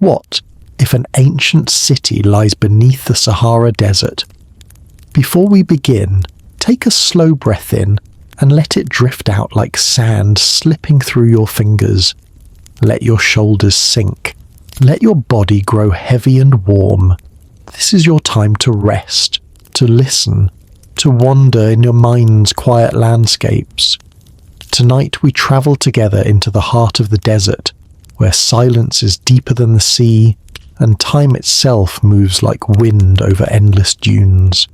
What if an ancient city lies beneath the Sahara Desert? Before we begin, take a slow breath in and let it drift out like sand slipping through your fingers. Let your shoulders sink. Let your body grow heavy and warm. This is your time to rest, to listen, to wander in your mind's quiet landscapes. Tonight we travel together into the heart of the desert, where silence is deeper than the sea, and time itself moves like wind over endless dunes.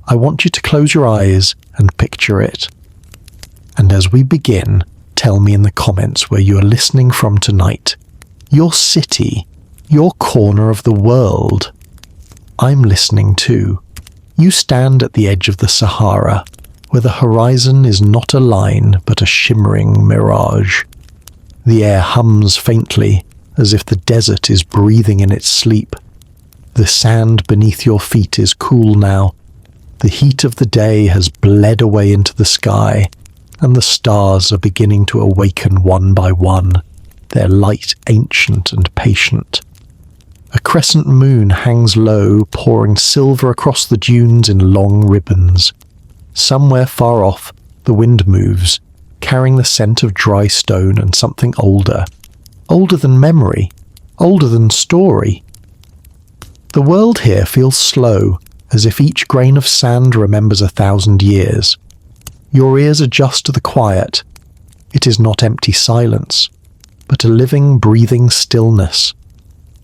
I want you to close your eyes and picture it. And as we begin, tell me in the comments where you are listening from tonight. Your city, your corner of the world. I'm listening too. You stand at the edge of the Sahara, where the horizon is not a line but a shimmering mirage. The air hums faintly, as if the desert is breathing in its sleep. The sand beneath your feet is cool now. The heat of the day has bled away into the sky, and the stars are beginning to awaken one by one, their light ancient and patient. A crescent moon hangs low, pouring silver across the dunes in long ribbons. Somewhere far off, the wind moves, carrying the scent of dry stone and something older. Older than memory, older than story. The world here feels slow, as if each grain of sand remembers 1,000 years. Your ears adjust to the quiet. It is not empty silence, but a living, breathing stillness.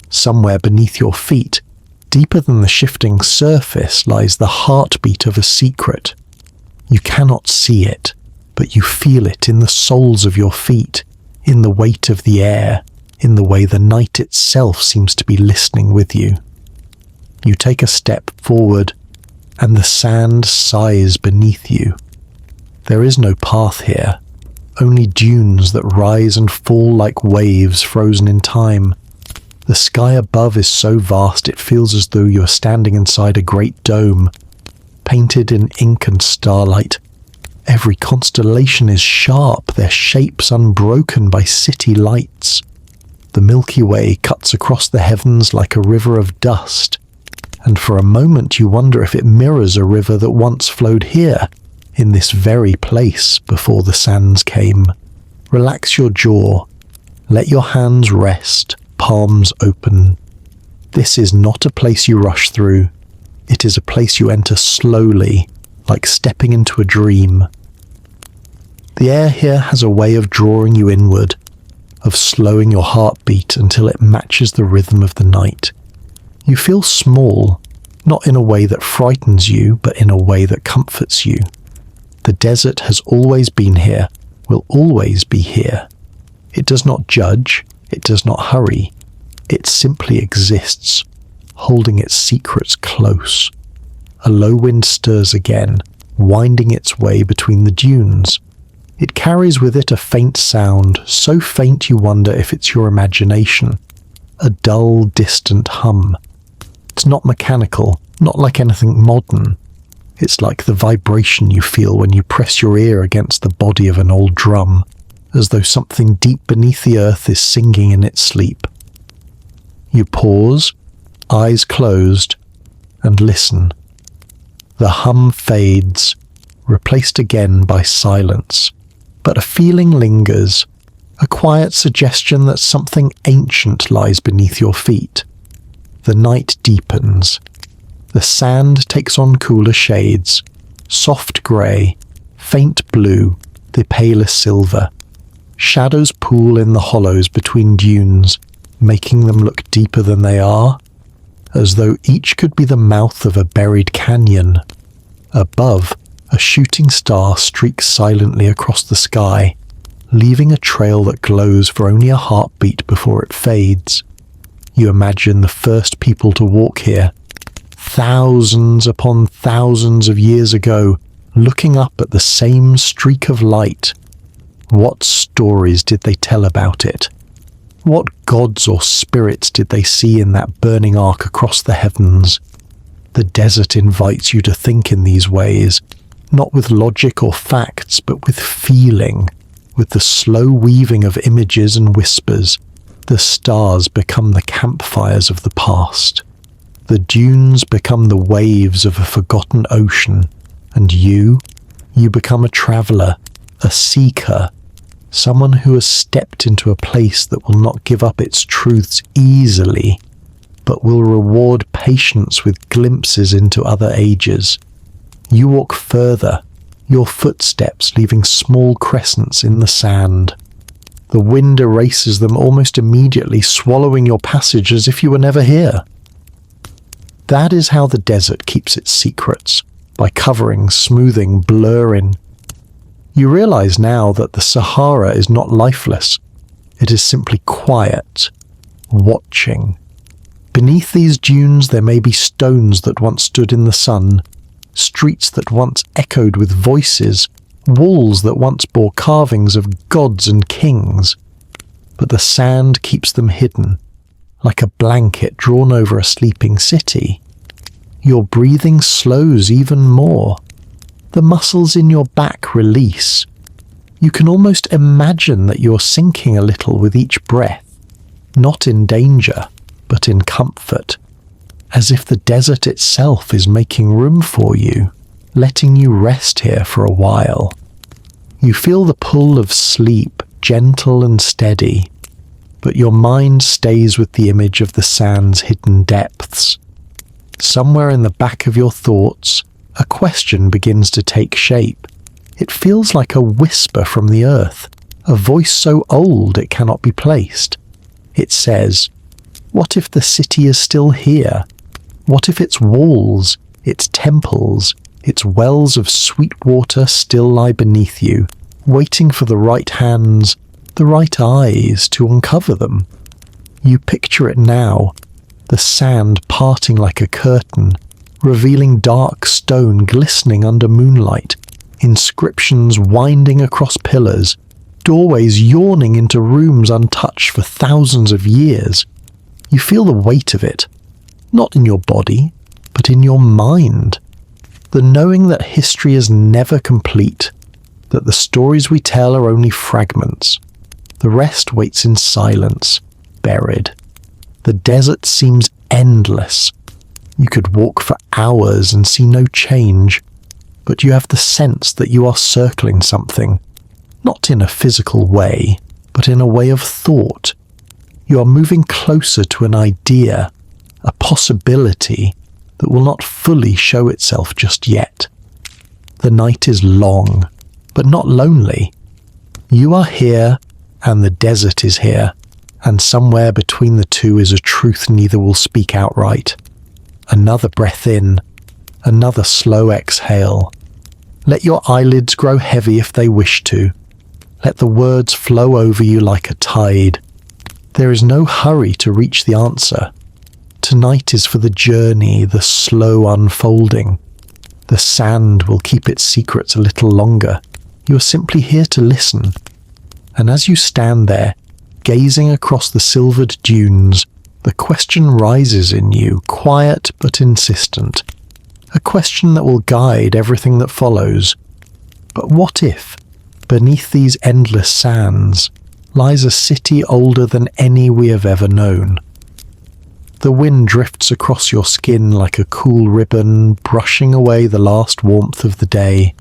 Somewhere beneath your feet, deeper than the shifting surface, lies the heartbeat of a secret. You cannot see it, but you feel it in the soles of your feet, in the weight of the air, in the way the night itself seems to be listening with you. You take a step forward, and the sand sighs beneath you. There is no path here, only dunes that rise and fall like waves frozen in time. The sky above is so vast it feels as though you are standing inside a great dome, painted in ink and starlight. Every constellation is sharp, their shapes unbroken by city lights. The Milky Way cuts across the heavens like a river of dust, and for a moment you wonder if it mirrors a river that once flowed here, in this very place before the sands came. Relax your jaw. Let your hands rest, palms open. This is not a place you rush through. It is a place you enter slowly, like stepping into a dream. The air here has a way of drawing you inward, of slowing your heartbeat until it matches the rhythm of the night. You feel small, not in a way that frightens you, but in a way that comforts you. The desert has always been here, will always be here. It does not judge, it does not hurry. It simply exists, holding its secrets close. A low wind stirs again, winding its way between the dunes. It carries with it a faint sound, so faint you wonder if it's your imagination. A dull, distant hum. It's not mechanical, not like anything modern. It's like the vibration you feel when you press your ear against the body of an old drum, as though something deep beneath the earth is singing in its sleep. You pause, eyes closed, and listen. The hum fades, replaced again by silence, but a feeling lingers, a quiet suggestion that something ancient lies beneath your feet. The night deepens. The sand takes on cooler shades, soft grey, faint blue, the palest silver. Shadows pool in the hollows between dunes, making them look deeper than they are, as though each could be the mouth of a buried canyon. Above, a shooting star streaks silently across the sky, leaving a trail that glows for only a heartbeat before it fades. You imagine the first people to walk here, thousands upon thousands of years ago, looking up at the same streak of light. What stories did they tell about it? What gods or spirits did they see in that burning arc across the heavens? The desert invites you to think in these ways, not with logic or facts, but with feeling, with the slow weaving of images and whispers. The stars become the campfires of the past. The dunes become the waves of a forgotten ocean, and you become a traveller, a seeker, someone who has stepped into a place that will not give up its truths easily, but will reward patience with glimpses into other ages. You walk further, your footsteps leaving small crescents in the sand. The wind erases them almost immediately, swallowing your passage as if you were never here. That is how the desert keeps its secrets, by covering, smoothing, blurring. You realize now that the Sahara is not lifeless. It is simply quiet, watching. Beneath these dunes there may be stones that once stood in the sun, streets that once echoed with voices, walls that once bore carvings of gods and kings. But the sand keeps them hidden, like a blanket drawn over a sleeping city. Your breathing slows even more. The muscles in your back release. You can almost imagine that you're sinking a little with each breath, not in danger, but in comfort, as if the desert itself is making room for you, letting you rest here for a while. You feel the pull of sleep, gentle and steady, but your mind stays with the image of the sand's hidden depths. Somewhere in the back of your thoughts, a question begins to take shape. It feels like a whisper from the earth, a voice so old it cannot be placed. It says, "What if the city is still here? What if its walls, its temples, its wells of sweet water still lie beneath you, waiting for the right hands, the right eyes to uncover them?" You picture it now, the sand parting like a curtain, revealing dark stone glistening under moonlight, inscriptions winding across pillars, doorways yawning into rooms untouched for thousands of years. You feel the weight of it, not in your body, but in your mind. The knowing that history is never complete, that the stories we tell are only fragments. The rest waits in silence, buried. The desert seems endless. You could walk for hours and see no change, but you have the sense that you are circling something, not in a physical way, but in a way of thought. You are moving closer to an idea, a possibility that will not fully show itself just yet. The night is long, but not lonely. You are here, and the desert is here, and somewhere between the two is a truth neither will speak outright. Another breath in, another slow exhale. Let your eyelids grow heavy if they wish to. Let the words flow over you like a tide. There is no hurry to reach the answer. Tonight is for the journey, the slow unfolding. The sand will keep its secrets a little longer. You are simply here to listen. And as you stand there, gazing across the silvered dunes, the question rises in you, quiet but insistent. A question that will guide everything that follows. But what if, beneath these endless sands, lies a city older than any we have ever known? The wind drifts across your skin like a cool ribbon, brushing away the last warmth of the day.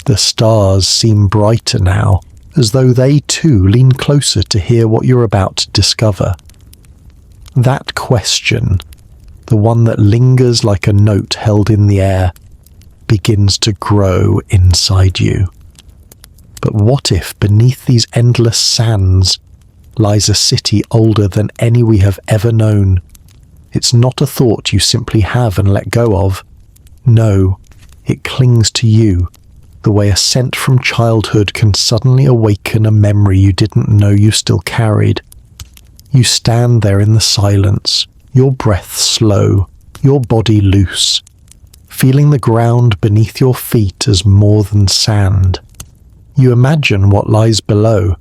The stars seem brighter now, as though they too lean closer to hear what you're about to discover. That question, the one that lingers like a note held in the air, begins to grow inside you. But what if beneath these endless sands lies a city older than any we have ever known? It's not a thought you simply have and let go of. No, it clings to you, the way a scent from childhood can suddenly awaken a memory you didn't know you still carried. You stand there in the silence, your breath slow, your body loose, feeling the ground beneath your feet as more than sand. You imagine what lies below,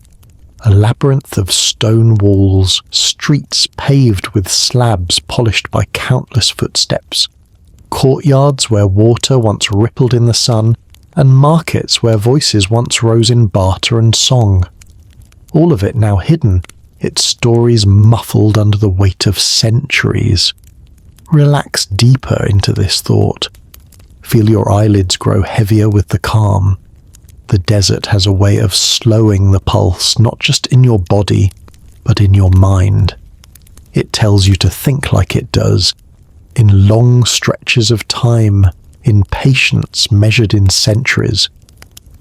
a labyrinth of stone walls, streets paved with slabs polished by countless footsteps, courtyards where water once rippled in the sun, and markets where voices once rose in barter and song. All of it now hidden, its stories muffled under the weight of centuries. Relax deeper into this thought. Feel your eyelids grow heavier with the calm. The desert has a way of slowing the pulse, not just in your body, but in your mind. It tells you to think like it does, in long stretches of time, in patience measured in centuries.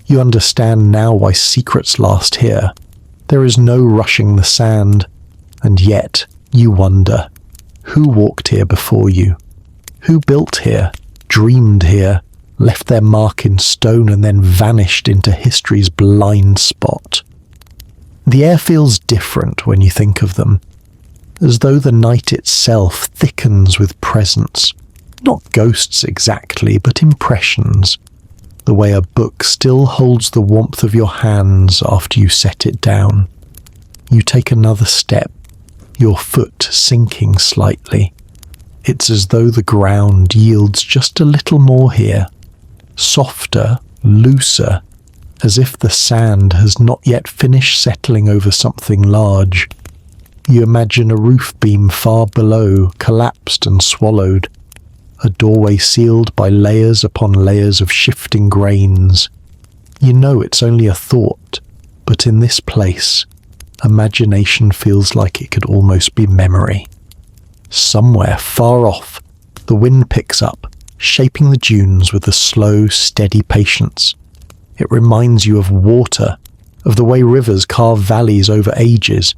You understand now why secrets last here. There is no rushing the sand, and yet you wonder, who walked here before you? Who built here, dreamed here, left their mark in stone and then vanished into history's blind spot? The air feels different when you think of them, as though the night itself thickens with presence. Not ghosts exactly, but impressions. The way a book still holds the warmth of your hands after you set it down. You take another step, your foot sinking slightly. It's as though the ground yields just a little more here, softer, looser, as if the sand has not yet finished settling over something large. You imagine a roof beam far below, collapsed and swallowed, a doorway sealed by layers upon layers of shifting grains. You know it's only a thought, but in this place, imagination feels like it could almost be memory. Somewhere far off, the wind picks up, shaping the dunes with a slow, steady patience. It reminds you of water, of the way rivers carve valleys over ages.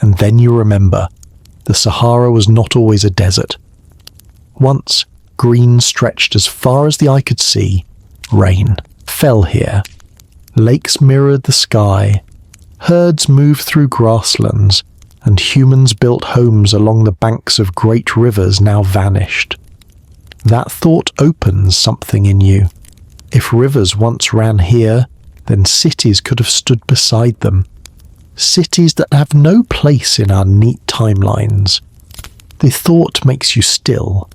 And then you remember, the Sahara was not always a desert. Once, green stretched as far as the eye could see. Rain fell here. Lakes mirrored the sky. Herds moved through grasslands, and humans built homes along the banks of great rivers now vanished. That thought opens something in you. If rivers once ran here, then cities could have stood beside them. Cities that have no place in our neat timelines. The thought makes you still.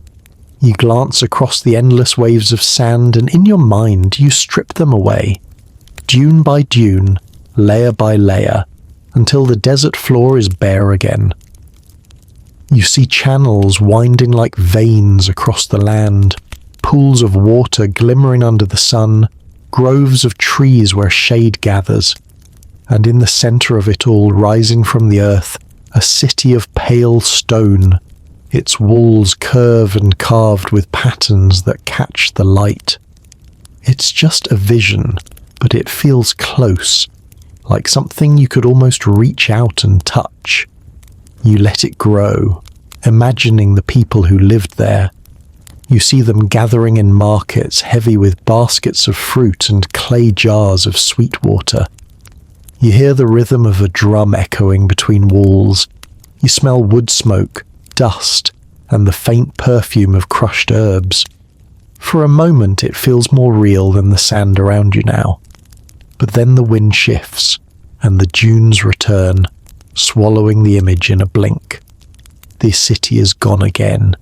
You glance across the endless waves of sand, and in your mind you strip them away, dune by dune, layer by layer, until the desert floor is bare again. You see channels winding like veins across the land, pools of water glimmering under the sun, groves of trees where shade gathers, and in the center of it all, rising from the earth, a city of pale stone, its walls curved and carved with patterns that catch the light. It's just a vision, but it feels close, like something you could almost reach out and touch. You let it grow, imagining the people who lived there. You see them gathering in markets heavy with baskets of fruit and clay jars of sweet water. You hear the rhythm of a drum echoing between walls. You smell wood smoke, dust, and the faint perfume of crushed herbs. For a moment it feels more real than the sand around you now. But then the wind shifts, and the dunes return, swallowing the image in a blink. The city is gone again,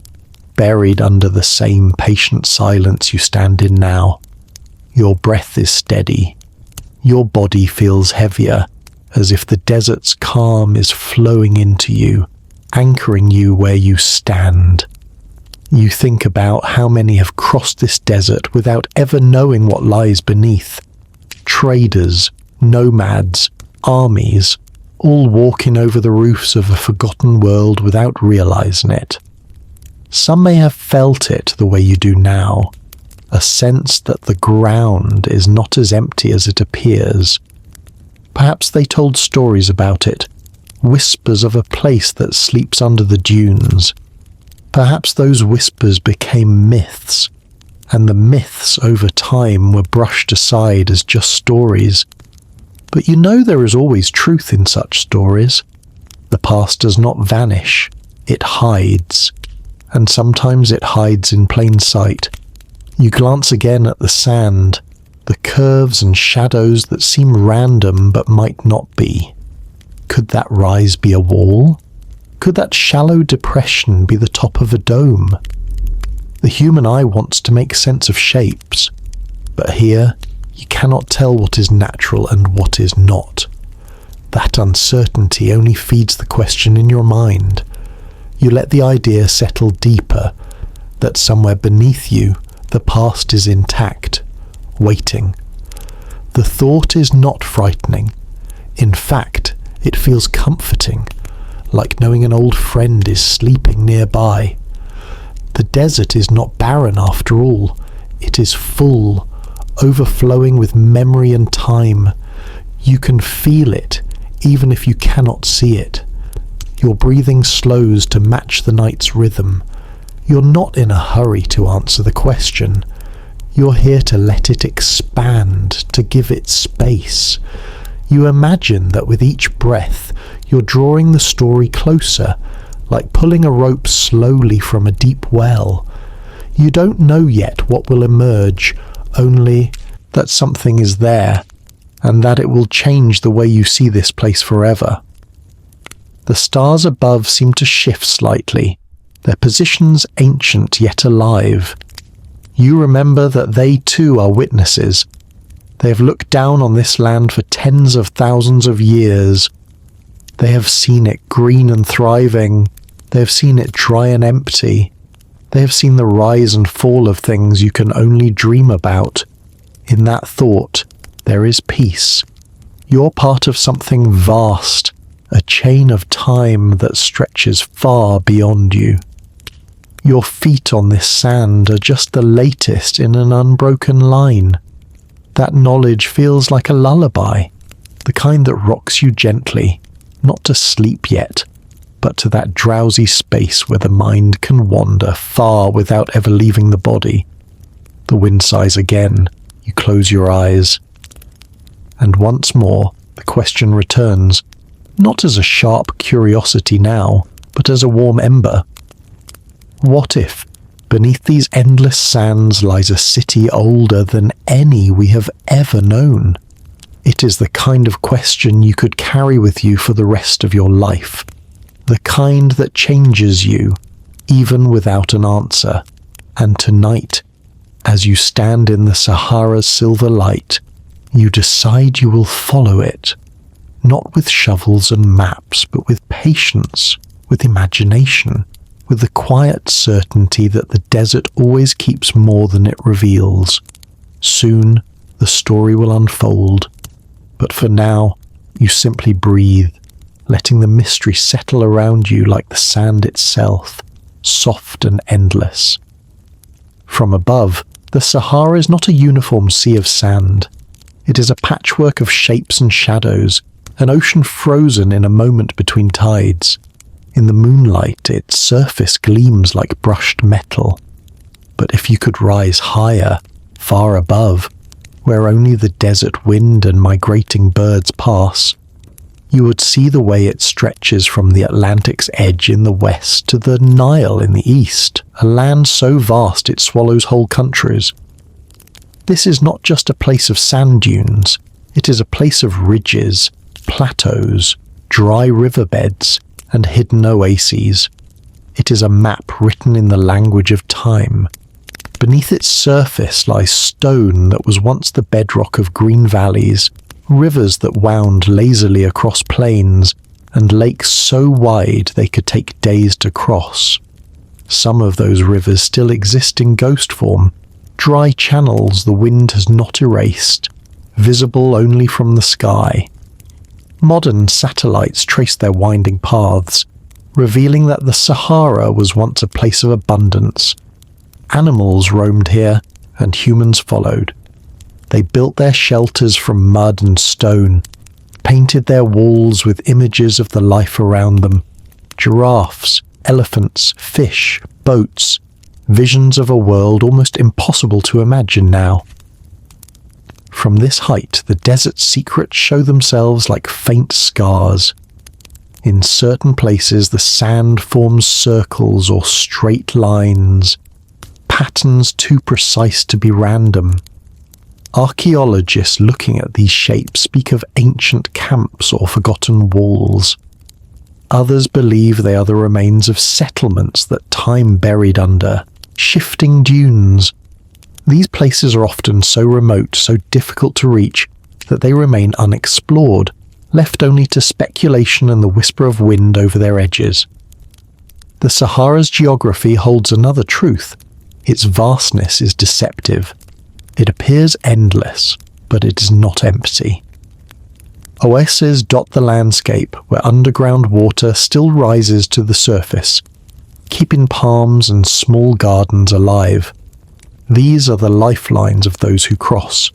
buried under the same patient silence you stand in now. Your breath is steady. Your body feels heavier, as if the desert's calm is flowing into you, anchoring you where you stand. You think about how many have crossed this desert without ever knowing what lies beneath. Traders, nomads, armies, all walking over the roofs of a forgotten world without realizing it. Some may have felt it the way you do now, a sense that the ground is not as empty as it appears. Perhaps they told stories about it, whispers of a place that sleeps under the dunes. Perhaps those whispers became myths, and the myths over time were brushed aside as just stories. But you know there is always truth in such stories. The past does not vanish, it hides, and sometimes it hides in plain sight. You glance again at the sand, the curves and shadows that seem random but might not be. Could that rise be a wall? Could that shallow depression be the top of a dome? The human eye wants to make sense of shapes, but here you cannot tell what is natural and what is not. That uncertainty only feeds the question in your mind. You let the idea settle deeper, that somewhere beneath you, the past is intact, waiting. The thought is not frightening. In fact, it feels comforting, like knowing an old friend is sleeping nearby. The desert is not barren after all. It is full, overflowing with memory and time. You can feel it, even if you cannot see it. Your breathing slows to match the night's rhythm. You're not in a hurry to answer the question. You're here to let it expand, to give it space. You imagine that with each breath, you're drawing the story closer, like pulling a rope slowly from a deep well. You don't know yet what will emerge, only that something is there, and that it will change the way you see this place forever. The stars above seem to shift slightly, their positions ancient yet alive. You remember that they too are witnesses. They have looked down on this land for tens of thousands of years. They have seen it green and thriving. They have seen it dry and empty. They have seen the rise and fall of things you can only dream about. In that thought, there is peace. You're part of something vast, a chain of time that stretches far beyond you. Your feet on this sand are just the latest in an unbroken line. That knowledge feels like a lullaby, the kind that rocks you gently, not to sleep yet, but to that drowsy space where the mind can wander far without ever leaving the body. The wind sighs again. You close your eyes. And once more, the question returns, not as a sharp curiosity now, but as a warm ember. What if, beneath these endless sands lies a city older than any we have ever known? It is the kind of question you could carry with you for the rest of your life, the kind that changes you, even without an answer. And tonight, as you stand in the Sahara's silver light, you decide you will follow it, not with shovels and maps, but with patience, with imagination, with the quiet certainty that the desert always keeps more than it reveals. Soon, the story will unfold, but for now, you simply breathe, letting the mystery settle around you like the sand itself, soft and endless. From above, the Sahara is not a uniform sea of sand. It is a patchwork of shapes and shadows, an ocean frozen in a moment between tides. In the moonlight, its surface gleams like brushed metal. But if you could rise higher, far above, where only the desert wind and migrating birds pass, you would see the way it stretches from the Atlantic's edge in the west to the Nile in the east, a land so vast it swallows whole countries. This is not just a place of sand dunes, it is a place of ridges, plateaus, dry riverbeds, and hidden oases. It is a map written in the language of time. Beneath its surface lies stone that was once the bedrock of green valleys, rivers that wound lazily across plains, and lakes so wide they could take days to cross. Some of those rivers still exist in ghost form, dry channels the wind has not erased, visible only from the sky. Modern satellites trace their winding paths, revealing that the Sahara was once a place of abundance. Animals roamed here, and humans followed. They built their shelters from mud and stone, painted their walls with images of the life around them. Giraffes, elephants, fish, boats, visions of a world almost impossible to imagine now. From this height, the desert's secrets show themselves like faint scars. In certain places, the sand forms circles or straight lines, patterns too precise to be random. Archaeologists looking at these shapes speak of ancient camps or forgotten walls. Others believe they are the remains of settlements that time buried under, shifting dunes. These places are often so remote, so difficult to reach, that they remain unexplored, left only to speculation and the whisper of wind over their edges. The Sahara's geography holds another truth. Its vastness is deceptive. It appears endless, but it is not empty. Oases dot the landscape where underground water still rises to the surface, keeping palms and small gardens alive. These are the lifelines of those who cross.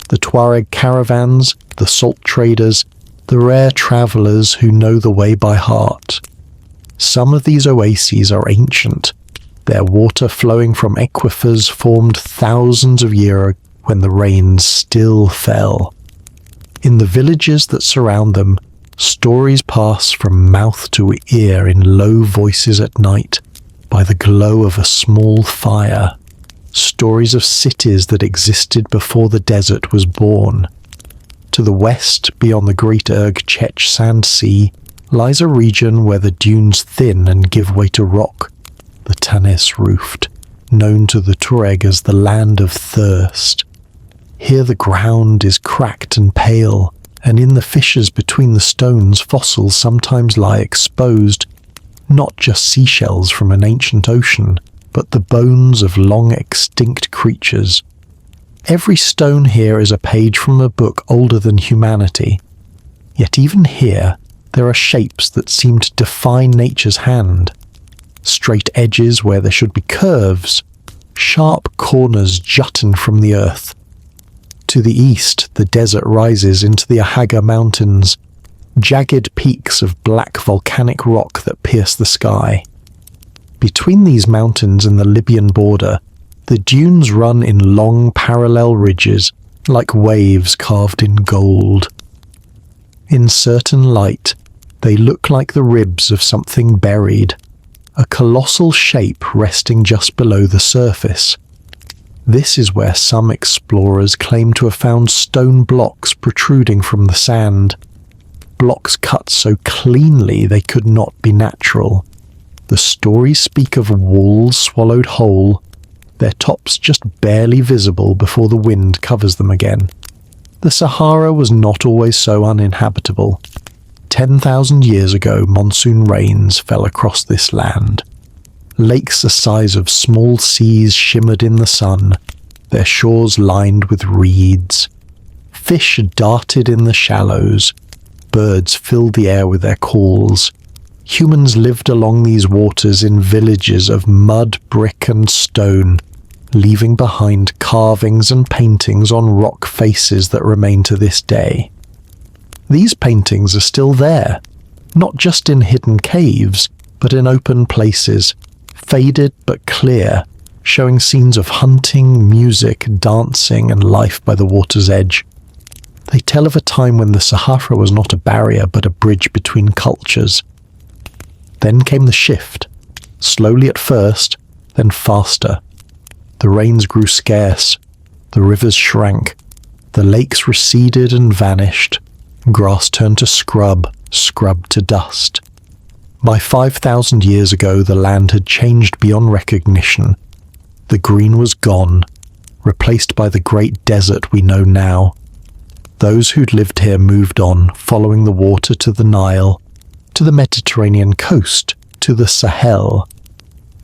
The Tuareg caravans, the salt traders, the rare travellers who know the way by heart. Some of these oases are ancient, their water flowing from aquifers formed thousands of years ago when the rains still fell. In the villages that surround them, stories pass from mouth to ear in low voices at night by the glow of a small fire. Stories of cities that existed before the desert was born. To the west, beyond the Great Chech Sand Sea, lies a region where the dunes thin and give way to rock, the Tanis roofed, known to the Tuareg as the land of thirst. Here the ground is cracked and pale, and in the fissures between the stones fossils sometimes lie exposed, not just seashells from an ancient ocean, but the bones of long-extinct creatures. Every stone here is a page from a book older than humanity. Yet even here, there are shapes that seem to defy nature's hand. Straight edges where there should be curves, sharp corners jutting from the earth. To the east, the desert rises into the Ahaga Mountains, jagged peaks of black volcanic rock that pierce the sky. Between these mountains and the Libyan border, the dunes run in long parallel ridges, like waves carved in gold. In certain light, they look like the ribs of something buried, a colossal shape resting just below the surface. This is where some explorers claim to have found stone blocks protruding from the sand, blocks cut so cleanly they could not be natural. The stories speak of walls swallowed whole, their tops just barely visible before the wind covers them again. The Sahara was not always so uninhabitable. 10,000 years ago, monsoon rains fell across this land. Lakes the size of small seas shimmered in the sun, their shores lined with reeds. Fish darted in the shallows. Birds filled the air with their calls. Humans lived along these waters in villages of mud, brick, and stone, leaving behind carvings and paintings on rock faces that remain to this day. These paintings are still there, not just in hidden caves, but in open places, faded but clear, showing scenes of hunting, music, dancing, and life by the water's edge. They tell of a time when the Sahara was not a barrier but a bridge between cultures. Then came the shift, slowly at first, then faster. The rains grew scarce, the rivers shrank, the lakes receded and vanished, grass turned to scrub to dust. By 5,000 years ago, the land had changed beyond recognition. The green was gone, replaced by the great desert we know now. Those who'd lived here moved on, following the water to the Nile, to the Mediterranean coast, to the Sahel.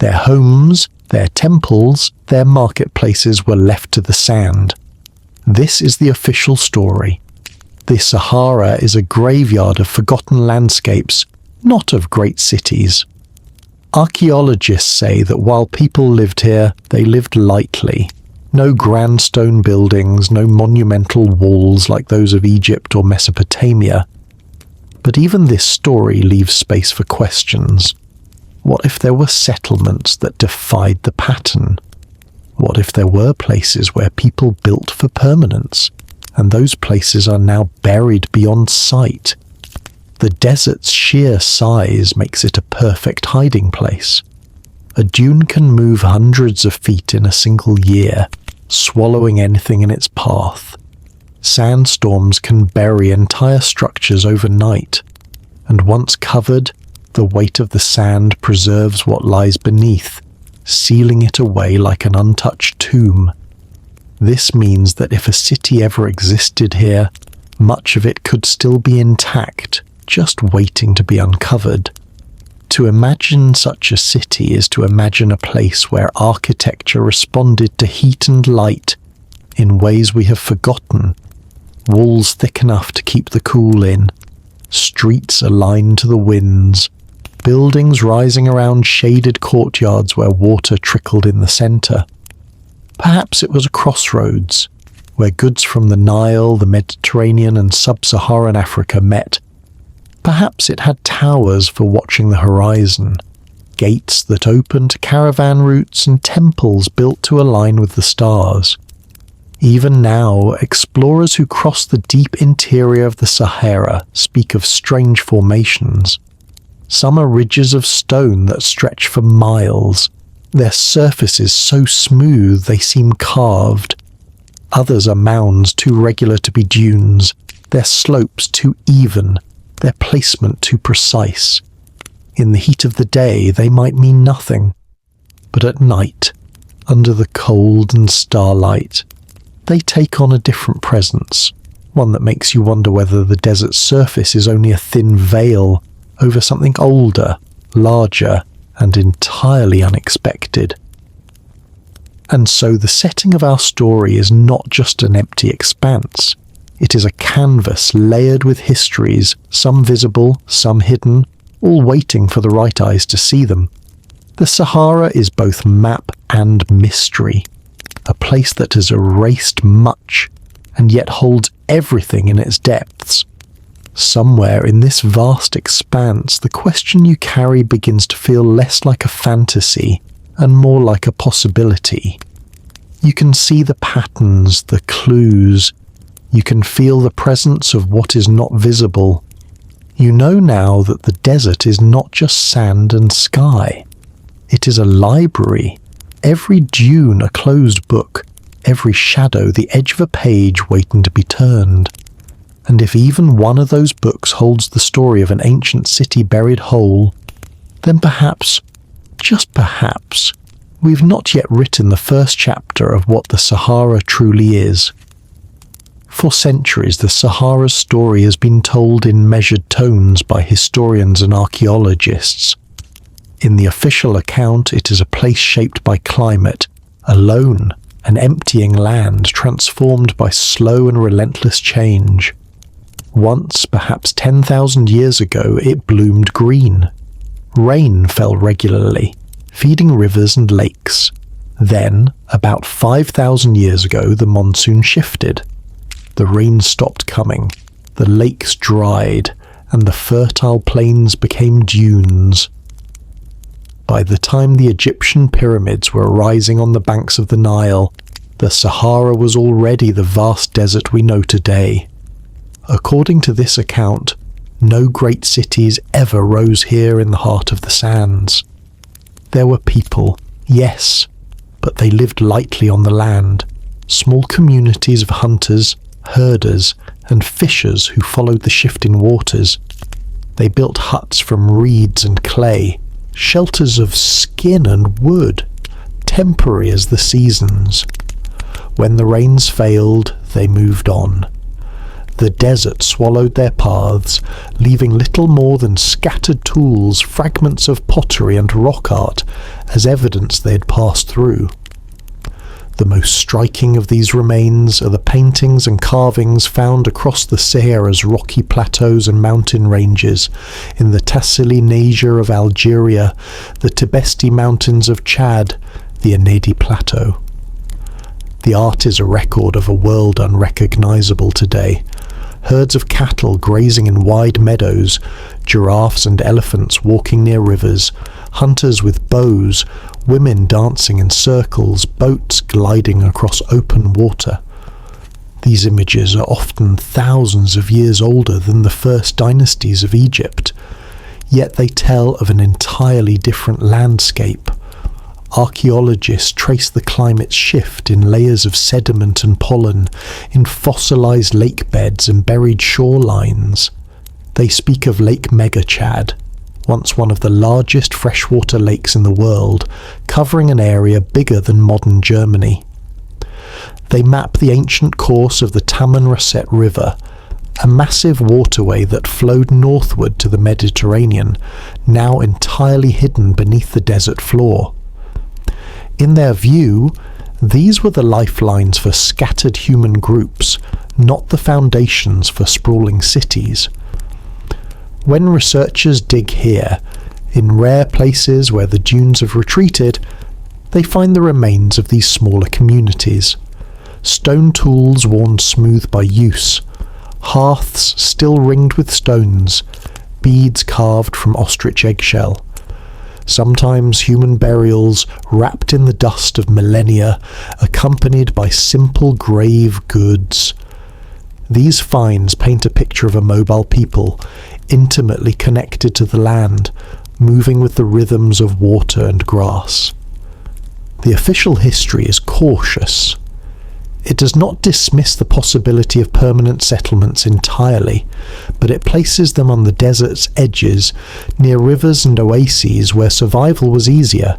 Their homes, their temples, their marketplaces were left to the sand. This is the official story. The Sahara is a graveyard of forgotten landscapes, not of great cities. Archaeologists say that while people lived here, they lived lightly. No grand stone buildings, no monumental walls like those of Egypt or Mesopotamia. But even this story leaves space for questions. What if there were settlements that defied the pattern? What if there were places where people built for permanence, and those places are now buried beyond sight? The desert's sheer size makes it a perfect hiding place. A dune can move hundreds of feet in a single year, swallowing anything in its path. Sandstorms can bury entire structures overnight, and once covered, the weight of the sand preserves what lies beneath, sealing it away like an untouched tomb. This means that if a city ever existed here, Much of it could still be intact, just waiting to be uncovered. To imagine such a city is to imagine a place where architecture responded to heat and light in ways we have forgotten. Walls thick enough to keep the cool in, streets aligned to the winds, buildings rising around shaded courtyards where water trickled in the centre. Perhaps it was a crossroads, where goods from the Nile, the Mediterranean and sub-Saharan Africa met. Perhaps it had towers for watching the horizon, gates that opened to caravan routes and temples built to align with the stars. Even now, explorers who cross the deep interior of the Sahara speak of strange formations. Some are ridges of stone that stretch for miles, their surfaces so smooth they seem carved. Others are mounds too regular to be dunes, their slopes too even, their placement too precise. In the heat of the day they might mean nothing, but at night, under the cold and starlight, they take on a different presence, one that makes you wonder whether the desert's surface is only a thin veil over something older, larger, and entirely unexpected. And so the setting of our story is not just an empty expanse. It is a canvas layered with histories, some visible, some hidden, all waiting for the right eyes to see them. The Sahara is both map and mystery, a place that has erased much and yet holds everything in its depths. Somewhere in this vast expanse, the question you carry begins to feel less like a fantasy and more like a possibility. You can see the patterns, the clues. You can feel the presence of what is not visible. You know now that the desert is not just sand and sky. It is a library. Every dune a closed book, every shadow the edge of a page waiting to be turned. And if even one of those books holds the story of an ancient city buried whole, then perhaps, just perhaps, we've not yet written the first chapter of what the Sahara truly is. For centuries, the Sahara's story has been told in measured tones by historians and archaeologists. In the official account, it is a place shaped by climate, alone, an emptying land transformed by slow and relentless change. Once, perhaps 10,000 years ago, it bloomed green. Rain fell regularly, feeding rivers and lakes. Then, about 5,000 years ago, the monsoon shifted. The rain stopped coming, the lakes dried, and the fertile plains became dunes. By the time the Egyptian pyramids were rising on the banks of the Nile, the Sahara was already the vast desert we know today. According to this account, no great cities ever rose here in the heart of the sands. There were people, yes, but they lived lightly on the land, small communities of hunters, herders, and fishers who followed the shifting waters. They built huts from reeds and clay, shelters of skin and wood, temporary as the seasons. When the rains failed, they moved on. The desert swallowed their paths, leaving little more than scattered tools, fragments of pottery and rock art as evidence they had passed through. The most striking of these remains are the paintings and carvings found across the Sahara's rocky plateaus and mountain ranges, in the Tassili Niger of Algeria, the Tibesti Mountains of Chad, the Anedi Plateau. The art is a record of a world unrecognizable today. Herds of cattle grazing in wide meadows, giraffes and elephants walking near rivers, hunters with bows, women dancing in circles, boats gliding across open water. These images are often thousands of years older than the first dynasties of Egypt, yet they tell of an entirely different landscape. Archaeologists trace the climate's shift in layers of sediment and pollen, in fossilized lake beds and buried shorelines. They speak of Lake Megachad, once one of the largest freshwater lakes in the world, covering an area bigger than modern Germany. They map the ancient course of the Tamanrasset River, a massive waterway that flowed northward to the Mediterranean, now entirely hidden beneath the desert floor. In their view, these were the lifelines for scattered human groups, not the foundations for sprawling cities. When researchers dig here, in rare places where the dunes have retreated, they find the remains of these smaller communities. Stone tools worn smooth by use, hearths still ringed with stones, beads carved from ostrich eggshell. Sometimes human burials wrapped in the dust of millennia, accompanied by simple grave goods. These finds paint a picture of a mobile people, intimately connected to the land, moving with the rhythms of water and grass. The official history is cautious. It does not dismiss the possibility of permanent settlements entirely, but it places them on the desert's edges, near rivers and oases where survival was easier.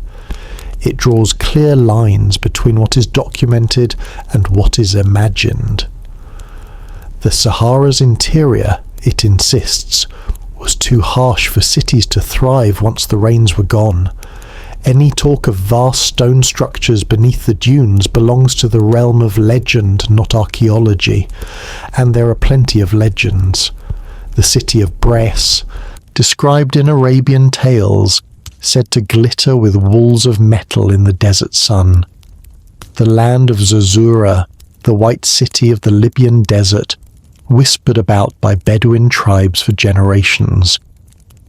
It draws clear lines between what is documented and what is imagined. The Sahara's interior, it insists, was too harsh for cities to thrive once the rains were gone. Any talk of vast stone structures beneath the dunes belongs to the realm of legend, not archaeology, and there are plenty of legends. The city of Brest, described in Arabian tales, said to glitter with walls of metal in the desert sun. The land of Zazura, the white city of the Libyan desert, whispered about by Bedouin tribes for generations.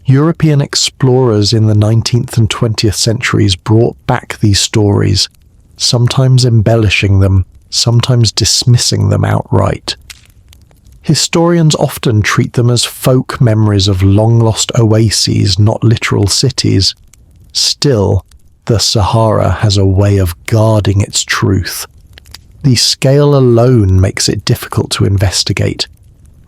European explorers in the 19th and 20th centuries brought back these stories, sometimes embellishing them, sometimes dismissing them outright. Historians often treat them as folk memories of long-lost oases, not literal cities. Still, the Sahara has a way of guarding its truth. The scale alone makes it difficult to investigate.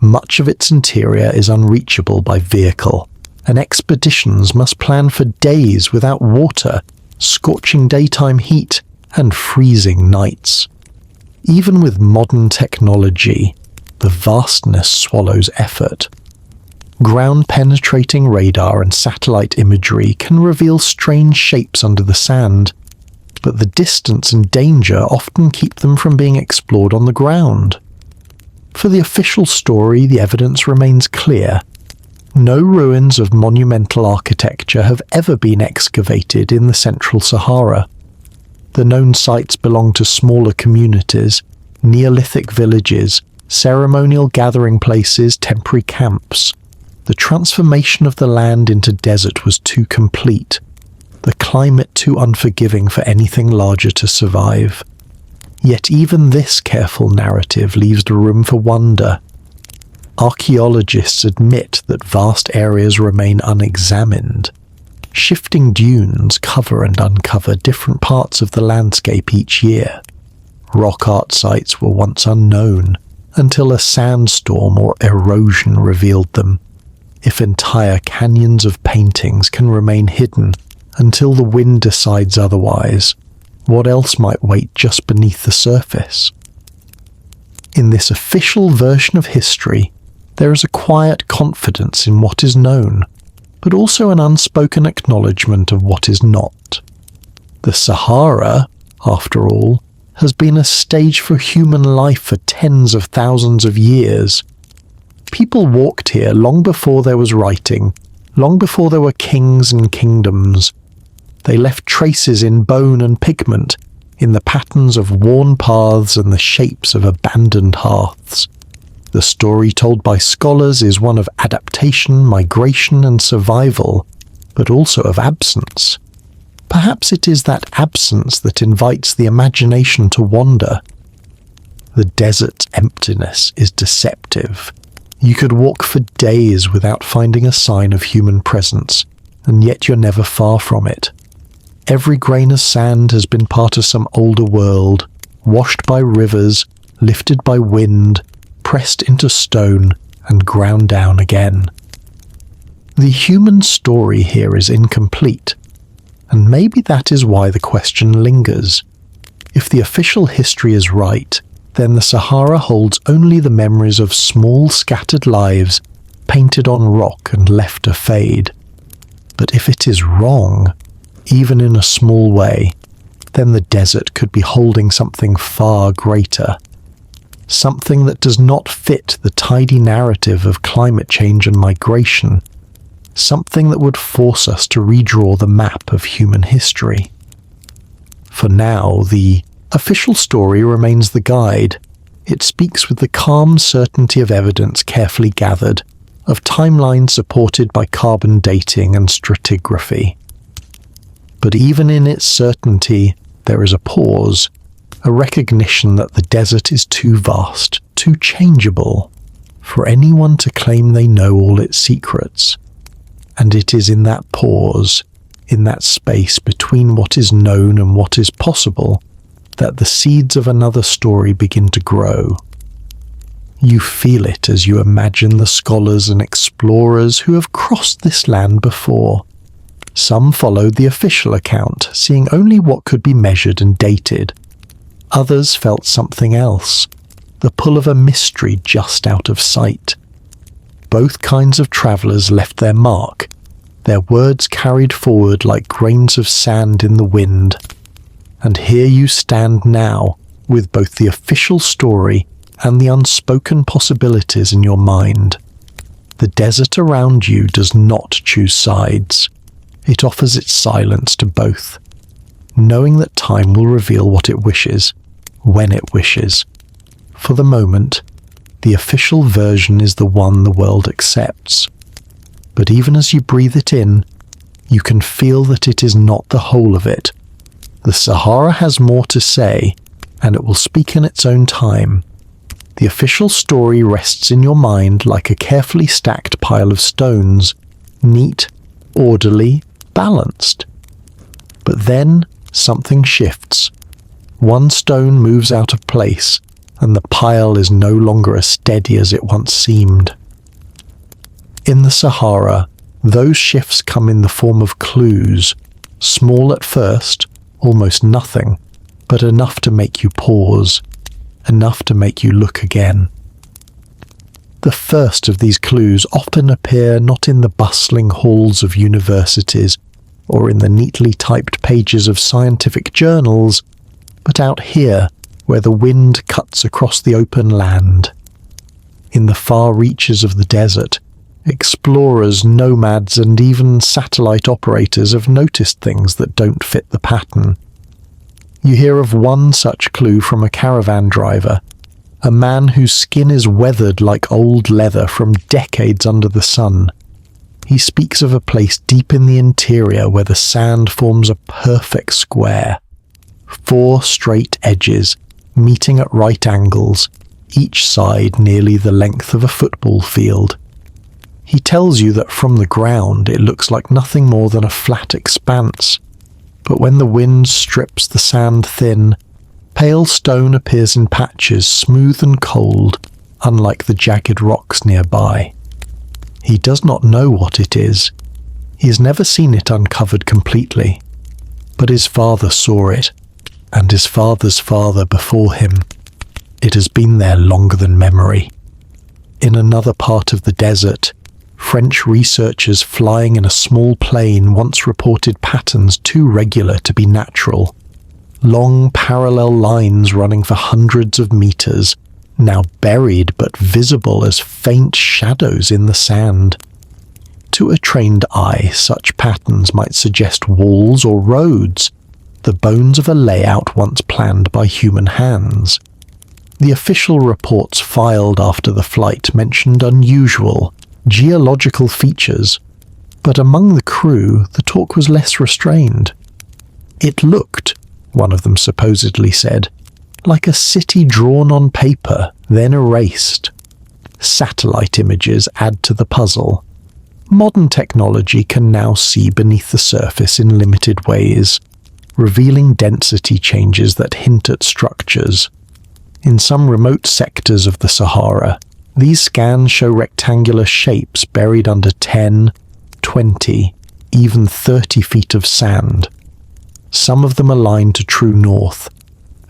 Much of its interior is unreachable by vehicle, and expeditions must plan for days without water, scorching daytime heat, and freezing nights. Even with modern technology, the vastness swallows effort. Ground-penetrating radar and satellite imagery can reveal strange shapes under the sand, but the distance and danger often keep them from being explored on the ground. For the official story, the evidence remains clear. No ruins of monumental architecture have ever been excavated in the Central Sahara. The known sites belong to smaller communities, Neolithic villages, ceremonial gathering places, temporary camps. The transformation of the land into desert was too complete, the climate too unforgiving for anything larger to survive. Yet even this careful narrative leaves room for wonder. Archaeologists admit that vast areas remain unexamined. Shifting dunes cover and uncover different parts of the landscape each year. Rock art sites were once unknown, until a sandstorm or erosion revealed them. If entire canyons of paintings can remain hidden until the wind decides otherwise, what else might wait just beneath the surface? In this official version of history, there is a quiet confidence in what is known, but also an unspoken acknowledgement of what is not. The Sahara, after all, has been a stage for human life for tens of thousands of years. People walked here long before there was writing, long before there were kings and kingdoms. They left traces in bone and pigment, in the patterns of worn paths and the shapes of abandoned hearths. The story told by scholars is one of adaptation, migration, and survival, but also of absence. Perhaps it is that absence that invites the imagination to wander. The desert's emptiness is deceptive. You could walk for days without finding a sign of human presence, and yet you're never far from it. Every grain of sand has been part of some older world, washed by rivers, lifted by wind, pressed into stone, and ground down again. The human story here is incomplete, and maybe that is why the question lingers. If the official history is right, then the Sahara holds only the memories of small scattered lives painted on rock and left to fade. But if it is wrong, even in a small way, then the desert could be holding something far greater. Something that does not fit the tidy narrative of climate change and migration. Something that would force us to redraw the map of human history. For now, the official story remains the guide. It speaks with the calm certainty of evidence carefully gathered, of timelines supported by carbon dating and stratigraphy. But even in its certainty, there is a pause, a recognition that the desert is too vast, too changeable, for anyone to claim they know all its secrets. And it is in that pause, in that space between what is known and what is possible, that the seeds of another story begin to grow. You feel it as you imagine the scholars and explorers who have crossed this land before. Some followed the official account, seeing only what could be measured and dated. Others felt something else, the pull of a mystery just out of sight. Both kinds of travellers left their mark, their words carried forward like grains of sand in the wind. And here you stand now, with both the official story and the unspoken possibilities in your mind. The desert around you does not choose sides. It offers its silence to both, knowing that time will reveal what it wishes, when it wishes. For the moment, the official version is the one the world accepts. But even as you breathe it in, you can feel that it is not the whole of it. The Sahara has more to say, and it will speak in its own time. The official story rests in your mind like a carefully stacked pile of stones, neat, orderly, balanced. But then something shifts. One stone moves out of place, and the pile is no longer as steady as it once seemed. In the Sahara, those shifts come in the form of clues, small at first, almost nothing, but enough to make you pause, enough to make you look again. The first of these clues often appear not in the bustling halls of universities or in the neatly typed pages of scientific journals, but out here where the wind cuts across the open land. In the far reaches of the desert, explorers, nomads, and even satellite operators have noticed things that don't fit the pattern. You hear of one such clue from a caravan driver, a man whose skin is weathered like old leather from decades under the sun. He speaks of a place deep in the interior where the sand forms a perfect square. 4 straight edges, meeting at right angles, each side nearly the length of a football field. He tells you that from the ground it looks like nothing more than a flat expanse, but when the wind strips the sand thin, pale stone appears in patches, smooth and cold, unlike the jagged rocks nearby. He does not know what it is. He has never seen it uncovered completely, but his father saw it, and his father's father before him. It has been there longer than memory. In another part of the desert, French researchers flying in a small plane once reported patterns too regular to be natural. Long parallel lines running for hundreds of meters, now buried but visible as faint shadows in the sand. To a trained eye, such patterns might suggest walls or roads, the bones of a layout once planned by human hands. The official reports filed after the flight mentioned unusual, geological features, but among the crew the talk was less restrained. It looked, one of them supposedly said, like a city drawn on paper, then erased. Satellite images add to the puzzle. Modern technology can now see beneath the surface in limited ways, revealing density changes that hint at structures. In some remote sectors of the Sahara, these scans show rectangular shapes buried under 10, 20, even 30 feet of sand. Some of them align to true north,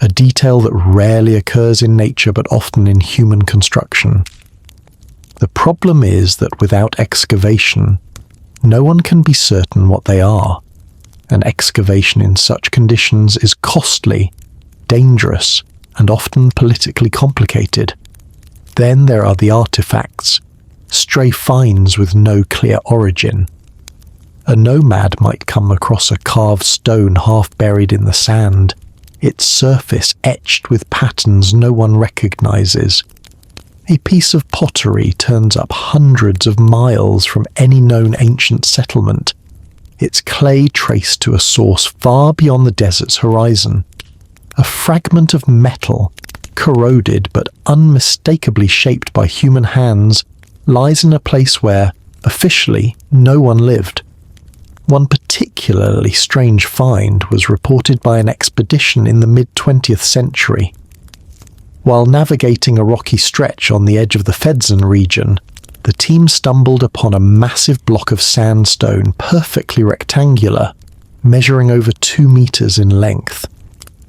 a detail that rarely occurs in nature but often in human construction. The problem is that without excavation, no one can be certain what they are, and excavation in such conditions is costly, dangerous, and often politically complicated. Then there are the artifacts, stray finds with no clear origin. A nomad might come across a carved stone half buried in the sand, its surface etched with patterns no one recognizes. A piece of pottery turns up hundreds of miles from any known ancient settlement, its clay traced to a source far beyond the desert's horizon. A fragment of metal, corroded but unmistakably shaped by human hands, lies in a place where, officially, no one lived. One particularly strange find was reported by an expedition in the mid-20th century. While navigating a rocky stretch on the edge of the Fedzan region, the team stumbled upon a massive block of sandstone perfectly rectangular, measuring over 2 meters in length.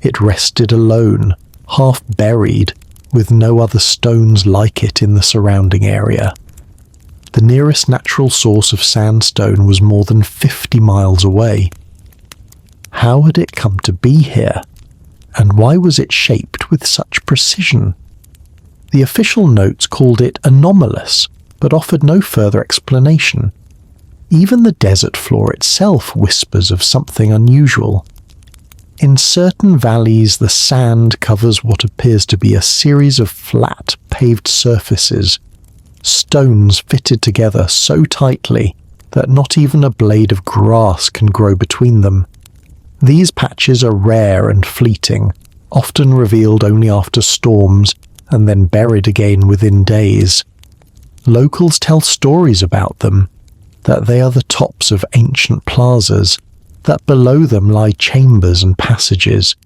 It rested alone, half buried, with no other stones like it in the surrounding area. The nearest natural source of sandstone was more than 50 miles away. How had it come to be here? And why was it shaped with such precision? The official notes called it anomalous, but offered no further explanation. Even the desert floor itself whispers of something unusual. In certain valleys, the sand covers what appears to be a series of flat, paved surfaces, stones fitted together so tightly that not even a blade of grass can grow between them. These patches are rare and fleeting, often revealed only after storms and then buried again within days. Locals tell stories about them, that they are the tops of ancient plazas, that below them lie chambers and passages.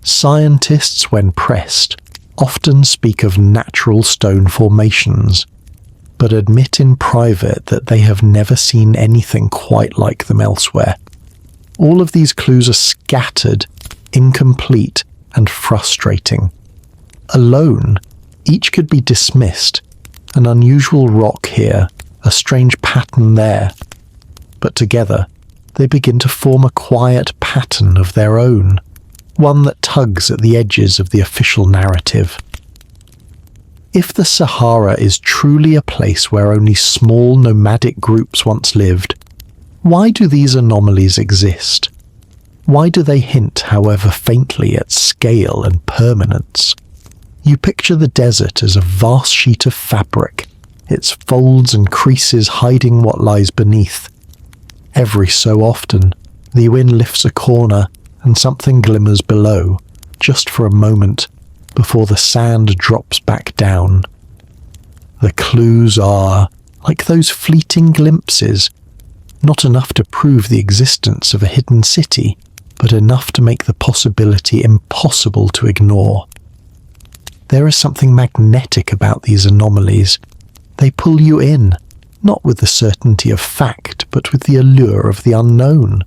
Scientists, when pressed, often speak of natural stone formations, but admit in private that they have never seen anything quite like them elsewhere. All of these clues are scattered, incomplete, and frustrating. Alone, each could be dismissed. An unusual rock here, a strange pattern there. But together, they begin to form a quiet pattern of their own, one that tugs at the edges of the official narrative. If the Sahara is truly a place where only small nomadic groups once lived, why do these anomalies exist? Why do they hint, however faintly, at scale and permanence? You picture the desert as a vast sheet of fabric, its folds and creases hiding what lies beneath. Every so often, the wind lifts a corner and something glimmers below, just for a moment, before the sand drops back down. The clues are, like those fleeting glimpses, not enough to prove the existence of a hidden city, but enough to make the possibility impossible to ignore. There is something magnetic about these anomalies. They pull you in, not with the certainty of fact, but with the allure of the unknown.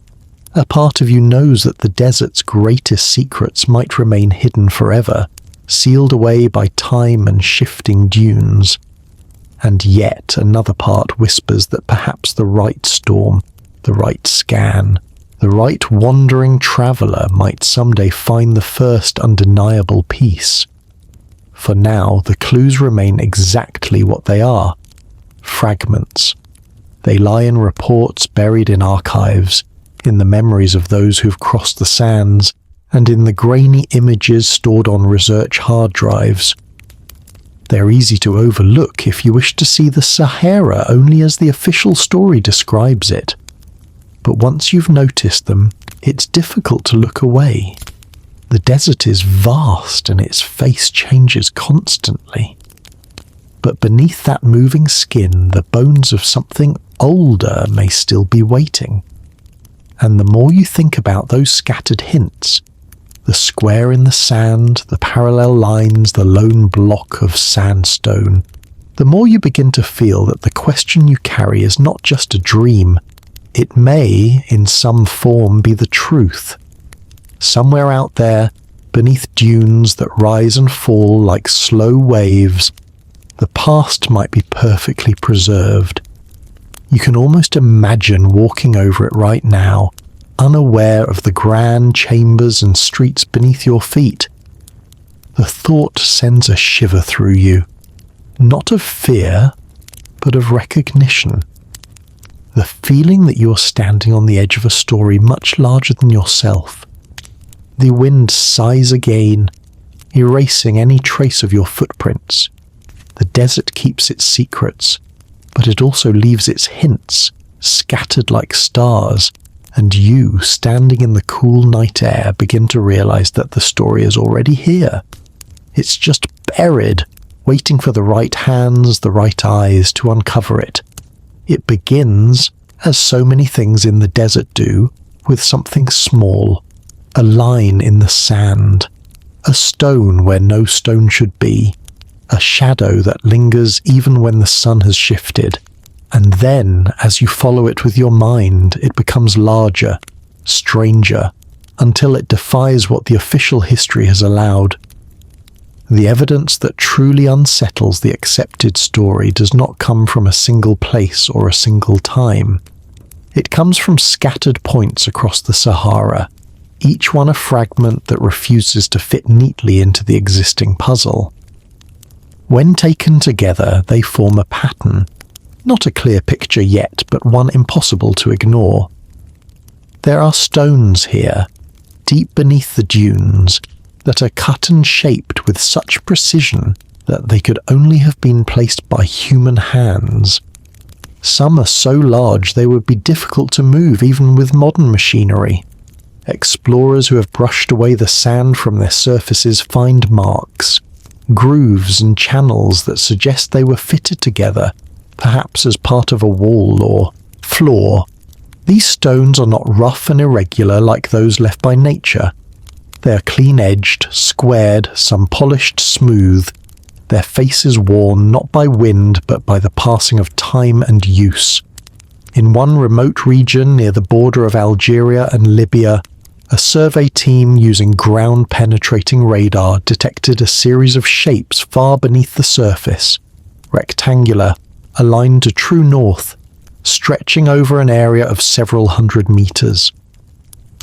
A part of you knows that the desert's greatest secrets might remain hidden forever, sealed away by time and shifting dunes. And yet another part whispers that perhaps the right storm, the right scan, the right wandering traveller might someday find the first undeniable piece. For now, the clues remain exactly what they are: fragments. They lie in reports buried in archives, in the memories of those who've crossed the sands, and in the grainy images stored on research hard drives. They're easy to overlook if you wish to see the Sahara only as the official story describes it. But once you've noticed them, it's difficult to look away. The desert is vast and its face changes constantly. But beneath that moving skin, the bones of something older may still be waiting. And the more you think about those scattered hints, the square in the sand, the parallel lines, the lone block of sandstone, the more you begin to feel that the question you carry is not just a dream. It may, in some form, be the truth. Somewhere out there, beneath dunes that rise and fall like slow waves, the past might be perfectly preserved. You can almost imagine walking over it right now, unaware of the grand chambers and streets beneath your feet. The thought sends a shiver through you, not of fear, but of recognition. The feeling that you're standing on the edge of a story much larger than yourself. The wind sighs again, erasing any trace of your footprints. The desert keeps its secrets, but it also leaves its hints, scattered like stars, and you, standing in the cool night air, begin to realize that the story is already here. It's just buried, waiting for the right hands, the right eyes to uncover it. It begins, as so many things in the desert do, with something small, a line in the sand, a stone where no stone should be, a shadow that lingers even when the sun has shifted. And then, as you follow it with your mind, it becomes larger, stranger, until it defies what the official history has allowed. The evidence that truly unsettles the accepted story does not come from a single place or a single time. It comes from scattered points across the Sahara, each one a fragment that refuses to fit neatly into the existing puzzle. When taken together, they form a pattern, not a clear picture yet, but one impossible to ignore. There are stones here, deep beneath the dunes, that are cut and shaped with such precision that they could only have been placed by human hands. Some are so large they would be difficult to move even with modern machinery. Explorers who have brushed away the sand from their surfaces find marks, grooves and channels that suggest they were fitted together, perhaps as part of a wall or floor. These stones are not rough and irregular like those left by nature. They are clean-edged, squared, some polished smooth, their faces worn not by wind but by the passing of time and use. In one remote region near the border of Algeria and Libya, a survey team using ground-penetrating radar detected a series of shapes far beneath the surface, rectangular, aligned to true north, stretching over an area of several hundred meters.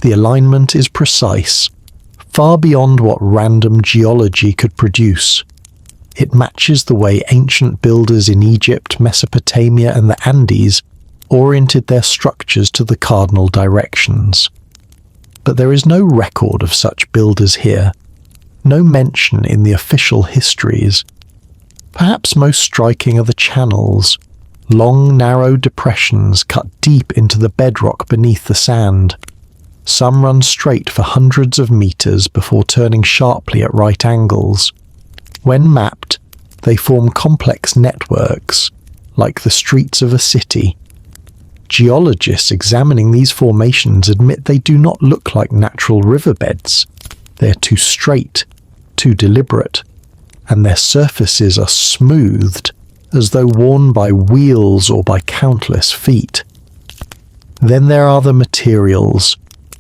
The alignment is precise, far beyond what random geology could produce. It matches the way ancient builders in Egypt, Mesopotamia, and the Andes oriented their structures to the cardinal directions. But there is no record of such builders here, no mention in the official histories. Perhaps most striking are the channels, long narrow depressions cut deep into the bedrock beneath the sand. Some run straight for hundreds of meters before turning sharply at right angles. When mapped, they form complex networks, like the streets of a city. Geologists examining these formations admit they do not look like natural riverbeds. They're too straight, too deliberate, and their surfaces are smoothed, as though worn by wheels or by countless feet. Then there are the materials,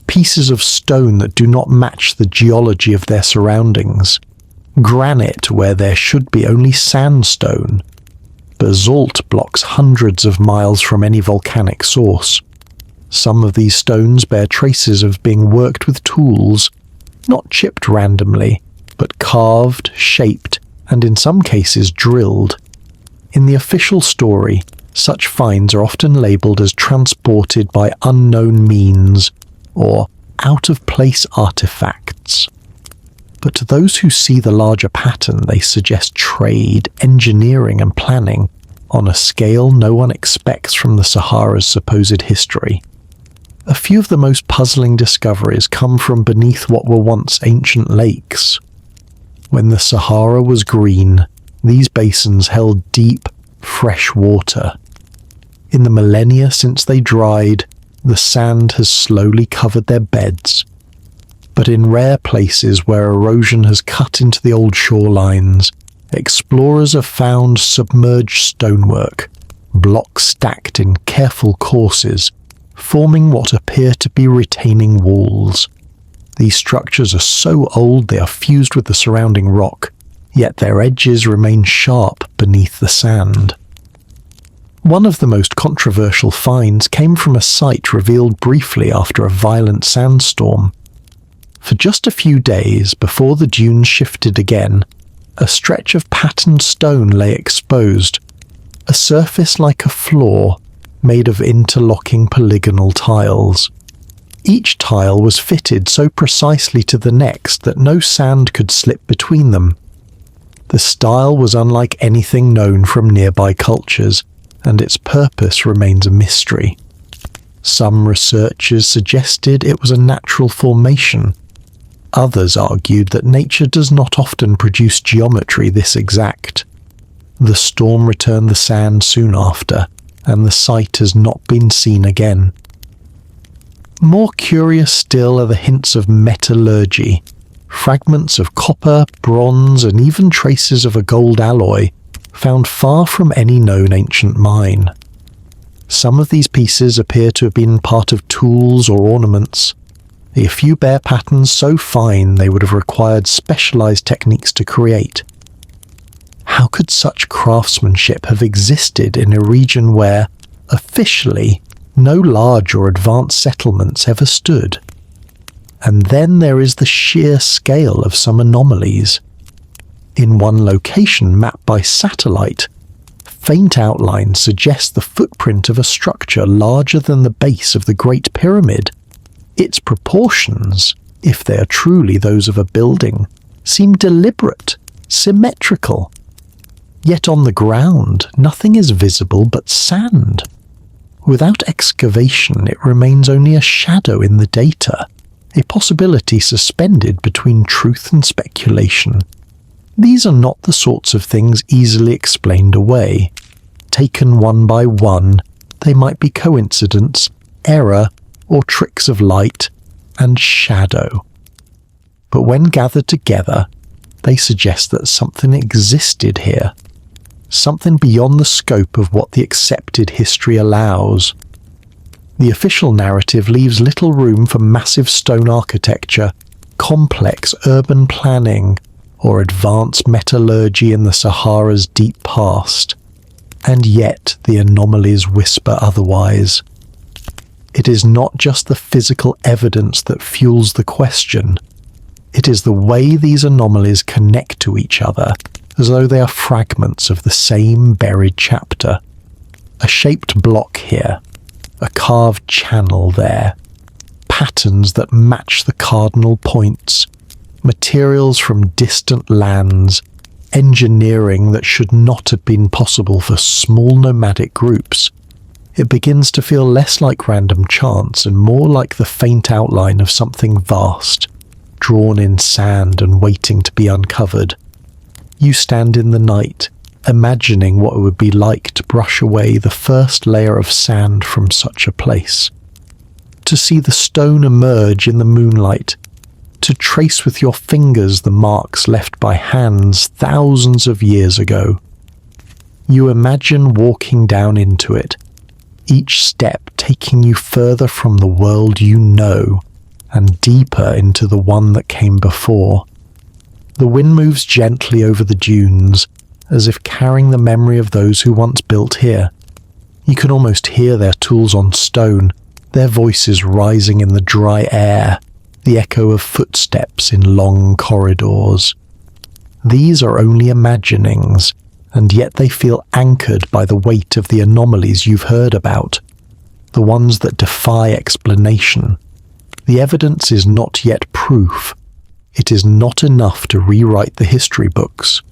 pieces of stone that do not match the geology of their surroundings. Granite where there should be only sandstone. Basalt blocks hundreds of miles from any volcanic source. Some of these stones bear traces of being worked with tools, not chipped randomly, but carved, shaped, and in some cases drilled. In the official story, such finds are often labelled as transported by unknown means, or out-of-place artifacts. But to those who see the larger pattern, they suggest trade, engineering and planning on a scale no one expects from the Sahara's supposed history. A few of the most puzzling discoveries come from beneath what were once ancient lakes. When the Sahara was green, these basins held deep, fresh water. In the millennia since they dried, the sand has slowly covered their beds. But in rare places where erosion has cut into the old shorelines, explorers have found submerged stonework, blocks stacked in careful courses, forming what appear to be retaining walls. These structures are so old they are fused with the surrounding rock, yet their edges remain sharp beneath the sand. One of the most controversial finds came from a site revealed briefly after a violent sandstorm. For just a few days before the dunes shifted again, a stretch of patterned stone lay exposed, a surface like a floor made of interlocking polygonal tiles. Each tile was fitted so precisely to the next that no sand could slip between them. The style was unlike anything known from nearby cultures, and its purpose remains a mystery. Some researchers suggested it was a natural formation. Others argued that nature does not often produce geometry this exact. The storm returned the sand soon after, and the site has not been seen again. More curious still are the hints of metallurgy. Fragments of copper, bronze, and even traces of a gold alloy found far from any known ancient mine. Some of these pieces appear to have been part of tools or ornaments. A few bare patterns so fine they would have required specialized techniques to create. How could such craftsmanship have existed in a region where, officially, no large or advanced settlements ever stood? And then there is the sheer scale of some anomalies. In one location mapped by satellite, faint outlines suggest the footprint of a structure larger than the base of the Great Pyramid. Its proportions, if they are truly those of a building, seem deliberate, symmetrical. Yet on the ground, nothing is visible but sand. Without excavation, it remains only a shadow in the data, a possibility suspended between truth and speculation. These are not the sorts of things easily explained away. Taken one by one, they might be coincidence, error, or tricks of light and shadow. But when gathered together, they suggest that something existed here, something beyond the scope of what the accepted history allows. The official narrative leaves little room for massive stone architecture, complex urban planning, or advanced metallurgy in the Sahara's deep past. And yet the anomalies whisper otherwise. It is not just the physical evidence that fuels the question. It is the way these anomalies connect to each other, as though they are fragments of the same buried chapter. A shaped block here, a carved channel there, patterns that match the cardinal points, materials from distant lands, engineering that should not have been possible for small nomadic groups. It begins to feel less like random chance and more like the faint outline of something vast, drawn in sand and waiting to be uncovered. You stand in the night, imagining what it would be like to brush away the first layer of sand from such a place. To see the stone emerge in the moonlight, to trace with your fingers the marks left by hands thousands of years ago. You imagine walking down into it, each step taking you further from the world you know and deeper into the one that came before. The wind moves gently over the dunes, as if carrying the memory of those who once built here. You can almost hear their tools on stone, their voices rising in the dry air, the echo of footsteps in long corridors. These are only imaginings, and yet they feel anchored by the weight of the anomalies you've heard about, the ones that defy explanation. The evidence is not yet proof. It is not enough to rewrite the history books,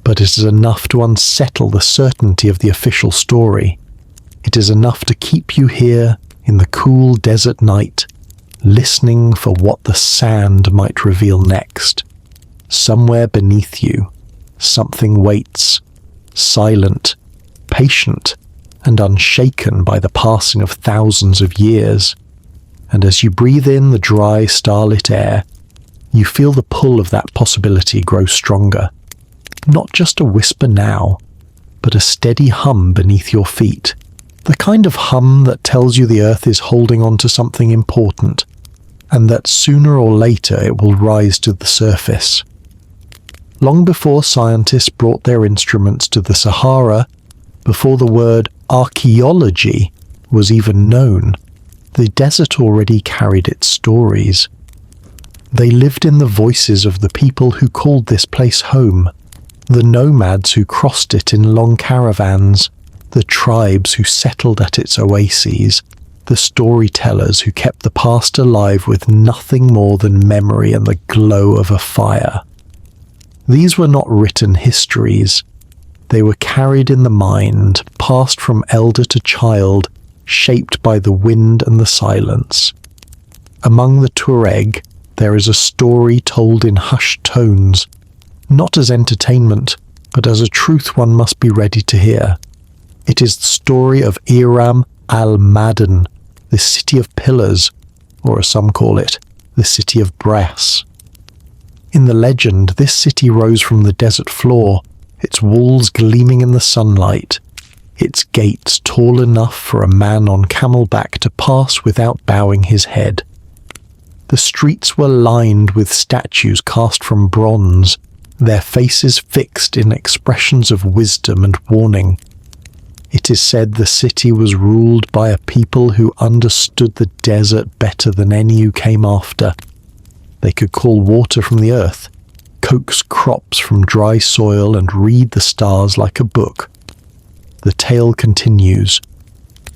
but it is enough to unsettle the certainty of the official story. It is enough to keep you here in the cool desert night, listening for what the sand might reveal next. Somewhere beneath you, something waits, silent, patient, and unshaken by the passing of thousands of years. And as you breathe in the dry, starlit air, you feel the pull of that possibility grow stronger. Not just a whisper now, but a steady hum beneath your feet. The kind of hum that tells you the earth is holding on to something important, and that sooner or later it will rise to the surface. Long before scientists brought their instruments to the Sahara, before the word archaeology was even known, the desert already carried its stories. They lived in the voices of the people who called this place home, the nomads who crossed it in long caravans, the tribes who settled at its oases, the storytellers who kept the past alive with nothing more than memory and the glow of a fire. These were not written histories. They were carried in the mind, passed from elder to child, shaped by the wind and the silence. Among the Tuareg, there is a story told in hushed tones, not as entertainment, but as a truth one must be ready to hear. It is the story of Iram al-Madan, the city of pillars, or as some call it, the city of brass. In the legend, this city rose from the desert floor, its walls gleaming in the sunlight, its gates tall enough for a man on camelback to pass without bowing his head. The streets were lined with statues cast from bronze, their faces fixed in expressions of wisdom and warning. It is said the city was ruled by a people who understood the desert better than any who came after. They could call water from the earth, coax crops from dry soil, and read the stars like a book. The tale continues.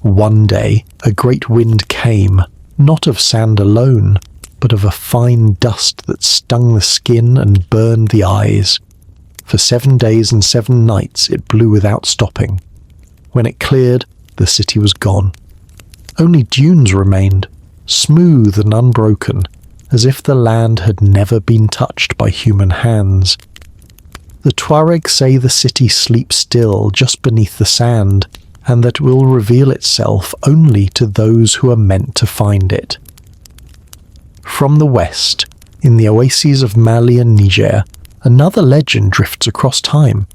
One day, a great wind came, not of sand alone, but of a fine dust that stung the skin and burned the eyes. For 7 days and 7 nights it blew without stopping. When it cleared, the city was gone. Only dunes remained, smooth and unbroken, as if the land had never been touched by human hands. The Tuareg say the city sleeps still just beneath the sand, and that will reveal itself only to those who are meant to find it. From the west, in the oases of Mali and Niger, another legend drifts across time.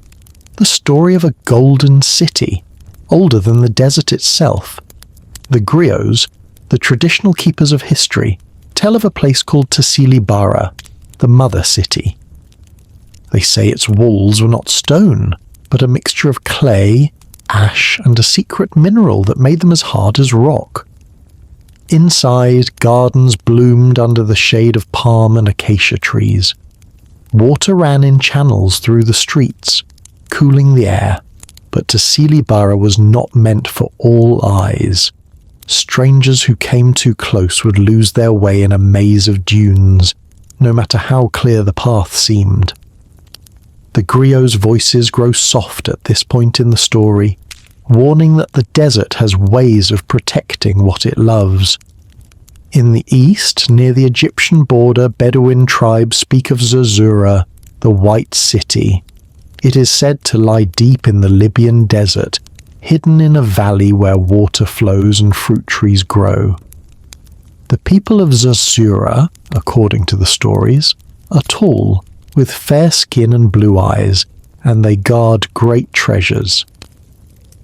The story of a golden city, older than the desert itself. The griots, the traditional keepers of history, tell of a place called Tassili Bara, the mother city. They say its walls were not stone, but a mixture of clay, ash, and a secret mineral that made them as hard as rock. Inside, gardens bloomed under the shade of palm and acacia trees. Water ran in channels through the streets, cooling the air, but Tassili Bara was not meant for all eyes. Strangers who came too close would lose their way in a maze of dunes, no matter how clear the path seemed. The griots' voices grow soft at this point in the story, warning that the desert has ways of protecting what it loves. In the east, near the Egyptian border, Bedouin tribes speak of Zerzura, the White City. It is said to lie deep in the Libyan desert, hidden in a valley where water flows and fruit trees grow. The people of Zerzura, according to the stories, are tall, with fair skin and blue eyes, and they guard great treasures.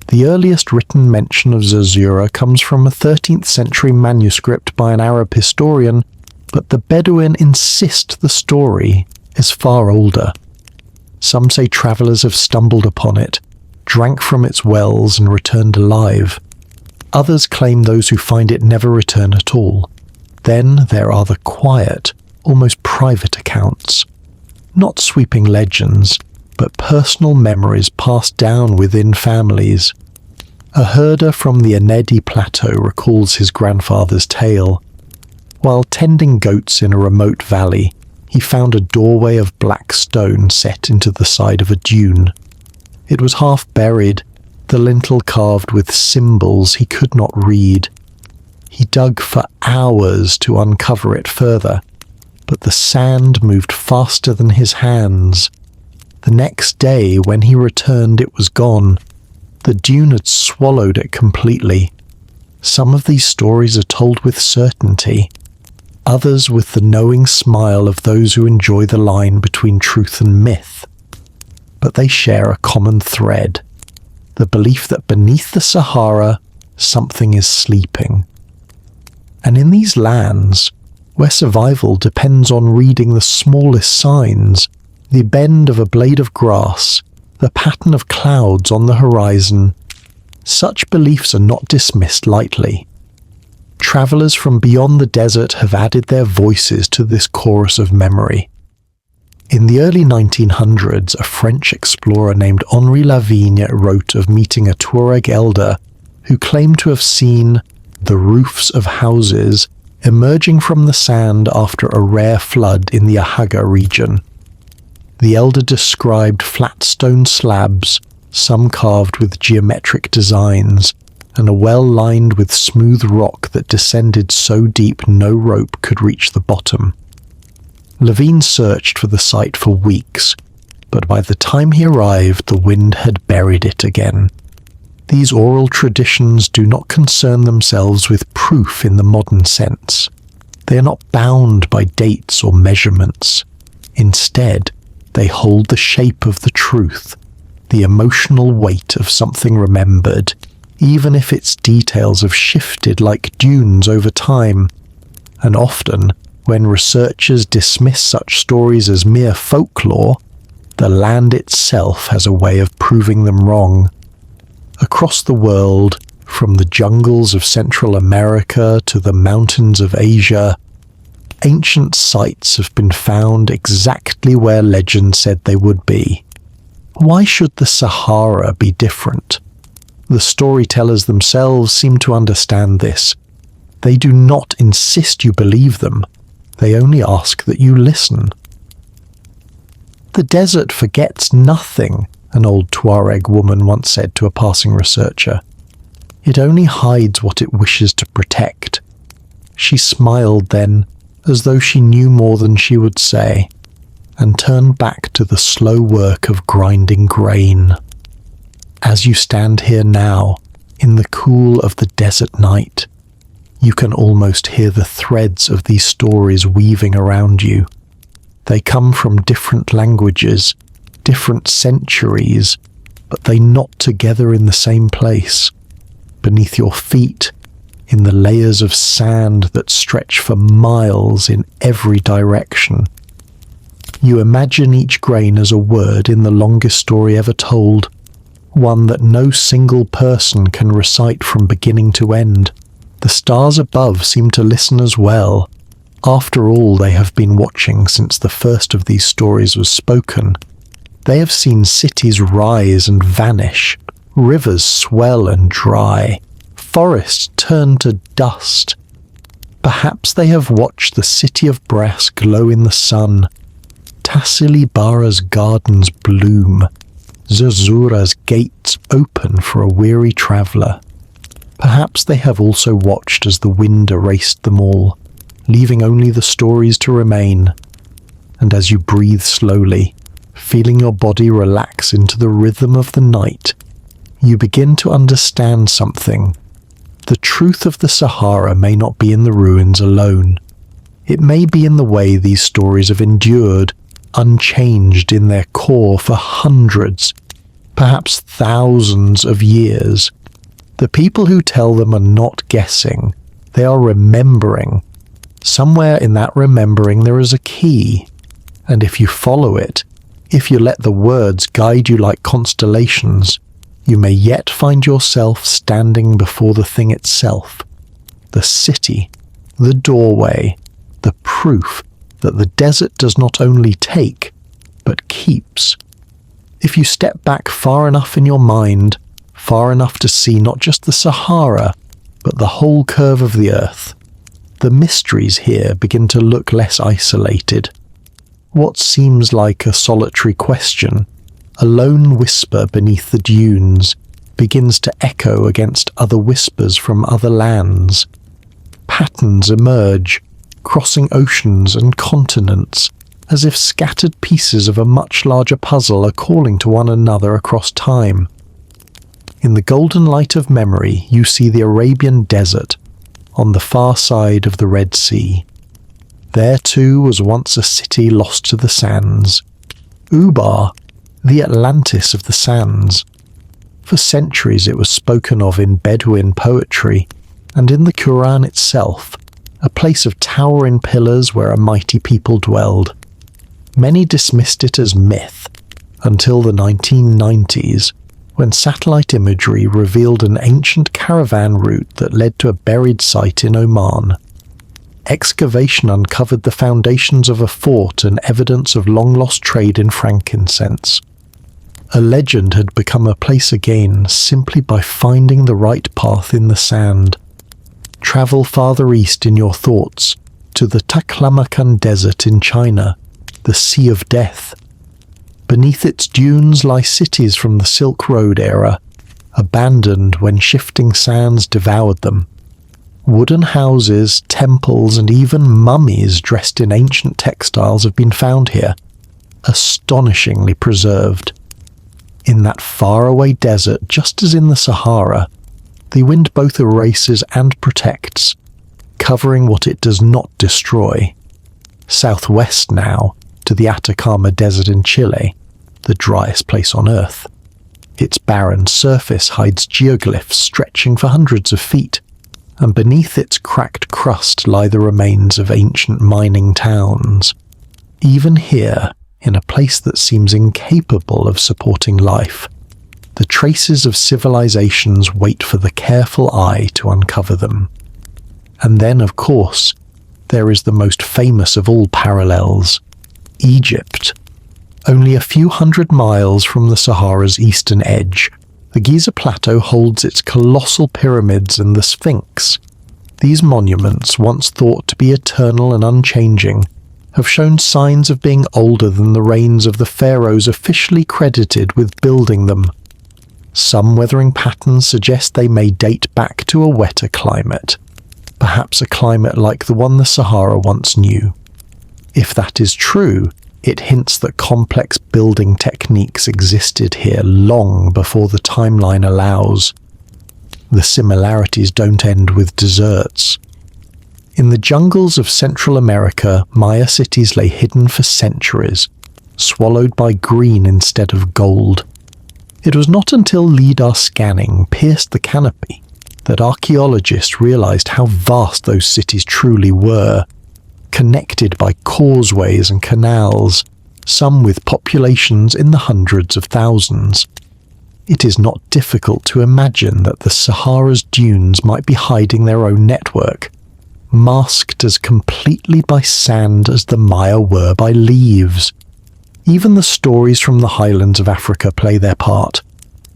The earliest written mention of Zerzura comes from a 13th century manuscript by an Arab historian, but the Bedouin insist the story is far older. Some say travellers have stumbled upon it, drank from its wells and returned alive. Others claim those who find it never return at all. Then there are the quiet, almost private accounts. Not sweeping legends, but personal memories passed down within families. A herder from the Enedi Plateau recalls his grandfather's tale. While tending goats in a remote valley, he found a doorway of black stone set into the side of a dune. It was half buried, the lintel carved with symbols he could not read. He dug for hours to uncover it further, but the sand moved faster than his hands. The next day, when he returned, it was gone. The dune had swallowed it completely. Some of these stories are told with certainty, others with the knowing smile of those who enjoy the line between truth and myth. But they share a common thread, the belief that beneath the Sahara, something is sleeping. And in these lands, where survival depends on reading the smallest signs, the bend of a blade of grass, the pattern of clouds on the horizon. Such beliefs are not dismissed lightly. Travellers from beyond the desert have added their voices to this chorus of memory. In the early 1900s, a French explorer named Henri Lavigne wrote of meeting a Tuareg elder who claimed to have seen the roofs of houses emerging from the sand after a rare flood in the Ahaga region. The elder described flat stone slabs, some carved with geometric designs, and a well lined with smooth rock that descended so deep no rope could reach the bottom. Lavigne searched for the site for weeks, but by the time he arrived, the wind had buried it again. These oral traditions do not concern themselves with proof in the modern sense. They are not bound by dates or measurements. Instead, they hold the shape of the truth, the emotional weight of something remembered, even if its details have shifted like dunes over time. And often, when researchers dismiss such stories as mere folklore, the land itself has a way of proving them wrong. Across the world, from the jungles of Central America to the mountains of Asia, ancient sites have been found exactly where legend said they would be. Why should the Sahara be different? The storytellers themselves seem to understand this. They do not insist you believe them. They only ask that you listen. The desert forgets nothing, an old Tuareg woman once said to a passing researcher. It only hides what it wishes to protect. She smiled then, as though she knew more than she would say, and turned back to the slow work of grinding grain. As you stand here now, in the cool of the desert night, you can almost hear the threads of these stories weaving around you. They come from different languages, different centuries, but they knot together in the same place, beneath your feet, in the layers of sand that stretch for miles in every direction. You imagine each grain as a word in the longest story ever told, one that no single person can recite from beginning to end. The stars above seem to listen as well. After all, they have been watching since the first of these stories was spoken. They have seen cities rise and vanish, rivers swell and dry, forests turn to dust. Perhaps they have watched the city of brass glow in the sun, Tassili Bara's gardens bloom, Zazura's gates open for a weary traveller. Perhaps they have also watched as the wind erased them all, leaving only the stories to remain. And as you breathe slowly, feeling your body relax into the rhythm of the night, you begin to understand something. The truth of the Sahara may not be in the ruins alone. It may be in the way these stories have endured, unchanged in their core for hundreds, perhaps thousands of years. The people who tell them are not guessing, they are remembering. Somewhere in that remembering there is a key, and if you follow it, if you let the words guide you like constellations, you may yet find yourself standing before the thing itself, the city, the doorway, the proof that the desert does not only take, but keeps. If you step back far enough in your mind, far enough to see not just the Sahara, but the whole curve of the earth, the mysteries here begin to look less isolated. What seems like a solitary question, a lone whisper beneath the dunes, begins to echo against other whispers from other lands. Patterns emerge, crossing oceans and continents, as if scattered pieces of a much larger puzzle are calling to one another across time. In the golden light of memory, you see the Arabian desert, on the far side of the Red Sea. There too was once a city lost to the sands. Ubar, the Atlantis of the sands. For centuries it was spoken of in Bedouin poetry and in the Quran itself a place of towering pillars where a mighty people dwelled. Many dismissed it as myth until the 1990s, when satellite imagery revealed an ancient caravan route that led to a buried site in Oman. Excavation uncovered the foundations of a fort and evidence of long-lost trade in frankincense. A legend had become a place again simply by finding the right path in the sand. Travel farther east in your thoughts, to the Taklamakan Desert in China, the Sea of Death. Beneath its dunes lie cities from the Silk Road era, abandoned when shifting sands devoured them. Wooden houses, temples, and even mummies dressed in ancient textiles have been found here, astonishingly preserved. In that faraway desert, just as in the Sahara, the wind both erases and protects, covering what it does not destroy. Southwest now, to the Atacama Desert in Chile, the driest place on Earth. Its barren surface hides geoglyphs stretching for hundreds of feet, and beneath its cracked crust lie the remains of ancient mining towns. Even here, in a place that seems incapable of supporting life, the traces of civilizations wait for the careful eye to uncover them. And then, of course, there is the most famous of all parallels, Egypt. Only a few hundred miles from the Sahara's eastern edge, the Giza Plateau holds its colossal pyramids and the Sphinx. These monuments, once thought to be eternal and unchanging, have shown signs of being older than the reigns of the pharaohs officially credited with building them. Some weathering patterns suggest they may date back to a wetter climate, perhaps a climate like the one the Sahara once knew. If that is true, it hints that complex building techniques existed here long before the timeline allows. The similarities don't end with deserts. In the jungles of Central America, Maya cities lay hidden for centuries, swallowed by green instead of gold. It was not until LIDAR scanning pierced the canopy that archaeologists realized how vast those cities truly were, connected by causeways and canals, some with populations in the hundreds of thousands. It is not difficult to imagine that the Sahara's dunes might be hiding their own network, masked as completely by sand as the Maya were by leaves. Even the stories from the highlands of Africa play their part.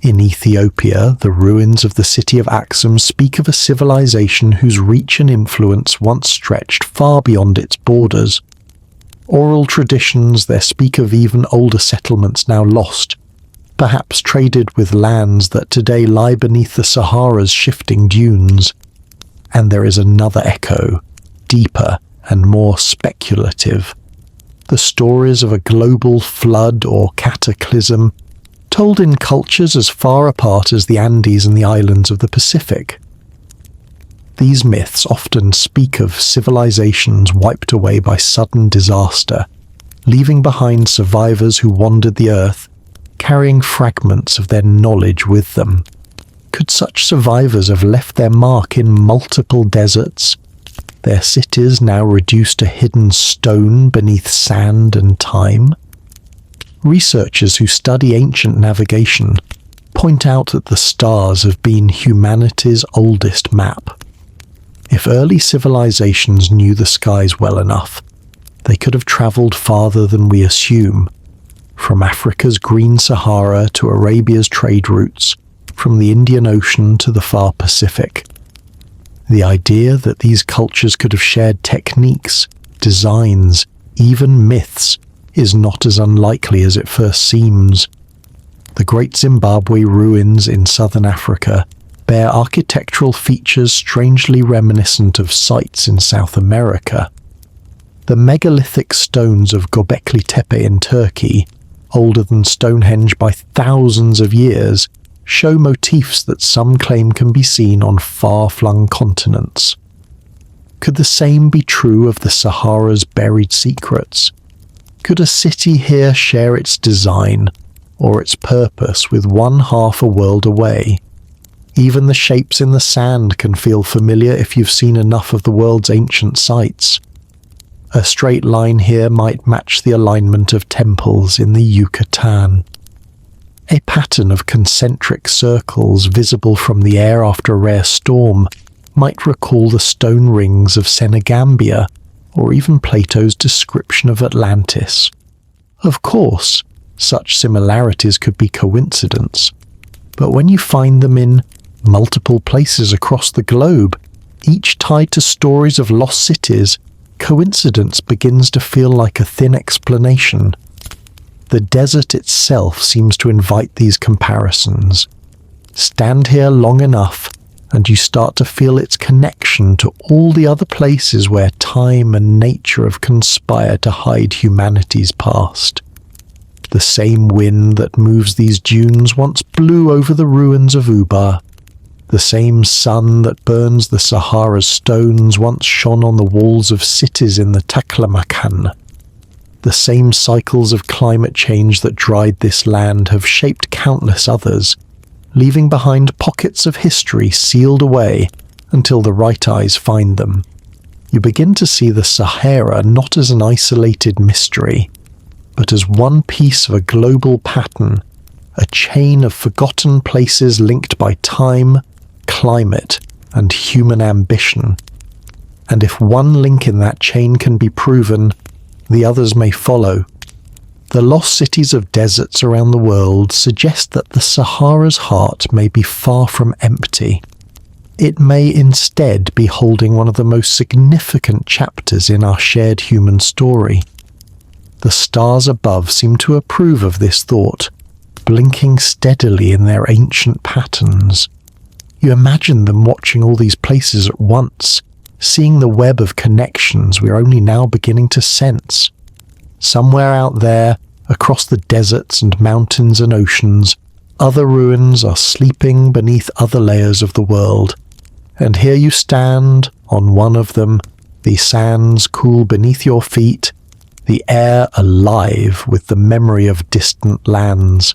In Ethiopia, the ruins of the city of Aksum speak of a civilization whose reach and influence once stretched far beyond its borders. Oral traditions there speak of even older settlements now lost, perhaps traded with lands that today lie beneath the Sahara's shifting dunes. And there is another echo, deeper and more speculative. The stories of a global flood or cataclysm, told in cultures as far apart as the Andes and the islands of the Pacific. These myths often speak of civilizations wiped away by sudden disaster, leaving behind survivors who wandered the earth, carrying fragments of their knowledge with them. Could such survivors have left their mark in multiple deserts, their cities now reduced to hidden stone beneath sand and time? Researchers who study ancient navigation point out that the stars have been humanity's oldest map. If early civilizations knew the skies well enough, they could have travelled farther than we assume, from Africa's green Sahara to Arabia's trade routes, from the Indian Ocean to the far Pacific. The idea that these cultures could have shared techniques, designs, even myths, is not as unlikely as it first seems. The Great Zimbabwe ruins in southern Africa bear architectural features strangely reminiscent of sites in South America. The megalithic stones of Göbekli Tepe in Turkey, older than Stonehenge by thousands of years, show motifs that some claim can be seen on far-flung continents. Could the same be true of the Sahara's buried secrets? Could a city here share its design or its purpose with one half a world away? Even the shapes in the sand can feel familiar if you've seen enough of the world's ancient sites. A straight line here might match the alignment of temples in the Yucatan. A pattern of concentric circles visible from the air after a rare storm might recall the stone rings of Senegambia, or even Plato's description of Atlantis. Of course, such similarities could be coincidence, but when you find them in multiple places across the globe, each tied to stories of lost cities, coincidence begins to feel like a thin explanation. The desert itself seems to invite these comparisons. Stand here long enough, and you start to feel its connection to all the other places where time and nature have conspired to hide humanity's past. The same wind that moves these dunes once blew over the ruins of Ubar. The same sun that burns the Sahara's stones once shone on the walls of cities in the Taklamakan. The same cycles of climate change that dried this land have shaped countless others, leaving behind pockets of history sealed away until the right eyes find them. You begin to see the Sahara not as an isolated mystery, but as one piece of a global pattern, a chain of forgotten places linked by time, climate, and human ambition. And if one link in that chain can be proven, the others may follow. The lost cities of deserts around the world suggest that the Sahara's heart may be far from empty. It may instead be holding one of the most significant chapters in our shared human story. The stars above seem to approve of this thought, blinking steadily in their ancient patterns. You imagine them watching all these places at once, seeing the web of connections we're only now beginning to sense. Somewhere out there, across the deserts and mountains and oceans, other ruins are sleeping beneath other layers of the world. And here you stand, on one of them, the sands cool beneath your feet, the air alive with the memory of distant lands.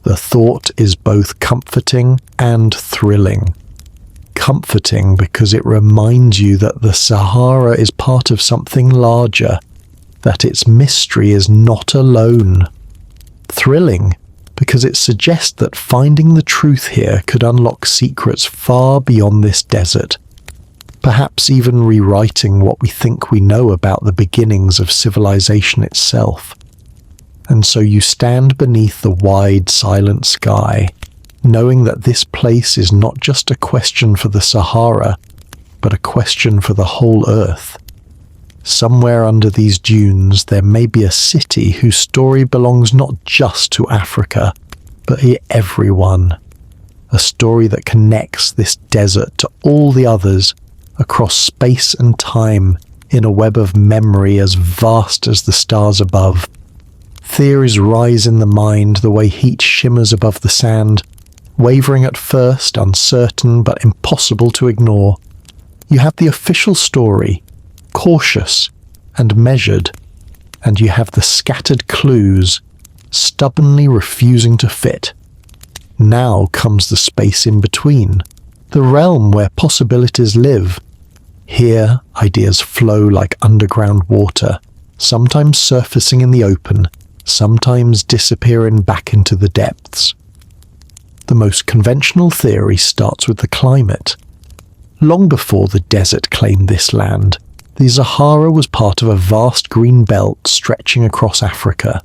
The thought is both comforting and thrilling. Comforting because it reminds you that the Sahara is part of something larger, that its mystery is not alone. Thrilling because it suggests that finding the truth here could unlock secrets far beyond this desert, perhaps even rewriting what we think we know about the beginnings of civilization itself. And so you stand beneath the wide, silent sky, knowing that this place is not just a question for the Sahara, but a question for the whole earth. Somewhere under these dunes there may be a city whose story belongs not just to Africa, but to everyone. A story that connects this desert to all the others across space and time in a web of memory as vast as the stars above. Theories rise in the mind the way heat shimmers above the sand, wavering at first, uncertain but impossible to ignore. You have the official story, cautious and measured, and you have the scattered clues, stubbornly refusing to fit. Now comes the space in between, the realm where possibilities live. Here, ideas flow like underground water, sometimes surfacing in the open, sometimes disappearing back into the depths. The most conventional theory starts with the climate. Long before the desert claimed this land, the Sahara was part of a vast green belt stretching across Africa.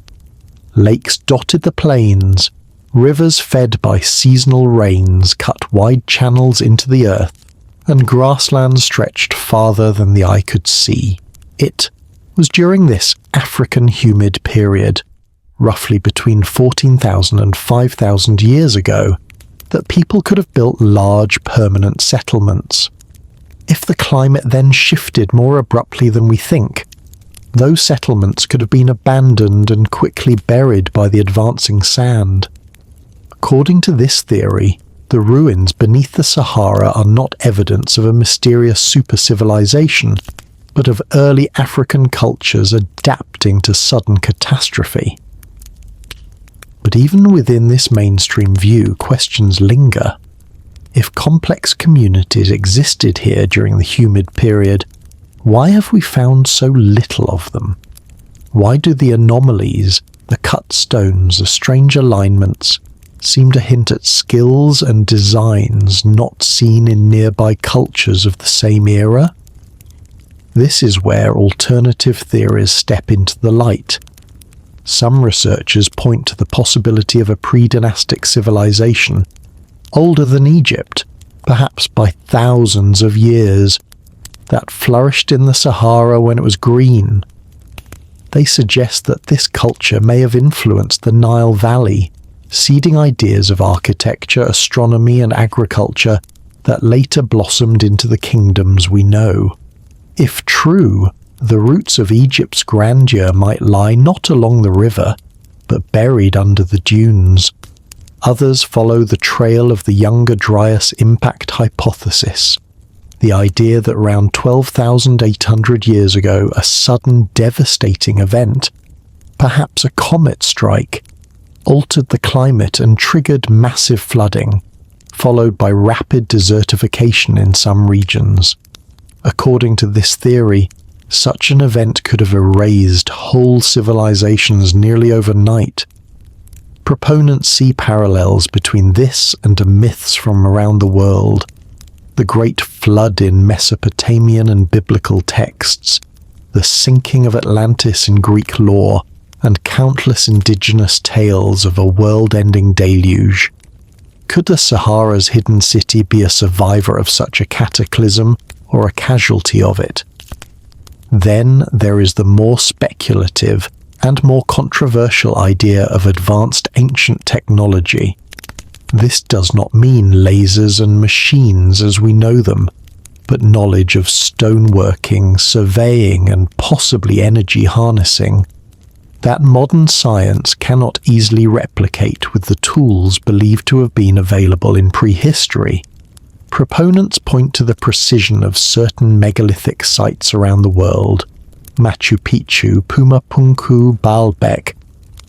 Lakes dotted the plains, rivers fed by seasonal rains cut wide channels into the earth, and grasslands stretched farther than the eye could see. It was during this African humid period, roughly between 14,000 and 5,000 years ago, that people could have built large permanent settlements. If the climate then shifted more abruptly than we think, those settlements could have been abandoned and quickly buried by the advancing sand. According to this theory, the ruins beneath the Sahara are not evidence of a mysterious super-civilization, but of early African cultures adapting to sudden catastrophe. But even within this mainstream view, questions linger. If complex communities existed here during the humid period, why have we found so little of them? Why do the anomalies, the cut stones, the strange alignments, seem to hint at skills and designs not seen in nearby cultures of the same era? This is where alternative theories step into the light. Some researchers point to the possibility of a pre-dynastic civilization, older than Egypt, perhaps by thousands of years, that flourished in the Sahara when it was green. They suggest that this culture may have influenced the Nile Valley, seeding ideas of architecture, astronomy, and agriculture that later blossomed into the kingdoms we know. If true, the roots of Egypt's grandeur might lie not along the river, but buried under the dunes. Others follow the trail of the Younger Dryas impact hypothesis, the idea that around 12,800 years ago a sudden devastating event, perhaps a comet strike, altered the climate and triggered massive flooding, followed by rapid desertification in some regions. According to this theory, such an event could have erased whole civilizations nearly overnight. Proponents see parallels between this and myths from around the world. The Great Flood in Mesopotamian and biblical texts, the sinking of Atlantis in Greek lore, and countless indigenous tales of a world-ending deluge. Could the Sahara's hidden city be a survivor of such a cataclysm or a casualty of it? Then there is the more speculative and more controversial idea of advanced ancient technology. This does not mean lasers and machines as we know them, but knowledge of stoneworking, surveying, and possibly energy harnessing that modern science cannot easily replicate with the tools believed to have been available in prehistory. Proponents point to the precision of certain megalithic sites around the world, Machu Picchu, Pumapunku, Baalbek,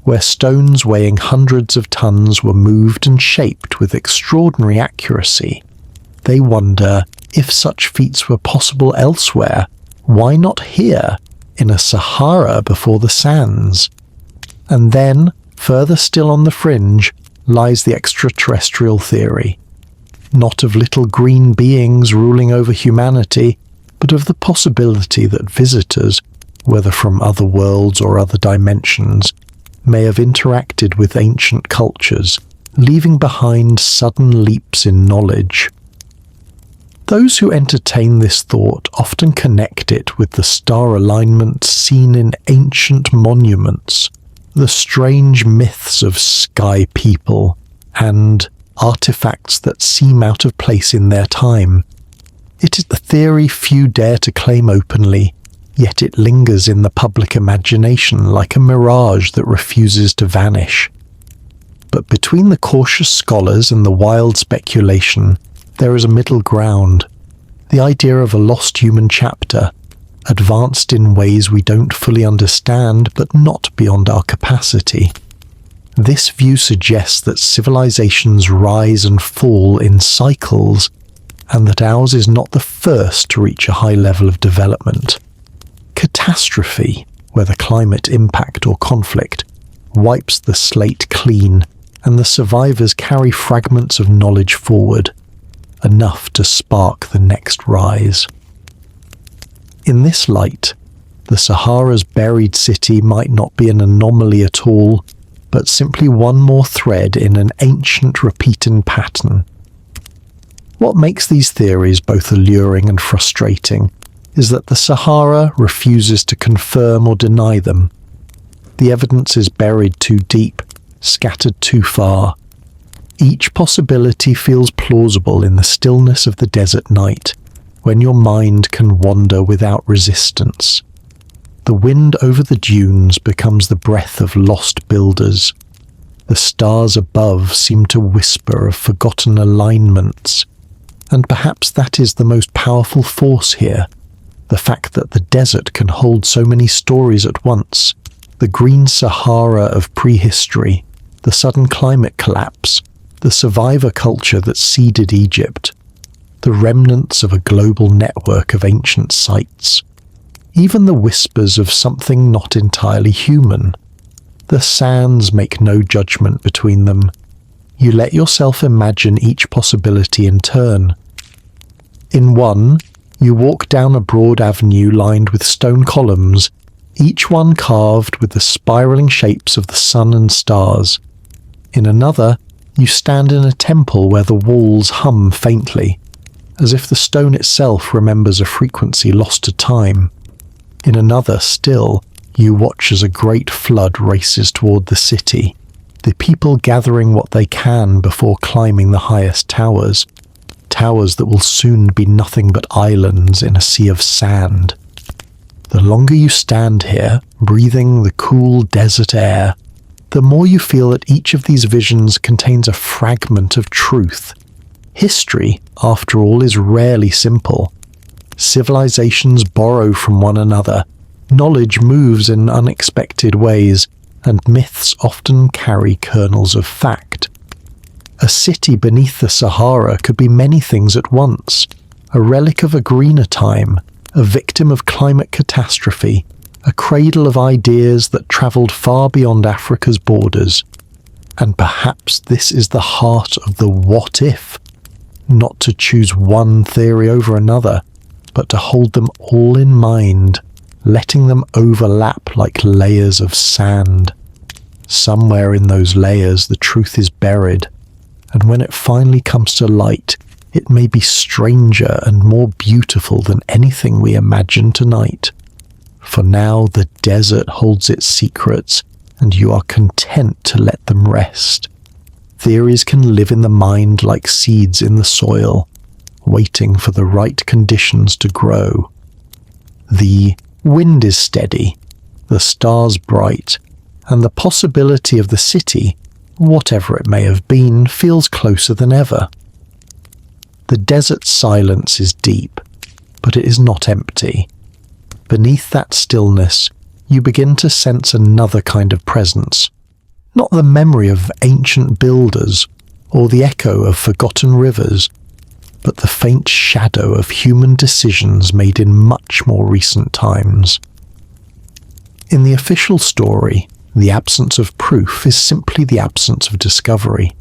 where stones weighing hundreds of tons were moved and shaped with extraordinary accuracy. They wonder, if such feats were possible elsewhere, why not here, in a Sahara before the sands? And then, further still on the fringe, lies the extraterrestrial theory. Not of little green beings ruling over humanity, but of the possibility that visitors, whether from other worlds or other dimensions, may have interacted with ancient cultures, leaving behind sudden leaps in knowledge. Those who entertain this thought often connect it with the star alignment seen in ancient monuments, the strange myths of sky people, and artifacts that seem out of place in their time. It is the theory few dare to claim openly, yet it lingers in the public imagination like a mirage that refuses to vanish. But between the cautious scholars and the wild speculation, there is a middle ground, the idea of a lost human chapter, advanced in ways we don't fully understand but not beyond our capacity. This view suggests that civilizations rise and fall in cycles, and that ours is not the first to reach a high level of development. Catastrophe, whether climate impact or conflict, wipes the slate clean, and the survivors carry fragments of knowledge forward, enough to spark the next rise. In this light, the Sahara's buried city might not be an anomaly at all, but simply one more thread in an ancient repeating pattern. What makes these theories both alluring and frustrating is that the Sahara refuses to confirm or deny them. The evidence is buried too deep, scattered too far. Each possibility feels plausible in the stillness of the desert night, when your mind can wander without resistance. The wind over the dunes becomes the breath of lost builders. The stars above seem to whisper of forgotten alignments. And perhaps that is the most powerful force here, the fact that the desert can hold so many stories at once. The green Sahara of prehistory, the sudden climate collapse, the survivor culture that seeded Egypt, the remnants of a global network of ancient sites, even the whispers of something not entirely human. The sands make no judgment between them. You let yourself imagine each possibility in turn. In one, you walk down a broad avenue lined with stone columns, each one carved with the spiraling shapes of the sun and stars. In another, you stand in a temple where the walls hum faintly, as if the stone itself remembers a frequency lost to time. In another still, you watch as a great flood races toward the city, the people gathering what they can before climbing the highest towers, towers that will soon be nothing but islands in a sea of sand. The longer you stand here, breathing the cool desert air, the more you feel that each of these visions contains a fragment of truth. History, after all, is rarely simple. Civilizations borrow from one another, knowledge moves in unexpected ways, and myths often carry kernels of fact. A city beneath the Sahara could be many things at once: a relic of a greener time, a victim of climate catastrophe, a cradle of ideas that travelled far beyond Africa's borders. And perhaps this is the heart of the what if, not to choose one theory over another, but to hold them all in mind, letting them overlap like layers of sand. Somewhere in those layers the truth is buried, and when it finally comes to light, it may be stranger and more beautiful than anything we imagine tonight. For now the desert holds its secrets, and you are content to let them rest. Theories can live in the mind like seeds in the soil, waiting for the right conditions to grow. The wind is steady, the stars bright, and the possibility of the city, whatever it may have been, feels closer than ever. The desert's silence is deep, but it is not empty. Beneath that stillness, you begin to sense another kind of presence. Not the memory of ancient builders or the echo of forgotten rivers, but the faint shadow of human decisions made in much more recent times. In the official story, the absence of proof is simply the absence of discovery.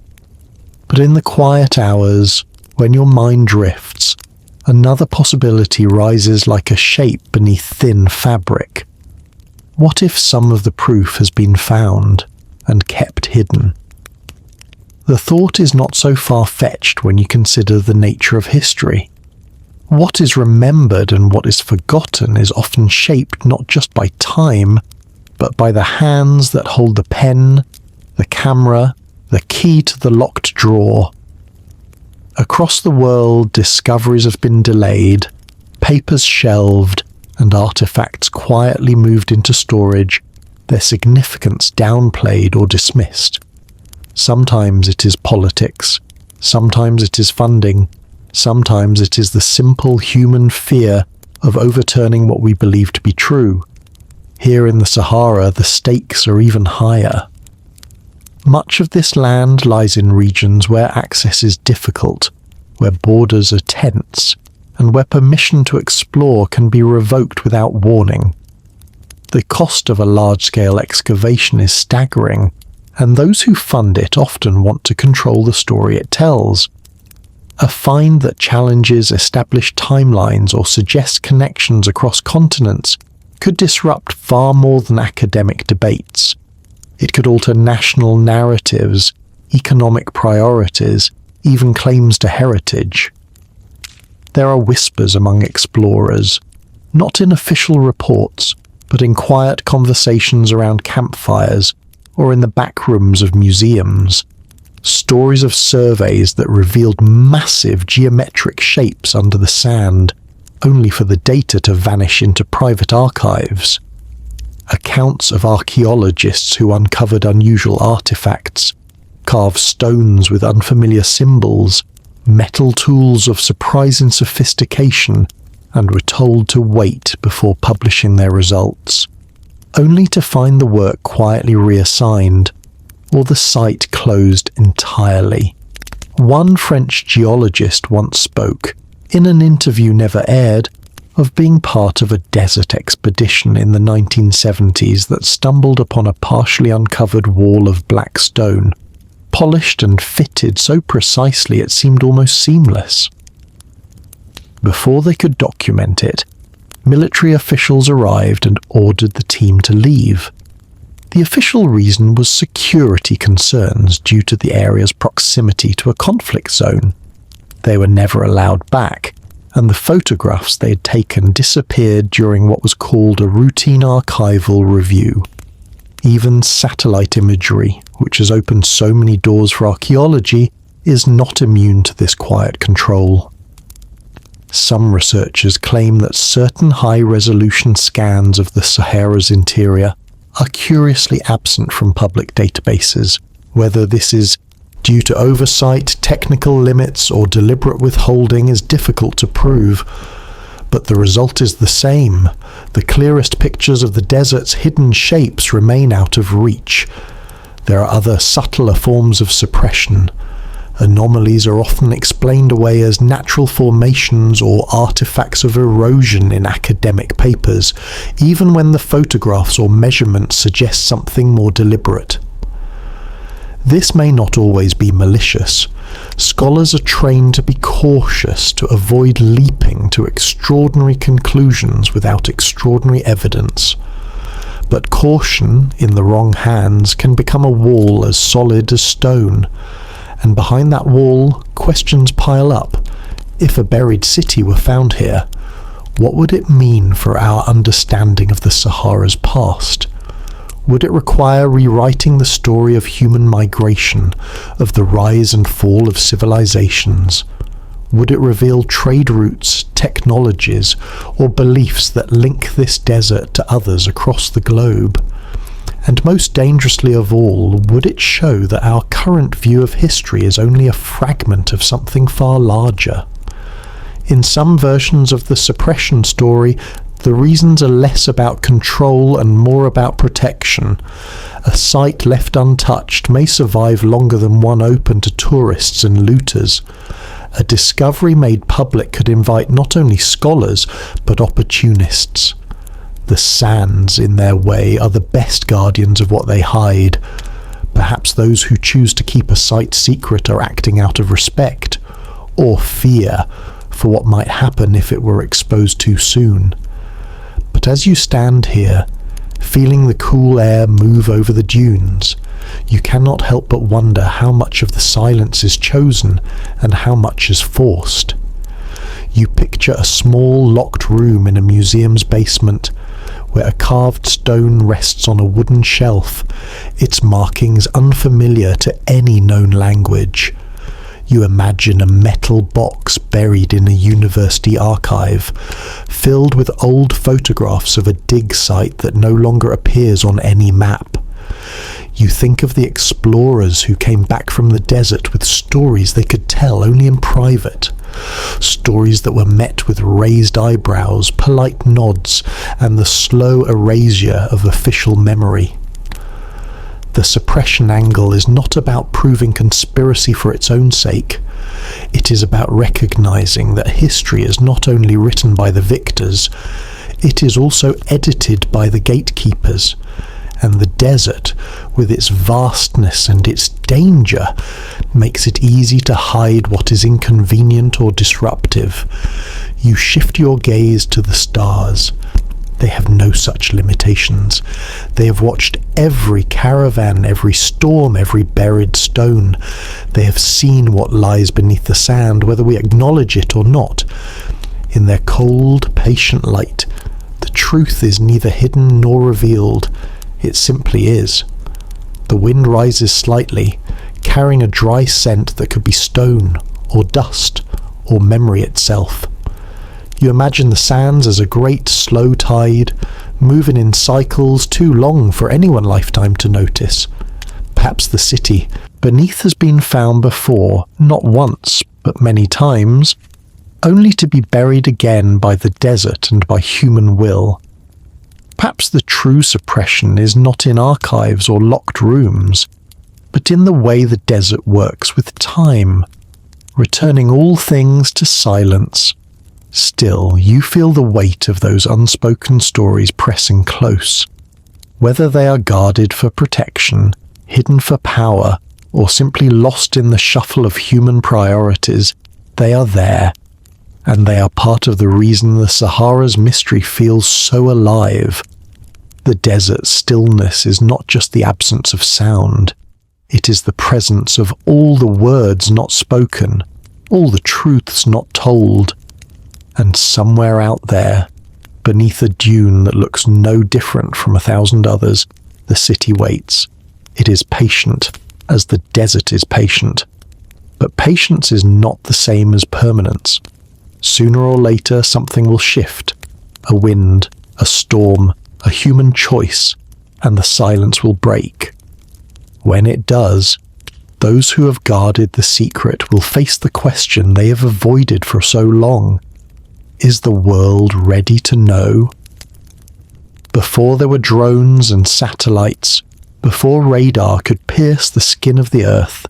But in the quiet hours, when your mind drifts, another possibility rises like a shape beneath thin fabric. What if some of the proof has been found and kept hidden? The thought is not so far-fetched when you consider the nature of history. What is remembered and what is forgotten is often shaped not just by time, but by the hands that hold the pen, the camera, the key to the locked drawer. Across the world, discoveries have been delayed, papers shelved, and artifacts quietly moved into storage, their significance downplayed or dismissed. Sometimes it is politics, sometimes it is funding, sometimes it is the simple human fear of overturning what we believe to be true. Here in the Sahara, the stakes are even higher. Much of this land lies in regions where access is difficult, where borders are tense, and where permission to explore can be revoked without warning. The cost of a large-scale excavation is staggering, and those who fund it often want to control the story it tells. A find that challenges established timelines or suggests connections across continents could disrupt far more than academic debates. It could alter national narratives, economic priorities, even claims to heritage. There are whispers among explorers, not in official reports, but in quiet conversations around campfires or in the back rooms of museums. Stories of surveys that revealed massive geometric shapes under the sand, only for the data to vanish into private archives. Accounts of archaeologists who uncovered unusual artifacts, carved stones with unfamiliar symbols, metal tools of surprising sophistication, and were told to wait before publishing their results, only to find the work quietly reassigned, or the site closed entirely. One French geologist once spoke, in an interview never aired, of being part of a desert expedition in the 1970s that stumbled upon a partially uncovered wall of black stone, polished and fitted so precisely it seemed almost seamless. Before they could document it, military officials arrived and ordered the team to leave. The official reason was security concerns due to the area's proximity to a conflict zone. They were never allowed back, and the photographs they had taken disappeared during what was called a routine archival review. Even satellite imagery, which has opened so many doors for archaeology, is not immune to this quiet control. Some researchers claim that certain high-resolution scans of the Sahara's interior are curiously absent from public databases. Whether this is due to oversight, technical limits, or deliberate withholding is difficult to prove, but the result is the same. The clearest pictures of the desert's hidden shapes remain out of reach. There are other subtler forms of suppression. Anomalies are often explained away as natural formations or artifacts of erosion in academic papers, even when the photographs or measurements suggest something more deliberate. This may not always be malicious. Scholars are trained to be cautious, to avoid leaping to extraordinary conclusions without extraordinary evidence. But caution, in the wrong hands, can become a wall as solid as stone. And behind that wall, questions pile up. If a buried city were found here, what would it mean for our understanding of the Sahara's past? Would it require rewriting the story of human migration, of the rise and fall of civilizations? Would it reveal trade routes, technologies, or beliefs that link this desert to others across the globe? And most dangerously of all, would it show that our current view of history is only a fragment of something far larger? In some versions of the suppression story, the reasons are less about control and more about protection. A site left untouched may survive longer than one open to tourists and looters. A discovery made public could invite not only scholars, but opportunists. The sands, in their way, are the best guardians of what they hide. Perhaps those who choose to keep a site secret are acting out of respect, or fear, for what might happen if it were exposed too soon. But as you stand here, feeling the cool air move over the dunes, you cannot help but wonder how much of the silence is chosen and how much is forced. You picture a small locked room in a museum's basement, where a carved stone rests on a wooden shelf, its markings unfamiliar to any known language. You imagine a metal box buried in a university archive, filled with old photographs of a dig site that no longer appears on any map. You think of the explorers who came back from the desert with stories they could tell only in private. Stories that were met with raised eyebrows, polite nods, and the slow erasure of official memory. The suppression angle is not about proving conspiracy for its own sake. It is about recognizing that history is not only written by the victors, it is also edited by the gatekeepers. And the desert, with its vastness and its danger, makes it easy to hide what is inconvenient or disruptive. You shift your gaze to the stars. They have no such limitations. They have watched every caravan, every storm, every buried stone. They have seen what lies beneath the sand, whether we acknowledge it or not. In their cold, patient light, the truth is neither hidden nor revealed. It simply is. The wind rises slightly, carrying a dry scent that could be stone, or dust, or memory itself. You imagine the sands as a great slow tide, moving in cycles too long for anyone's lifetime to notice. Perhaps the city beneath has been found before, not once, but many times, only to be buried again by the desert and by human will. Perhaps the true suppression is not in archives or locked rooms, but in the way the desert works with time, returning all things to silence. Still, you feel the weight of those unspoken stories pressing close. Whether they are guarded for protection, hidden for power, or simply lost in the shuffle of human priorities, they are there, and they are part of the reason the Sahara's mystery feels so alive. The desert's stillness is not just the absence of sound, it is the presence of all the words not spoken, all the truths not told. And somewhere out there, beneath a dune that looks no different from 1,000 others, the city waits. It is patient, as the desert is patient. But patience is not the same as permanence. Sooner or later, something will shift. A wind, a storm, a human choice, and the silence will break. When it does, those who have guarded the secret will face the question they have avoided for so long. Is the world ready to know? Before there were drones and satellites, before radar could pierce the skin of the earth,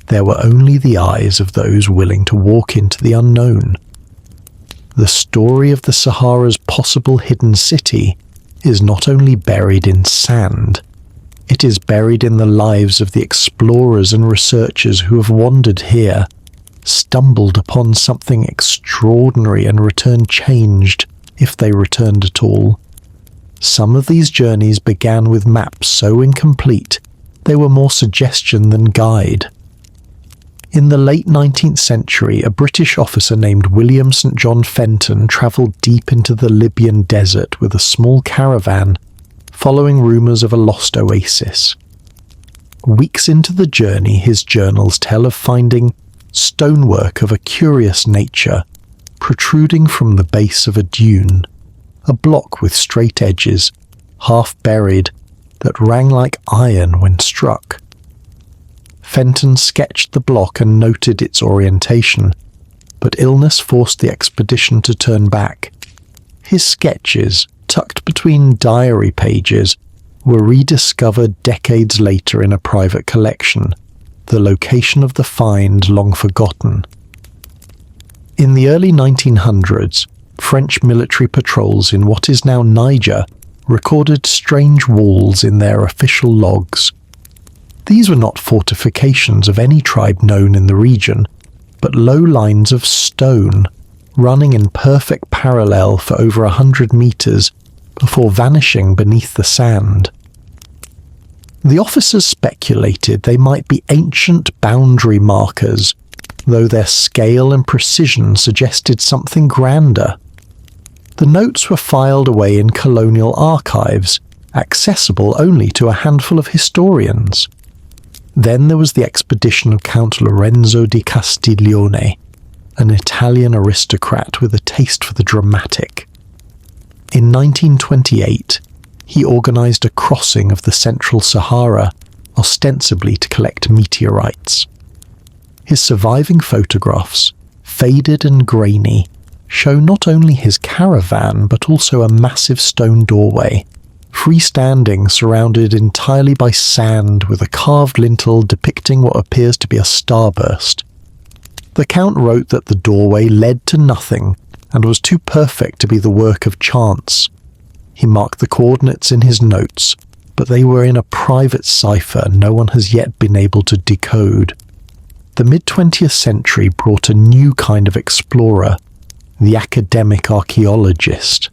there were only the eyes of those willing to walk into the unknown. The story of the Sahara's possible hidden city is not only buried in sand, it is buried in the lives of the explorers and researchers who have wandered here, stumbled upon something extraordinary and returned changed, if they returned at all. Some of these journeys began with maps so incomplete they were more suggestion than guide. In the late 19th century, a British officer named William St. John Fenton travelled deep into the Libyan desert with a small caravan, following rumours of a lost oasis. Weeks into the journey, his journals tell of finding stonework of a curious nature protruding from the base of a dune, a block with straight edges, half buried, that rang like iron when struck. Fenton sketched the block and noted its orientation, but illness forced the expedition to turn back. His sketches, tucked between diary pages, were rediscovered decades later in a private collection, the location of the find long forgotten. In the early 1900s, French military patrols in what is now Niger recorded strange walls in their official logs. These were not fortifications of any tribe known in the region, but low lines of stone, running in perfect parallel for over 100 meters before vanishing beneath the sand. The officers speculated they might be ancient boundary markers, though their scale and precision suggested something grander. The notes were filed away in colonial archives, accessible only to a handful of historians. Then there was the expedition of Count Lorenzo di Castiglione, an Italian aristocrat with a taste for the dramatic. In 1928, he organised a crossing of the Central Sahara, ostensibly to collect meteorites. His surviving photographs, faded and grainy, show not only his caravan but also a massive stone doorway, freestanding, surrounded entirely by sand with a carved lintel depicting what appears to be a starburst. The Count wrote that the doorway led to nothing and was too perfect to be the work of chance. He marked the coordinates in his notes, but they were in a private cipher no one has yet been able to decode. The mid-20th century brought a new kind of explorer, the academic archaeologist.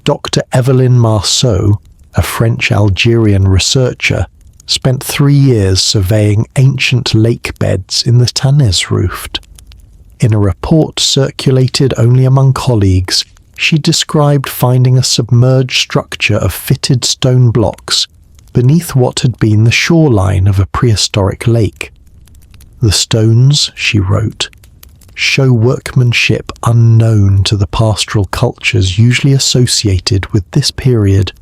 Dr. Evelyn Marceau, a French-Algerian researcher, spent 3 years surveying ancient lake beds in the Tanez Rift. In a report circulated only among colleagues, she described finding a submerged structure of fitted stone blocks beneath what had been the shoreline of a prehistoric lake. The stones, she wrote, show workmanship unknown to the pastoral cultures usually associated with this period.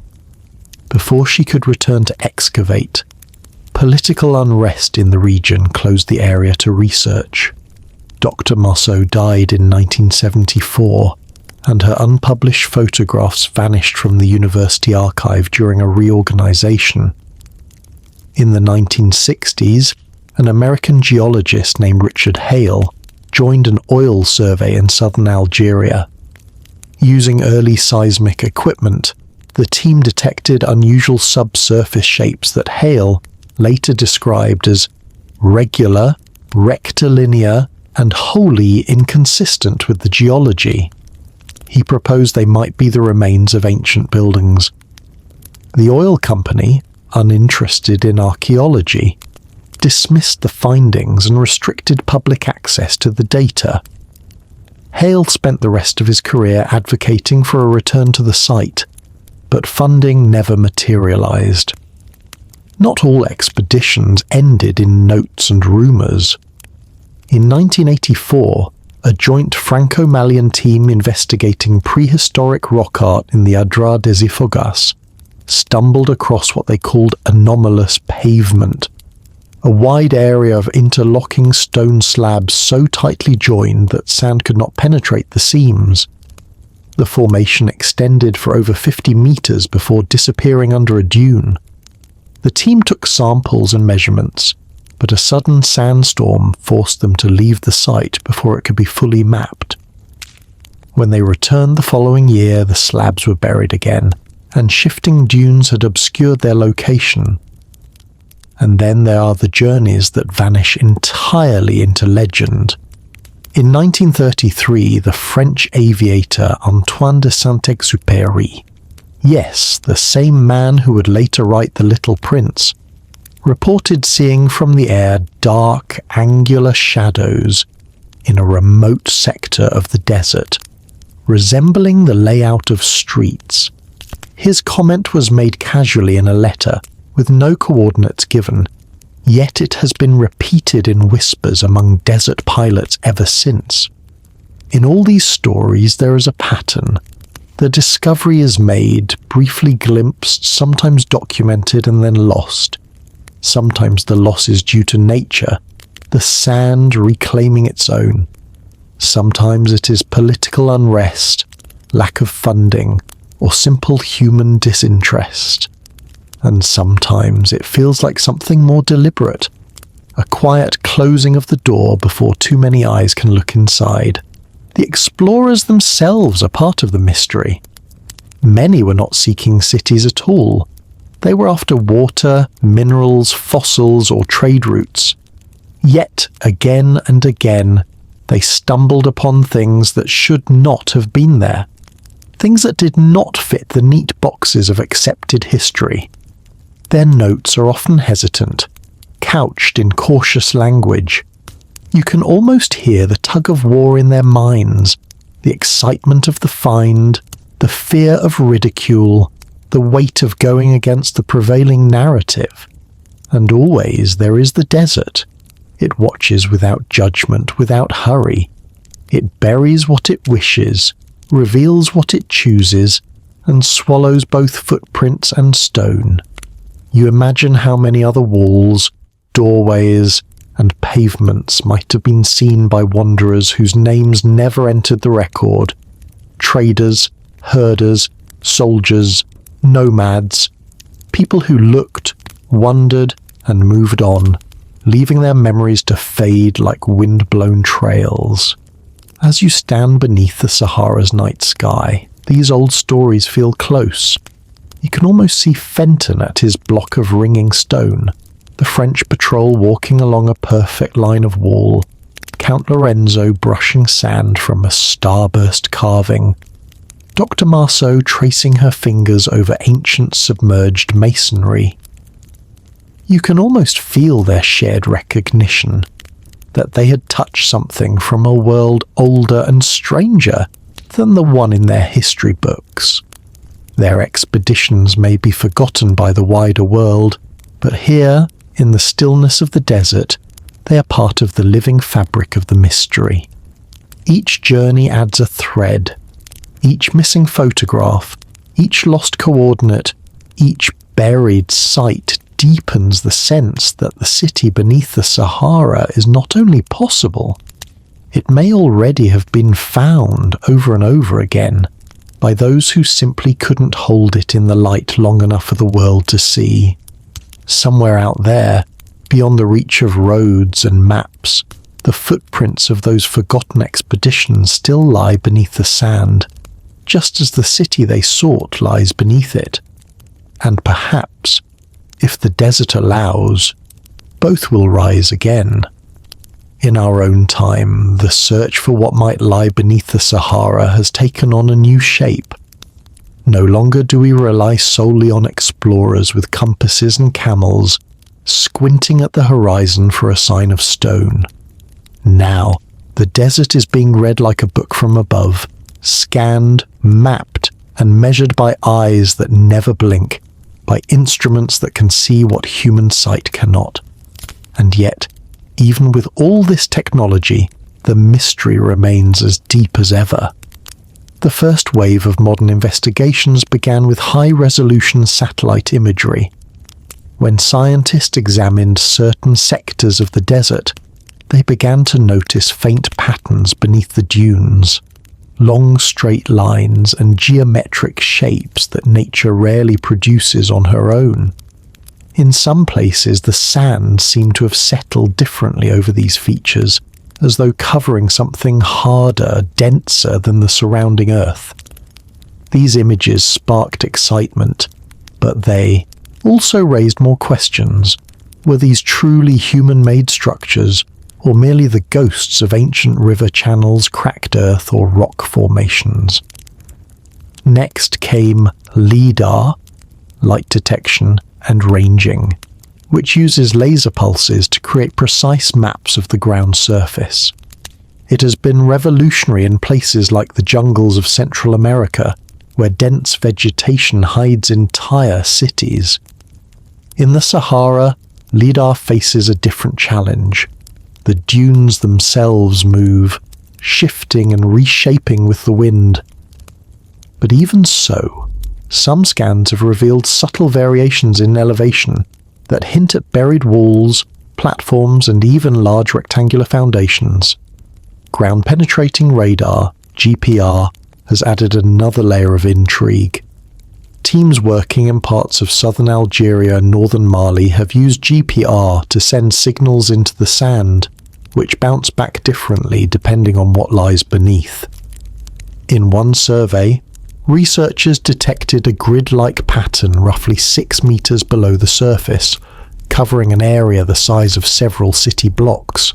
Before she could return to excavate, political unrest in the region closed the area to research. Dr. Marceau died in 1974, and her unpublished photographs vanished from the university archive during a reorganization. In the 1960s, an American geologist named Richard Hale joined an oil survey in southern Algeria. Using early seismic equipment, the team detected unusual subsurface shapes that Hale later described as regular, rectilinear, and wholly inconsistent with the geology. He proposed they might be the remains of ancient buildings. The oil company, uninterested in archaeology, dismissed the findings and restricted public access to the data. Hale spent the rest of his career advocating for a return to the site, but funding never materialized. Not all expeditions ended in notes and rumors. In 1984, a joint Franco-Malian team investigating prehistoric rock art in the Adrar des Ifogas stumbled across what they called anomalous pavement, a wide area of interlocking stone slabs so tightly joined that sand could not penetrate the seams. The formation extended for over 50 meters before disappearing under a dune. The team took samples and measurements, but a sudden sandstorm forced them to leave the site before it could be fully mapped. When they returned the following year, the slabs were buried again, and shifting dunes had obscured their location. And then there are the journeys that vanish entirely into legend. In 1933, the French aviator Antoine de Saint-Exupéry, yes, the same man who would later write The Little Prince, reported seeing from the air dark, angular shadows in a remote sector of the desert, resembling the layout of streets. His comment was made casually in a letter, with no coordinates given, yet it has been repeated in whispers among desert pilots ever since. In all these stories there is a pattern. The discovery is made, briefly glimpsed, sometimes documented and then lost. Sometimes the loss is due to nature, the sand reclaiming its own. Sometimes it is political unrest, lack of funding, or simple human disinterest. And sometimes it feels like something more deliberate, a quiet closing of the door before too many eyes can look inside. The explorers themselves are part of the mystery. Many were not seeking cities at all. They were after water, minerals, fossils, or trade routes. Yet, again and again, they stumbled upon things that should not have been there. Things that did not fit the neat boxes of accepted history. Their notes are often hesitant, couched in cautious language. You can almost hear the tug-of-war in their minds, the excitement of the find, the fear of ridicule, the weight of going against the prevailing narrative. And always there is the desert. It watches without judgment, without hurry. It buries what it wishes, reveals what it chooses, and swallows both footprints and stone. You imagine how many other walls, doorways, and pavements might have been seen by wanderers whose names never entered the record. Traders, herders, soldiers, nomads, people who looked, wondered, and moved on, leaving their memories to fade like wind-blown trails. As you stand beneath the Sahara's night sky, these old stories feel close. You can almost see Fenton at his block of ringing stone, the French patrol walking along a perfect line of wall, Count Lorenzo brushing sand from a starburst carving, Dr. Marceau tracing her fingers over ancient submerged masonry. You can almost feel their shared recognition, that they had touched something from a world older and stranger than the one in their history books. Their expeditions may be forgotten by the wider world, but here, in the stillness of the desert, they are part of the living fabric of the mystery. Each journey adds a thread. Each missing photograph, each lost coordinate, each buried site deepens the sense that the city beneath the Sahara is not only possible, it may already have been found over and over again by those who simply couldn't hold it in the light long enough for the world to see. Somewhere out there, Beyond the reach of roads and maps, the footprints of those forgotten expeditions still lie beneath the sand, just as the city they sought lies beneath it. And perhaps, if the desert allows, both will rise again. In our own time, the search for what might lie beneath the Sahara has taken on a new shape. No longer do we rely solely on explorers with compasses and camels, squinting at the horizon for a sign of stone. Now, the desert is being read like a book from above, scanned, mapped, and measured by eyes that never blink, by instruments that can see what human sight cannot. And yet, even with all this technology, the mystery remains as deep as ever. The first wave of modern investigations began with high-resolution satellite imagery. When scientists examined certain sectors of the desert, they began to notice faint patterns beneath the dunes, long straight lines and geometric shapes that nature rarely produces on her own. In some places, the sand seemed to have settled differently over these features, as though covering something harder, denser than the surrounding earth. These images sparked excitement, but they also raised more questions. Were these truly human-made structures, or merely the ghosts of ancient river channels, cracked earth, or rock formations? Next came LIDAR, light detection and ranging, which uses laser pulses to create precise maps of the ground surface. It has been revolutionary in places like the jungles of Central America, where dense vegetation hides entire cities. In the Sahara, LIDAR faces a different challenge. The dunes themselves move, shifting and reshaping with the wind. But even so, some scans have revealed subtle variations in elevation that hint at buried walls, platforms, and even large rectangular foundations. Ground-penetrating radar, GPR, has added another layer of intrigue. Teams working in parts of southern Algeria and northern Mali have used GPR to send signals into the sand, which bounce back differently depending on what lies beneath. In one survey, researchers detected a grid-like pattern roughly 6 meters below the surface, covering an area the size of several city blocks.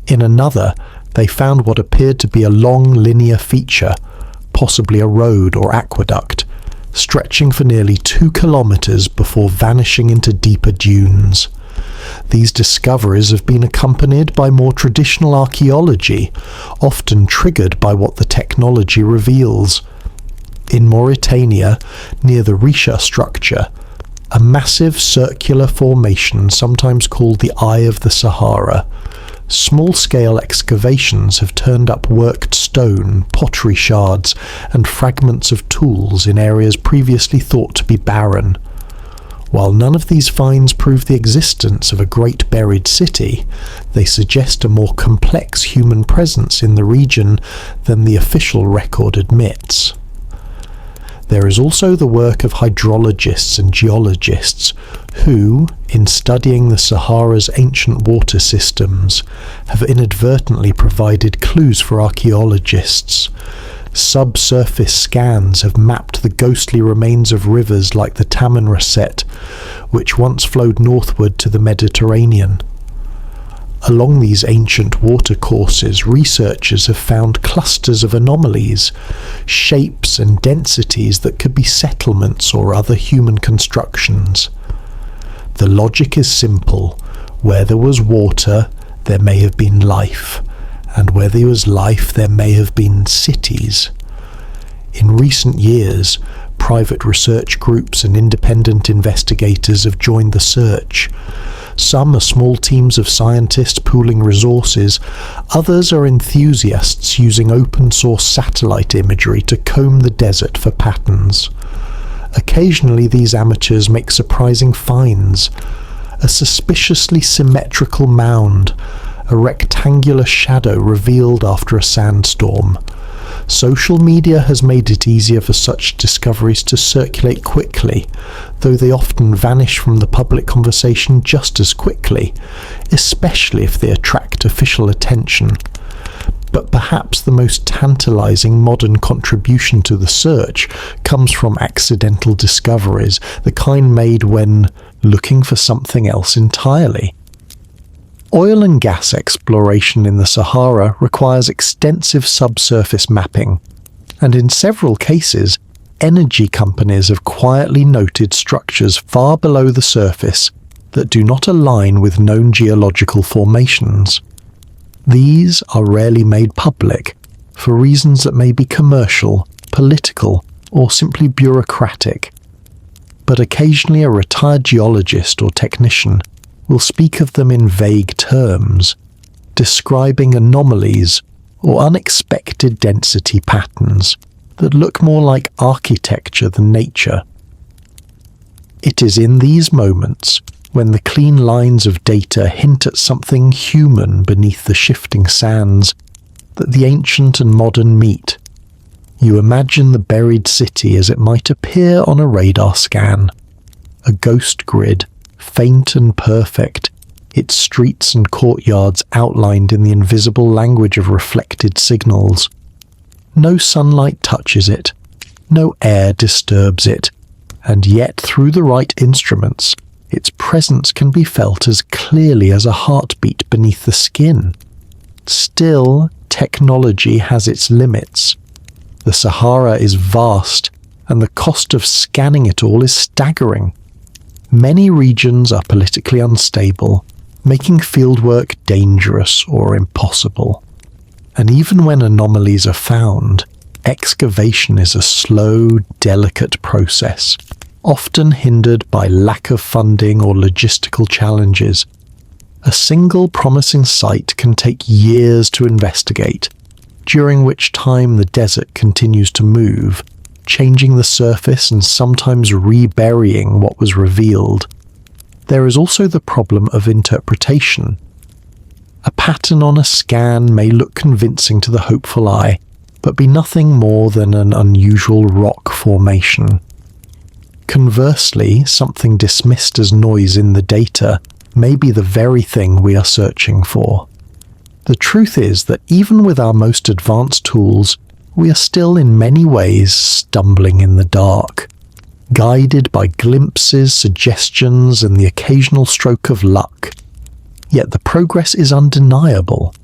In another, they found what appeared to be a long linear feature, possibly a road or aqueduct, stretching for nearly 2 kilometers before vanishing into deeper dunes. These discoveries have been accompanied by more traditional archaeology, often triggered by what the technology reveals. In Mauritania, near the Risha structure, a massive circular formation sometimes called the Eye of the Sahara, small-scale excavations have turned up worked stone, pottery shards, and fragments of tools in areas previously thought to be barren. While none of these finds prove the existence of a great buried city, they suggest a more complex human presence in the region than the official record admits. There is also the work of hydrologists and geologists who, in studying the Sahara's ancient water systems, have inadvertently provided clues for archaeologists. Subsurface scans have mapped the ghostly remains of rivers like the Tamanrasset, which once flowed northward to the Mediterranean. Along these ancient watercourses, researchers have found clusters of anomalies, shapes and densities that could be settlements or other human constructions. The logic is simple. Where there was water, there may have been life, and where there was life, there may have been cities. In recent years, private research groups and independent investigators have joined the search. Some are small teams of scientists pooling resources, others are enthusiasts using open-source satellite imagery to comb the desert for patterns. Occasionally these amateurs make surprising finds. A suspiciously symmetrical mound, a rectangular shadow revealed after a sandstorm. Social media has made it easier for such discoveries to circulate quickly, though they often vanish from the public conversation just as quickly, especially if they attract official attention. But perhaps the most tantalizing modern contribution to the search comes from accidental discoveries, the kind made when looking for something else entirely. Oil and gas exploration in the Sahara requires extensive subsurface mapping, and in several cases, energy companies have quietly noted structures far below the surface that do not align with known geological formations. These are rarely made public for reasons that may be commercial, political, or simply bureaucratic. But occasionally a retired geologist or technician will speak of them in vague terms, describing anomalies or unexpected density patterns that look more like architecture than nature. It is in these moments, when the clean lines of data hint at something human beneath the shifting sands, that the ancient and modern meet. You imagine the buried city as it might appear on a radar scan, a ghost grid, faint and perfect, its streets and courtyards outlined in the invisible language of reflected signals. No sunlight touches it, no air disturbs it, and yet through the right instruments, its presence can be felt as clearly as a heartbeat beneath the skin. Still, technology has its limits. The Sahara is vast, and the cost of scanning it all is staggering. Many regions are politically unstable, making fieldwork dangerous or impossible. And even when anomalies are found, excavation is a slow, delicate process, often hindered by lack of funding or logistical challenges. A single promising site can take years to investigate, during which time the desert continues to move, changing the surface and sometimes reburying what was revealed. There is also the problem of interpretation. A pattern on a scan may look convincing to the hopeful eye, but be nothing more than an unusual rock formation. Conversely, something dismissed as noise in the data may be the very thing we are searching for. The truth is that even with our most advanced tools, we are still in many ways stumbling in the dark, guided by glimpses, suggestions, and the occasional stroke of luck. Yet the progress is undeniable.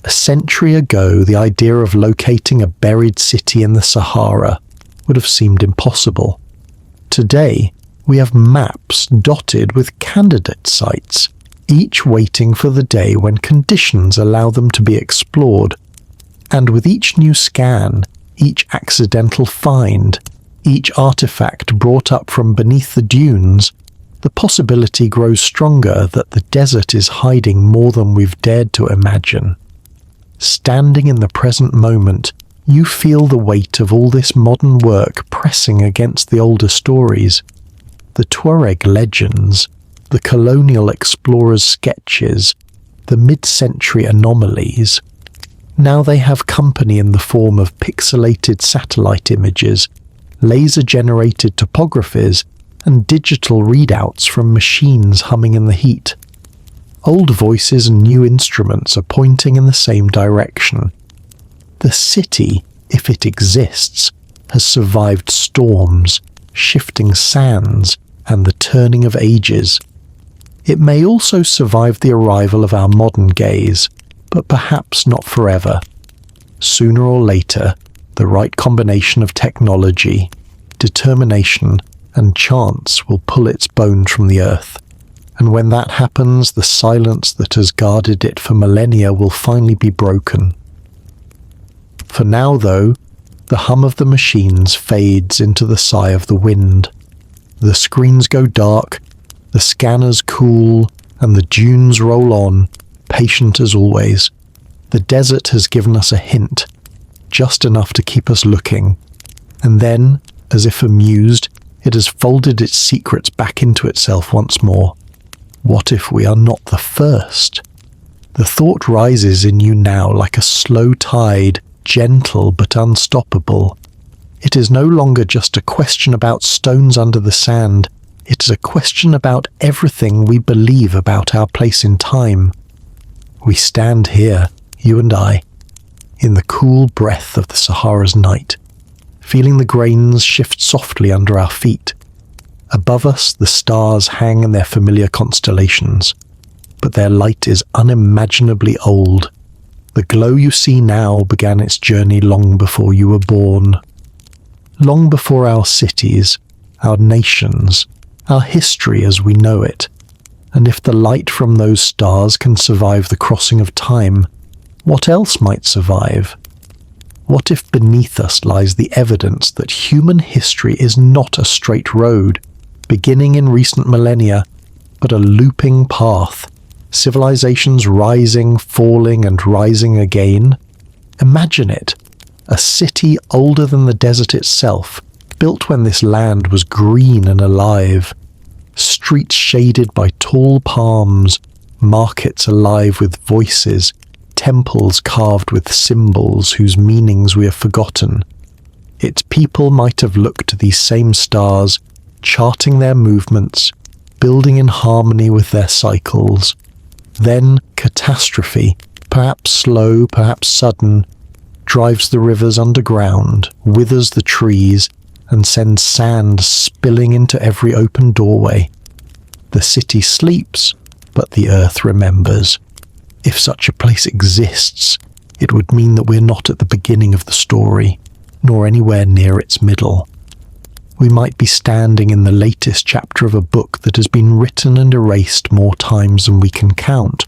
A century ago, the idea of locating a buried city in the Sahara would have seemed impossible. Today, we have maps dotted with candidate sites, each waiting for the day when conditions allow them to be explored. And with each new scan, each accidental find, each artifact brought up from beneath the dunes, the possibility grows stronger that the desert is hiding more than we've dared to imagine. Standing in the present moment, you feel the weight of all this modern work pressing against the older stories. The Tuareg legends, the colonial explorers' sketches, the mid-century anomalies. Now they have company in the form of pixelated satellite images, laser-generated topographies, and digital readouts from machines humming in the heat. Old voices and new instruments are pointing in the same direction. The city, if it exists, has survived storms, shifting sands, and the turning of ages. It may also survive the arrival of our modern gaze, but perhaps not forever. Sooner or later, the right combination of technology, determination, and chance will pull its bones from the earth. And when that happens, the silence that has guarded it for millennia will finally be broken. For now, though, the hum of the machines fades into the sigh of the wind. The screens go dark, the scanners cool, and the dunes roll on, patient as always. The desert has given us a hint, just enough to keep us looking. And then, as if amused, it has folded its secrets back into itself once more. What if we are not the first? The thought rises in you now like a slow tide, gentle but unstoppable. It is no longer just a question about stones under the sand. It is a question about everything we believe about our place in time. We stand here, you and I, in the cool breath of the Sahara's night, feeling the grains shift softly under our feet. Above us, the stars hang in their familiar constellations, but their light is unimaginably old. The glow you see now began its journey long before you were born. Long before our cities, our nations, our history as we know it. And if the light from those stars can survive the crossing of time, what else might survive? What if beneath us lies the evidence that human history is not a straight road, beginning in recent millennia, but a looping path, civilizations rising, falling, and rising again? Imagine it, a city older than the desert itself, built when this land was green and alive, streets shaded by tall palms, markets alive with voices, temples carved with symbols whose meanings we have forgotten. Its people might have looked to these same stars, charting their movements, building in harmony with their cycles. Then catastrophe, perhaps slow, perhaps sudden, drives the rivers underground, withers the trees, and sends sand spilling into every open doorway. The city sleeps, but the earth remembers. If such a place exists, it would mean that we're not at the beginning of the story, nor anywhere near its middle. We might be standing in the latest chapter of a book that has been written and erased more times than we can count.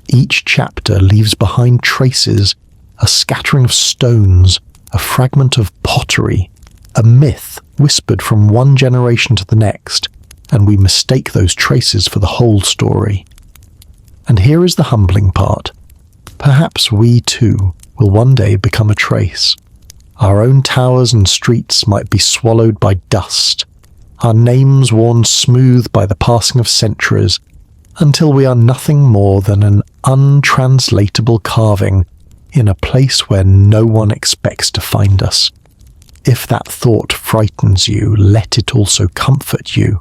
Each chapter leaves behind traces, a scattering of stones, a fragment of pottery, a myth whispered from one generation to the next, and we mistake those traces for the whole story. And here is the humbling part. Perhaps we too will one day become a trace. Our own towers and streets might be swallowed by dust, our names worn smooth by the passing of centuries, until we are nothing more than an untranslatable carving in a place where no one expects to find us. If that thought frightens you, let it also comfort you,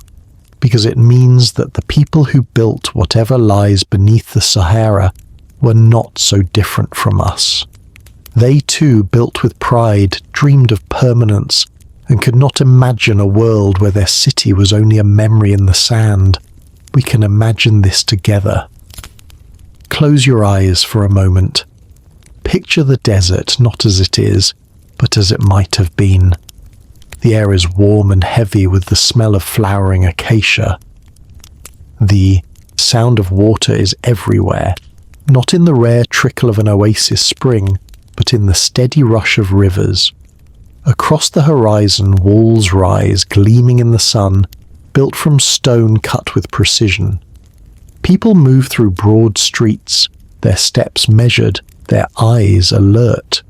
because it means that the people who built whatever lies beneath the Sahara were not so different from us. They too built with pride, dreamed of permanence, and could not imagine a world where their city was only a memory in the sand. We can imagine this together. Close your eyes for a moment. Picture the desert not as it is, but as it might have been. The air is warm and heavy with the smell of flowering acacia. The sound of water is everywhere, not in the rare trickle of an oasis spring, but in the steady rush of rivers. Across the horizon, walls rise, gleaming in the sun, built from stone cut with precision. People move through broad streets, their steps measured, their eyes alert.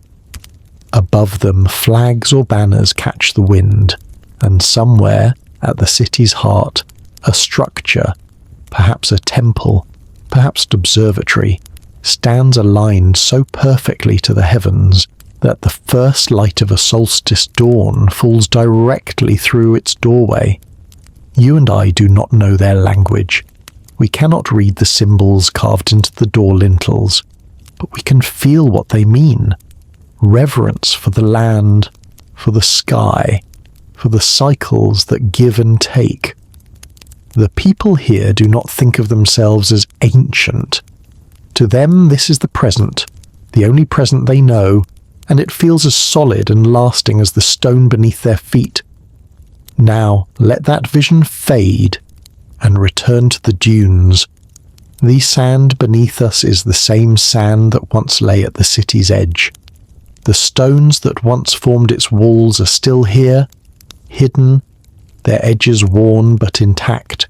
Above them, flags or banners catch the wind, and somewhere, at the city's heart, a structure, perhaps a temple, perhaps an observatory, stands aligned so perfectly to the heavens that the first light of a solstice dawn falls directly through its doorway. You and I do not know their language. We cannot read the symbols carved into the door lintels, but we can feel what they mean. Reverence for the land, for the sky, for the cycles that give and take. The people here do not think of themselves as ancient. To them, this is the present, the only present they know, and it feels as solid and lasting as the stone beneath their feet. Now, let that vision fade and return to the dunes. The sand beneath us is the same sand that once lay at the city's edge. The stones that once formed its walls are still here, hidden, their edges worn but intact.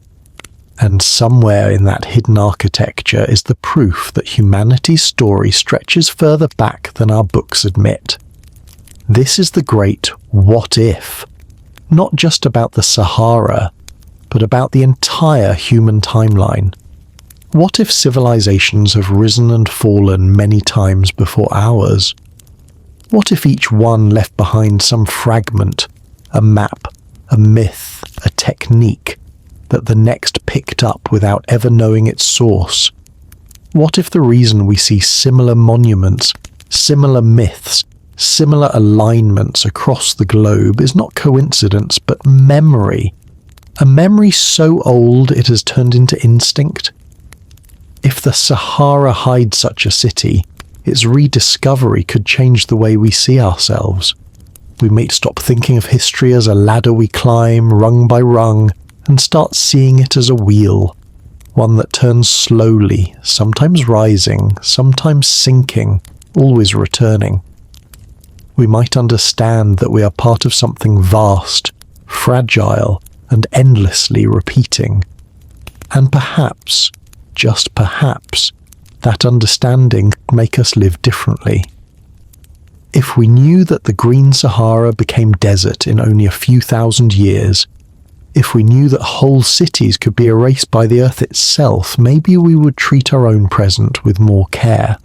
And somewhere in that hidden architecture is the proof that humanity's story stretches further back than our books admit. This is the great what if, not just about the Sahara, but about the entire human timeline. What if civilizations have risen and fallen many times before ours? What if each one left behind some fragment, a map, a myth, a technique that the next picked up without ever knowing its source? What if the reason we see similar monuments, similar myths, similar alignments across the globe is not coincidence but memory? A memory so old it has turned into instinct? If the Sahara hides such a city, its rediscovery could change the way we see ourselves. We might stop thinking of history as a ladder we climb, rung by rung, and start seeing it as a wheel, one that turns slowly, sometimes rising, sometimes sinking, always returning. We might understand that we are part of something vast, fragile, and endlessly repeating. And perhaps, just perhaps, that understanding could make us live differently. If we knew that the green Sahara became desert in only a few thousand years, if we knew that whole cities could be erased by the earth itself, maybe we would treat our own present with more care.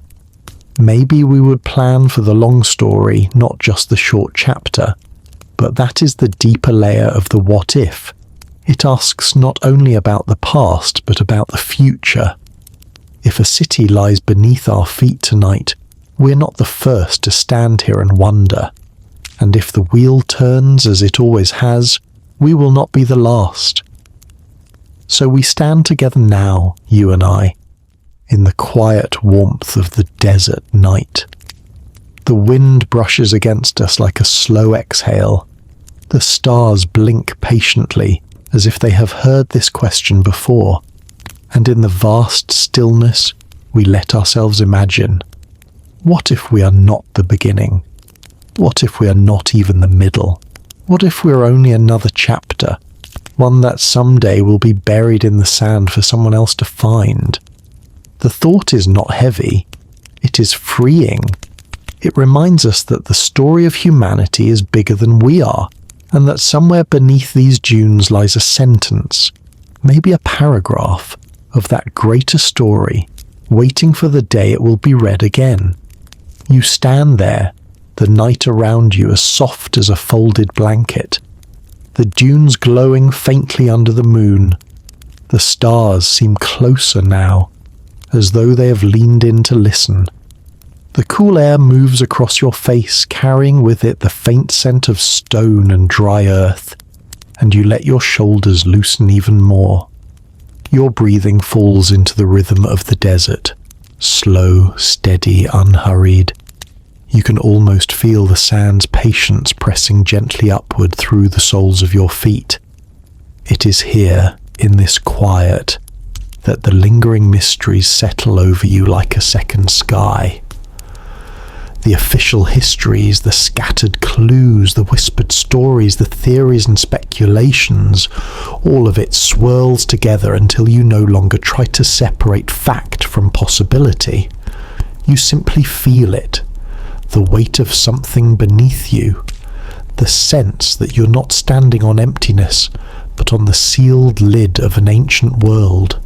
Maybe we would plan for the long story, not just the short chapter. But that is the deeper layer of the what if. It asks not only about the past, but about the future. If a city lies beneath our feet tonight, we're not the first to stand here and wonder. And if the wheel turns as it always has, we will not be the last. So we stand together now, you and I, in the quiet warmth of the desert night. The wind brushes against us like a slow exhale. The stars blink patiently, as if they have heard this question before. And in the vast stillness, we let ourselves imagine, what if we are not the beginning? What if we are not even the middle? What if we are only another chapter, one that someday will be buried in the sand for someone else to find? The thought is not heavy, it is freeing. It reminds us that the story of humanity is bigger than we are, and that somewhere beneath these dunes lies a sentence, maybe a paragraph, of that greater story, waiting for the day it will be read again. You stand there, the night around you as soft as a folded blanket, the dunes glowing faintly under the moon. The stars seem closer now, as though they have leaned in to listen. The cool air moves across your face, carrying with it the faint scent of stone and dry earth, and you let your shoulders loosen even more. Your breathing falls into the rhythm of the desert, slow, steady, unhurried. You can almost feel the sand's patience pressing gently upward through the soles of your feet. It is here, in this quiet, that the lingering mysteries settle over you like a second sky. The official histories, the scattered clues, the whispered stories, the theories and speculations, all of it swirls together until you no longer try to separate fact from possibility. You simply feel it, the weight of something beneath you, the sense that you're not standing on emptiness, but on the sealed lid of an ancient world.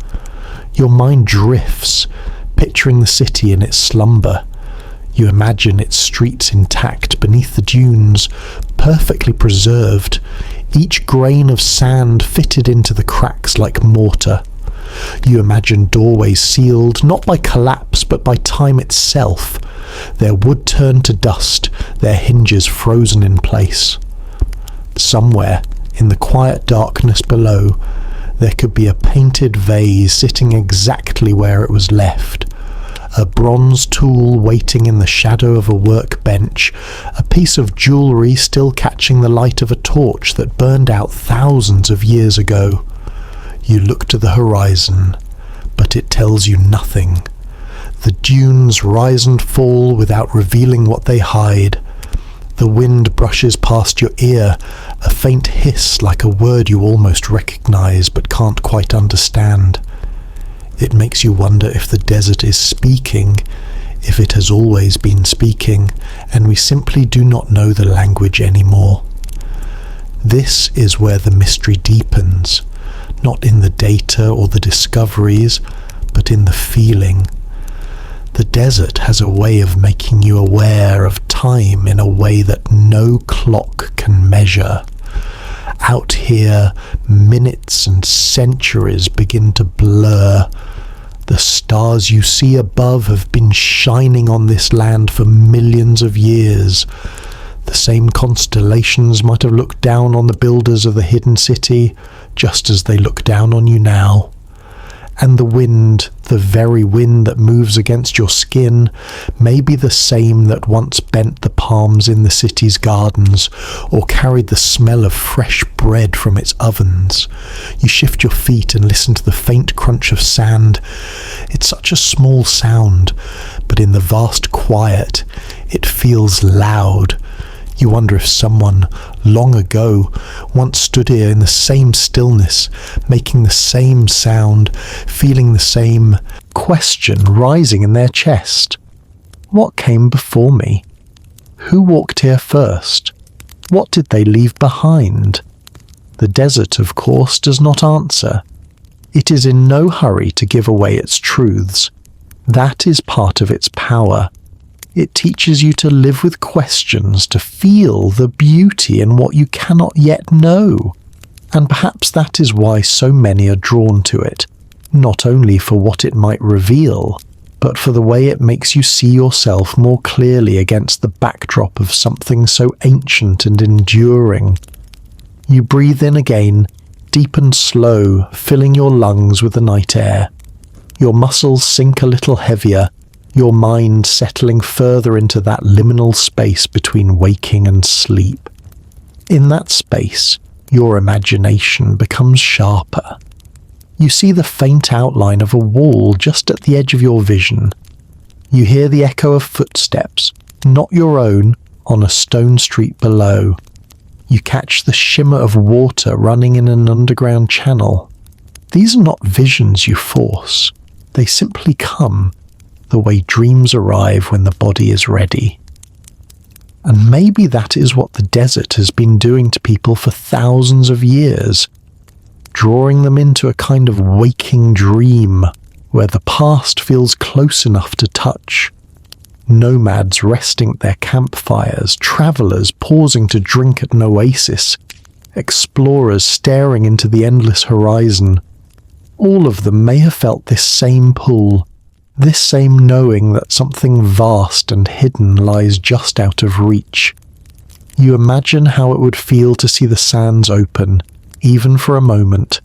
Your mind drifts, picturing the city in its slumber. You imagine its streets intact beneath the dunes, perfectly preserved, each grain of sand fitted into the cracks like mortar. You imagine doorways sealed not by collapse but by time itself, their wood turned to dust, their hinges frozen in place. Somewhere, in the quiet darkness below, there could be a painted vase sitting exactly where it was left, a bronze tool waiting in the shadow of a workbench, a piece of jewellery still catching the light of a torch that burned out thousands of years ago. You look to the horizon, but it tells you nothing. The dunes rise and fall without revealing what they hide. The wind brushes past your ear, a faint hiss like a word you almost recognise but can't quite understand. It makes you wonder if the desert is speaking, if it has always been speaking, and we simply do not know the language anymore. This is where the mystery deepens, not in the data or the discoveries, but in the feeling. The desert has a way of making you aware of time in a way that no clock can measure. Out here, minutes and centuries begin to blur. The stars you see above have been shining on this land for millions of years. The same constellations might have looked down on the builders of the hidden city, just as they look down on you now. And the wind, the very wind that moves against your skin, may be the same that once bent the palms in the city's gardens, or carried the smell of fresh bread from its ovens. You shift your feet and listen to the faint crunch of sand. It's such a small sound, but in the vast quiet, it feels loud. You wonder if someone, long ago, once stood here in the same stillness, making the same sound, feeling the same question rising in their chest. What came before me? Who walked here first? What did they leave behind? The desert, of course, does not answer. It is in no hurry to give away its truths. That is part of its power. It teaches you to live with questions, to feel the beauty in what you cannot yet know. And perhaps that is why so many are drawn to it, not only for what it might reveal, but for the way it makes you see yourself more clearly against the backdrop of something so ancient and enduring. You breathe in again, deep and slow, filling your lungs with the night air. Your muscles sink a little heavier, your mind settling further into that liminal space between waking and sleep. In that space, your imagination becomes sharper. You see the faint outline of a wall just at the edge of your vision. You hear the echo of footsteps, not your own, on a stone street below. You catch the shimmer of water running in an underground channel. These are not visions you force. They simply come, the way dreams arrive when the body is ready. And maybe that is what the desert has been doing to people for thousands of years, drawing them into a kind of waking dream where the past feels close enough to touch. Nomads resting at their campfires, travelers pausing to drink at an oasis, explorers staring into the endless horizon. All of them may have felt this same pull, this same knowing that something vast and hidden lies just out of reach. You imagine how it would feel to see the sands open, even for a moment.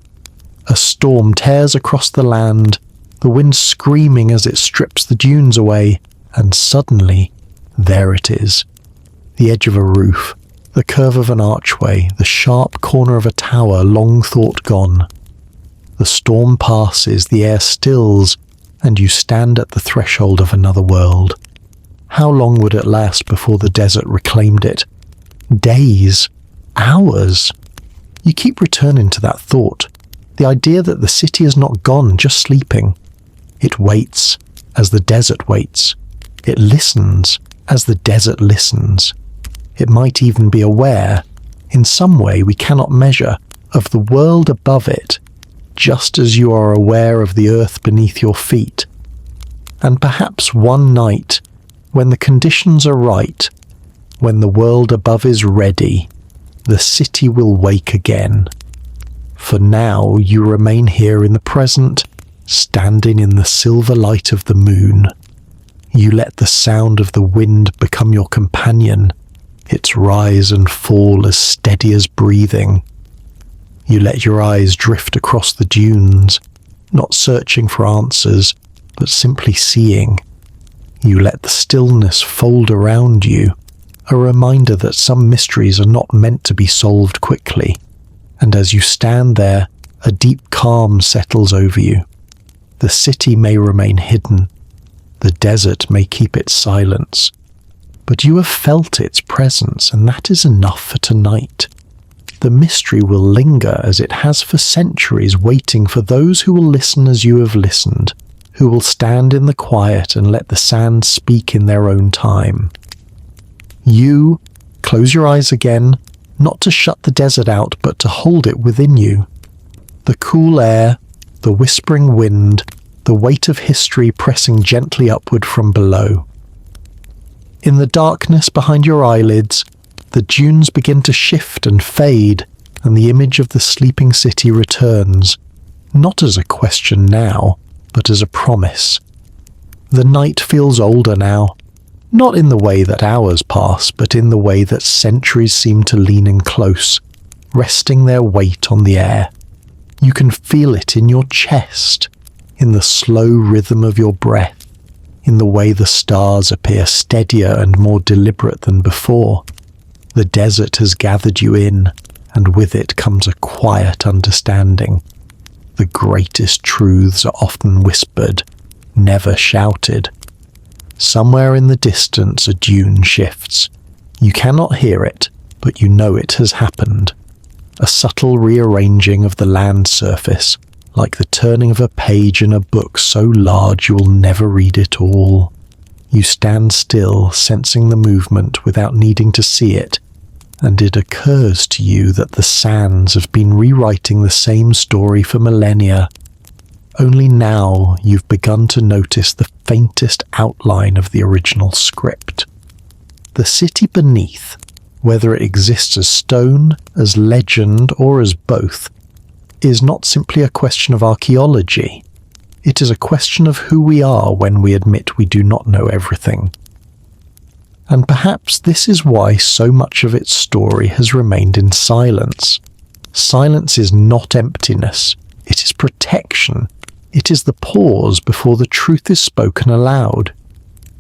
A storm tears across the land, the wind screaming as it strips the dunes away, and suddenly, there it is. The edge of a roof, the curve of an archway, the sharp corner of a tower long thought gone. The storm passes, the air stills, and you stand at the threshold of another world. How long would it last before the desert reclaimed it? Days? Hours? You keep returning to that thought, the idea that the city is not gone, just sleeping. It waits, as the desert waits. It listens, as the desert listens. It might even be aware, in some way we cannot measure, of the world above it, just as you are aware of the earth beneath your feet. And perhaps one night, when the conditions are right, when the world above is ready, the city will wake again. For now you remain here in the present, standing in the silver light of the moon. You let the sound of the wind become your companion, its rise and fall as steady as breathing. You let your eyes drift across the dunes, not searching for answers, but simply seeing. You let the stillness fold around you, a reminder that some mysteries are not meant to be solved quickly. And as you stand there, a deep calm settles over you. The city may remain hidden, the desert may keep its silence, but you have felt its presence, and that is enough for tonight. The mystery will linger as it has for centuries, waiting for those who will listen as you have listened, who will stand in the quiet and let the sand speak in their own time. You close your eyes again, not to shut the desert out, but to hold it within you. The cool air, the whispering wind, the weight of history pressing gently upward from below. In the darkness behind your eyelids, the dunes begin to shift and fade, and the image of the sleeping city returns, not as a question now, but as a promise. The night feels older now, not in the way that hours pass, but in the way that centuries seem to lean in close, resting their weight on the air. You can feel it in your chest, in the slow rhythm of your breath, in the way the stars appear steadier and more deliberate than before. The desert has gathered you in, and with it comes a quiet understanding. The greatest truths are often whispered, never shouted. Somewhere in the distance a dune shifts. You cannot hear it, but you know it has happened. A subtle rearranging of the land surface, like the turning of a page in a book so large you will never read it all. You stand still, sensing the movement without needing to see it, and it occurs to you that the sands have been rewriting the same story for millennia. Only now you've begun to notice the faintest outline of the original script. The city beneath, whether it exists as stone, as legend, or as both, is not simply a question of archaeology. It is a question of who we are when we admit we do not know everything. And perhaps this is why so much of its story has remained in silence. Silence is not emptiness, it is protection. It is the pause before the truth is spoken aloud.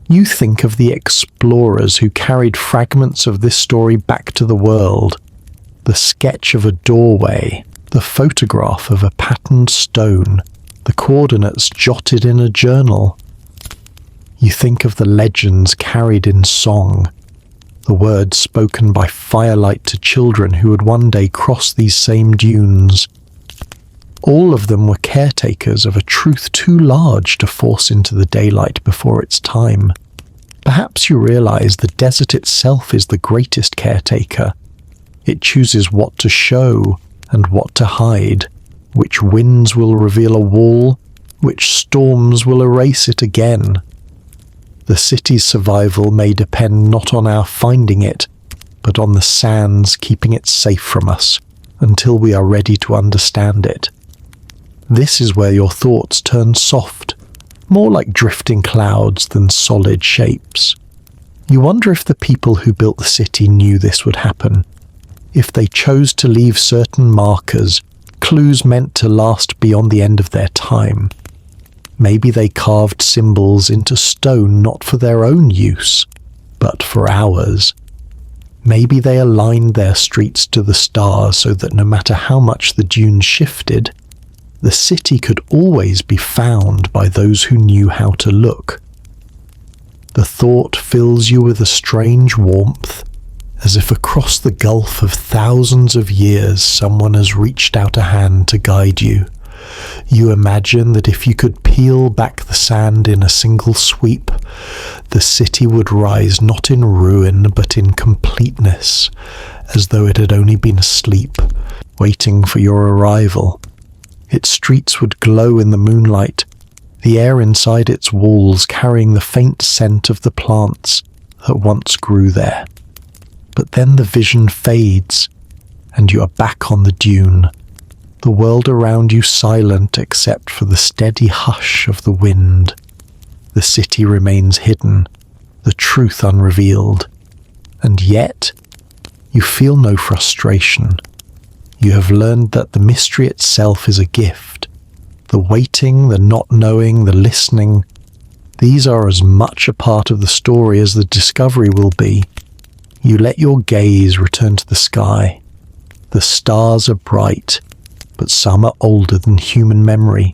You think of the explorers who carried fragments of this story back to the world, the sketch of a doorway, the photograph of a patterned stone, the coordinates jotted in a journal. You think of the legends carried in song, the words spoken by firelight to children who would one day cross these same dunes. All of them were caretakers of a truth too large to force into the daylight before its time. Perhaps you realize the desert itself is the greatest caretaker. It chooses what to show and what to hide, which winds will reveal a wall, which storms will erase it again. The city's survival may depend not on our finding it, but on the sands keeping it safe from us until we are ready to understand it. This is where your thoughts turn soft, more like drifting clouds than solid shapes. You wonder if the people who built the city knew this would happen, if they chose to leave certain markers, clues meant to last beyond the end of their time. Maybe they carved symbols into stone not for their own use, but for ours. Maybe they aligned their streets to the stars so that no matter how much the dunes shifted, the city could always be found by those who knew how to look. The thought fills you with a strange warmth, as if across the gulf of thousands of years someone has reached out a hand to guide you. You imagine that if you could peel back the sand in a single sweep, the city would rise not in ruin but in completeness, as though it had only been asleep, waiting for your arrival. Its streets would glow in the moonlight, the air inside its walls carrying the faint scent of the plants that once grew there. But then the vision fades, and you are back on the dune, the world around you silent except for the steady hush of the wind. The city remains hidden, the truth unrevealed, and yet you feel no frustration. You have learned that the mystery itself is a gift. The waiting, the not knowing, the listening, these are as much a part of the story as the discovery will be. You let your gaze return to the sky. The stars are bright, but some are older than human memory.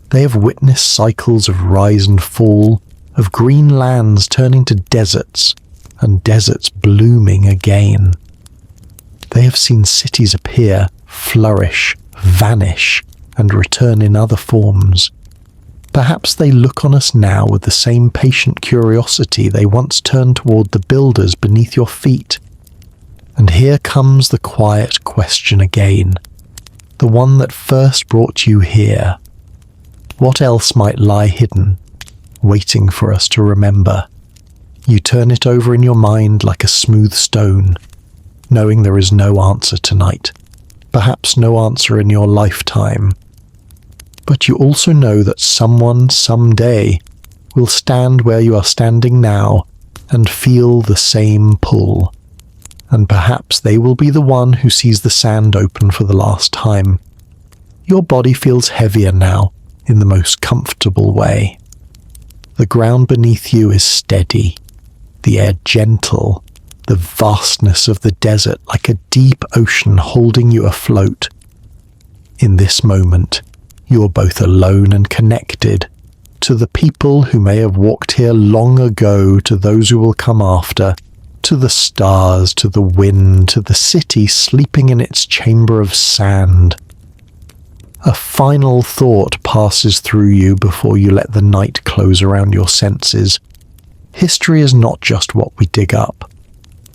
They have witnessed cycles of rise and fall, of green lands turning to deserts, and deserts blooming again. They have seen cities appear, flourish, vanish, and return in other forms. Perhaps they look on us now with the same patient curiosity they once turned toward the builders beneath your feet. And here comes the quiet question again, the one that first brought you here. What else might lie hidden, waiting for us to remember? You turn it over in your mind like a smooth stone, knowing there is no answer tonight, perhaps no answer in your lifetime. But you also know that someone someday will stand where you are standing now and feel the same pull. And perhaps they will be the one who sees the sand open for the last time. Your body feels heavier now in the most comfortable way. The ground beneath you is steady, the air gentle, the vastness of the desert like a deep ocean holding you afloat. In this moment, you are both alone and connected to the people who may have walked here long ago, to those who will come after, to the stars, to the wind, to the city sleeping in its chamber of sand. A final thought passes through you before you let the night close around your senses. History is not just what we dig up.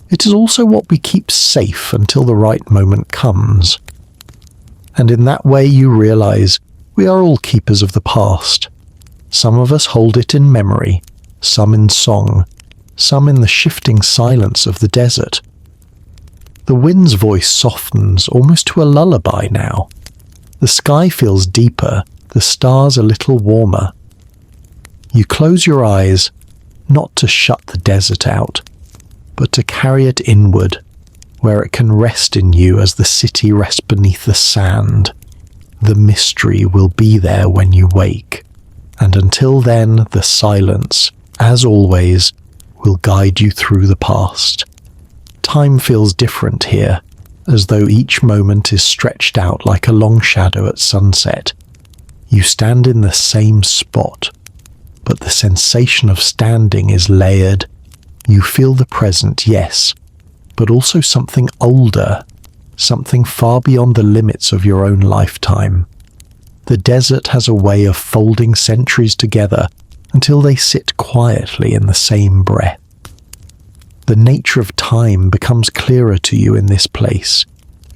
It is also what we keep safe until the right moment comes. And in that way you realize we are all keepers of the past. Some of us hold it in memory, some in song, some in the shifting silence of the desert. The wind's voice softens almost to a lullaby now. The sky feels deeper, the stars a little warmer. You close your eyes, not to shut the desert out, but to carry it inward, where it can rest in you as the city rests beneath the sand. The mystery will be there when you wake, and until then the silence, as always, will guide you through the past. Time feels different here, as though each moment is stretched out like a long shadow at sunset. You stand in the same spot, but the sensation of standing is layered. You feel the present, yes, but also something older, something far beyond the limits of your own lifetime. The desert has a way of folding centuries together until they sit quietly in the same breath. The nature of time becomes clearer to you in this place.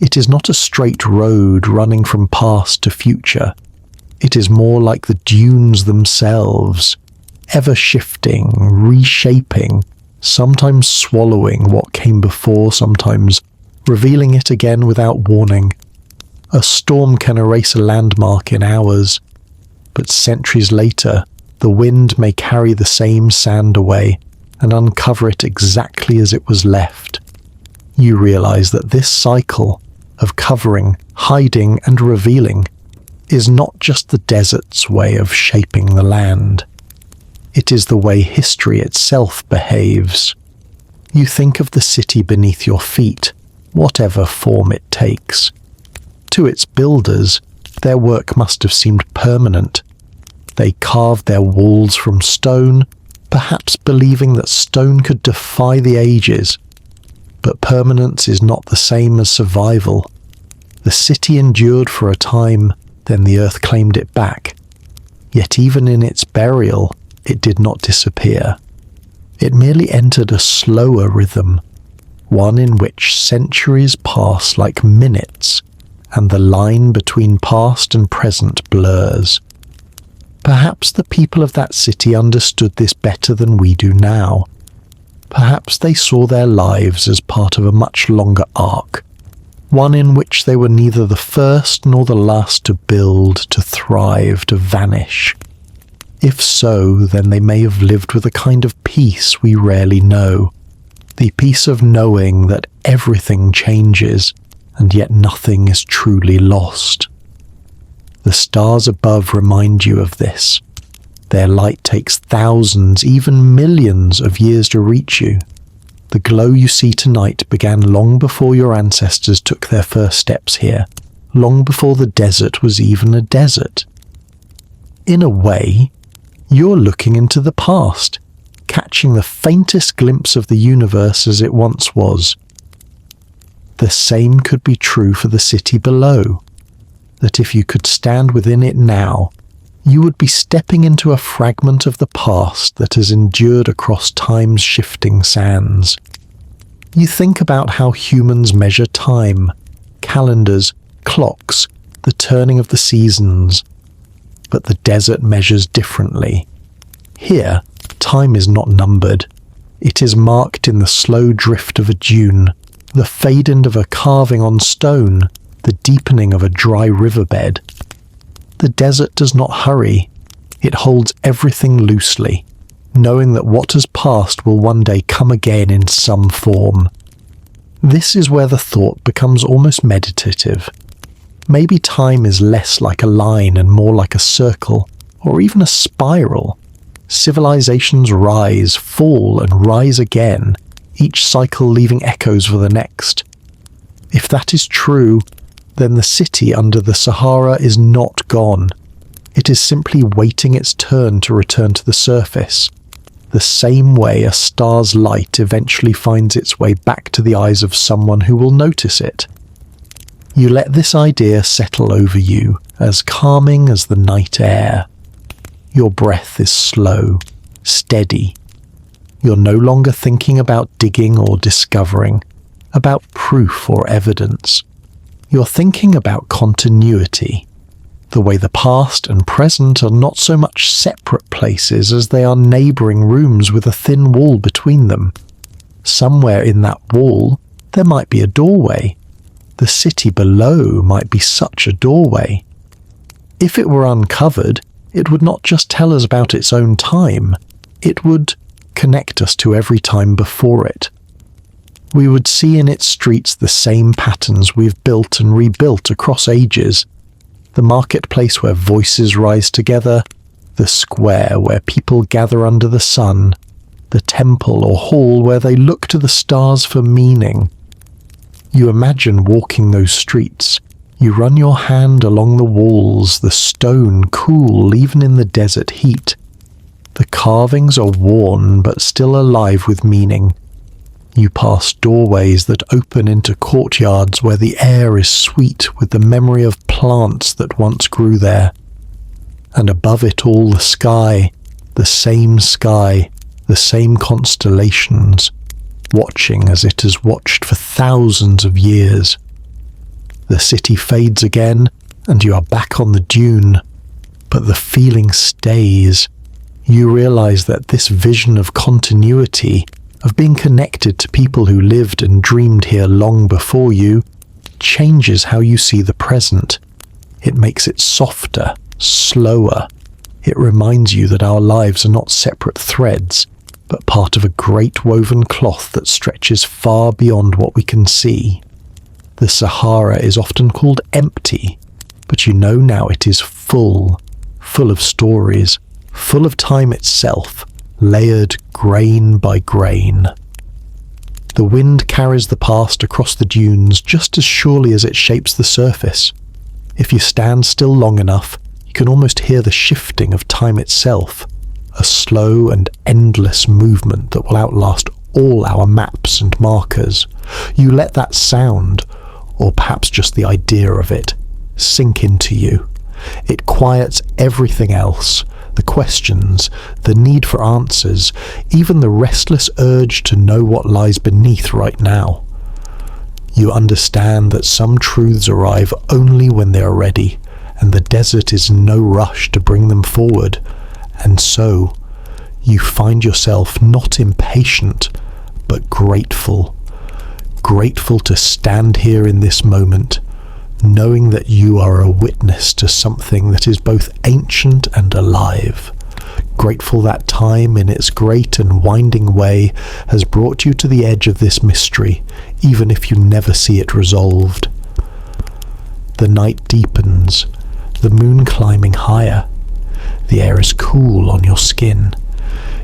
It is not a straight road running from past to future. It is more like the dunes themselves, ever shifting, reshaping, sometimes swallowing what came before, sometimes revealing it again without warning. A storm can erase a landmark in hours, but centuries later, the wind may carry the same sand away and uncover it exactly as it was left. You realize that this cycle of covering, hiding, and revealing is not just the desert's way of shaping the land. It is the way history itself behaves. You think of the city beneath your feet, whatever form it takes. To its builders, their work must have seemed permanent. They carved their walls from stone, perhaps believing that stone could defy the ages. But permanence is not the same as survival. The city endured for a time, then the earth claimed it back. Yet even in its burial, it did not disappear. It merely entered a slower rhythm, one in which centuries pass like minutes, and the line between past and present blurs. Perhaps the people of that city understood this better than we do now. Perhaps they saw their lives as part of a much longer arc, one in which they were neither the first nor the last to build, to thrive, to vanish. If so, then they may have lived with a kind of peace we rarely know, the peace of knowing that everything changes, and yet nothing is truly lost. The stars above remind you of this. Their light takes thousands, even millions of years to reach you. The glow you see tonight began long before your ancestors took their first steps here, long before the desert was even a desert. In a way, you're looking into the past, catching the faintest glimpse of the universe as it once was. The same could be true for the city below, that if you could stand within it now, you would be stepping into a fragment of the past that has endured across time's shifting sands. You think about how humans measure time, calendars, clocks, the turning of the seasons. but the desert measures differently. Here, time is not numbered. It is marked in the slow drift of a dune, the fade-in of a carving on stone, the deepening of a dry riverbed. The desert does not hurry. It holds everything loosely, knowing that what has passed will one day come again in some form. This is where the thought becomes almost meditative. Maybe time is less like a line and more like a circle, or even a spiral. Civilizations rise, fall, and rise again, each cycle leaving echoes for the next. If that is true, then the city under the Sahara is not gone. It is simply waiting its turn to return to the surface, the same way a star's light eventually finds its way back to the eyes of someone who will notice it. You let this idea settle over you, as calming as the night air. Your breath is slow, steady. You're no longer thinking about digging or discovering, about proof or evidence. You're thinking about continuity, the way the past and present are not so much separate places as they are neighbouring rooms with a thin wall between them. Somewhere in that wall, there might be a doorway. The city below might be such a doorway. If it were uncovered, it would not just tell us about its own time, it would connect us to every time before it. We would see in its streets the same patterns we've built and rebuilt across ages. The marketplace where voices rise together, the square where people gather under the sun, the temple or hall where they look to the stars for meaning. You imagine walking those streets. You run your hand along the walls, the stone cool even in the desert heat. The carvings are worn but still alive with meaning. You pass doorways that open into courtyards where the air is sweet with the memory of plants that once grew there. And above it all the sky, the same constellations, watching as it has watched for thousands of years. The city fades again, and you are back on the dune, but the feeling stays. You realize that this vision of continuity, of being connected to people who lived and dreamed here long before you, changes how you see the present. It makes it softer, slower. It reminds you that our lives are not separate threads, but part of a great woven cloth that stretches far beyond what we can see. The Sahara is often called empty, but you know now it is full of stories, full of time itself, layered grain by grain. The wind carries the past across the dunes just as surely as it shapes the surface. If you stand still long enough, you can almost hear the shifting of time itself, a slow and endless movement that will outlast all our maps and markers. You let that sound, or perhaps just the idea of it, sink into you. It quiets everything else, the questions, the need for answers, even the restless urge to know what lies beneath right now. You understand that some truths arrive only when they are ready, and the desert is in no rush to bring them forward. And so, you find yourself not impatient, but grateful. Grateful to stand here in this moment, knowing that you are a witness to something that is both ancient and alive. Grateful that time, in its great and winding way, has brought you to the edge of this mystery, even if you never see it resolved. The night deepens, the moon climbing higher. The air is cool on your skin.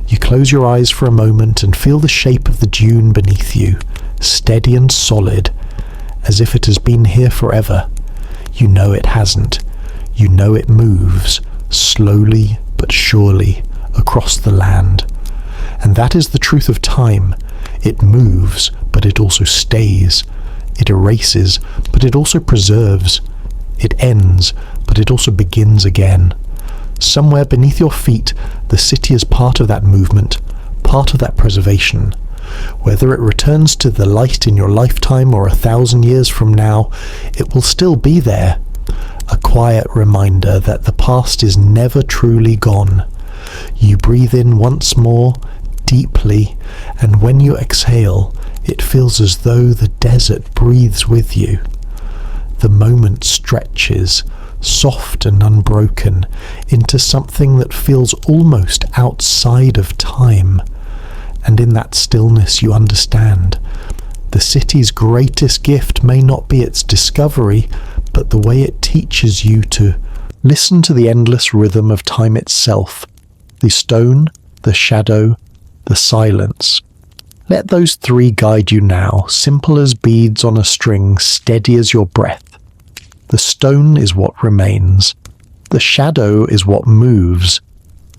You close your eyes for a moment and feel the shape of the dune beneath you, steady and solid, as if it has been here forever. You know it hasn't. You know it moves, slowly but surely, across the land. And that is the truth of time. It moves, but it also stays. It erases, but it also preserves. It ends, but it also begins again. Somewhere beneath your feet, the city is part of that movement, part of that preservation. Whether it returns to the light in your lifetime or 1,000 years from now, it will still be there. a quiet reminder that the past is never truly gone. You breathe in once more, deeply, and when you exhale, it feels as though the desert breathes with you. The moment stretches, soft and unbroken, into something that feels almost outside of time. And in that stillness you understand. The city's greatest gift may not be its discovery, but the way it teaches you to listen to the endless rhythm of time itself, the stone, the shadow, the silence. Let those three guide you now, simple as beads on a string, steady as your breath. The stone is what remains. The shadow is what moves.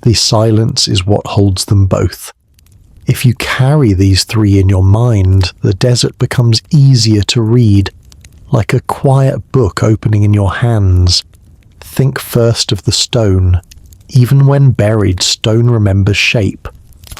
The silence is what holds them both. If you carry these three in your mind, the desert becomes easier to read, like a quiet book opening in your hands. Think first of the stone. Even when buried, stone remembers shape.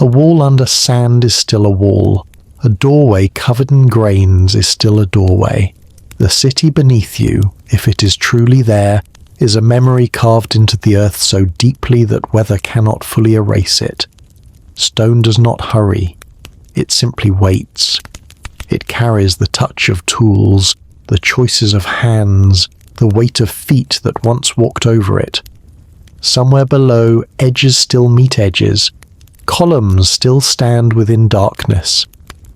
A wall under sand is still a wall. A doorway covered in grains is still a doorway. The city beneath you, if it is truly there, is a memory carved into the earth so deeply that weather cannot fully erase it. Stone does not hurry. It simply waits. It carries the touch of tools, the choices of hands, the weight of feet that once walked over it. Somewhere below, edges still meet edges. Columns still stand within darkness.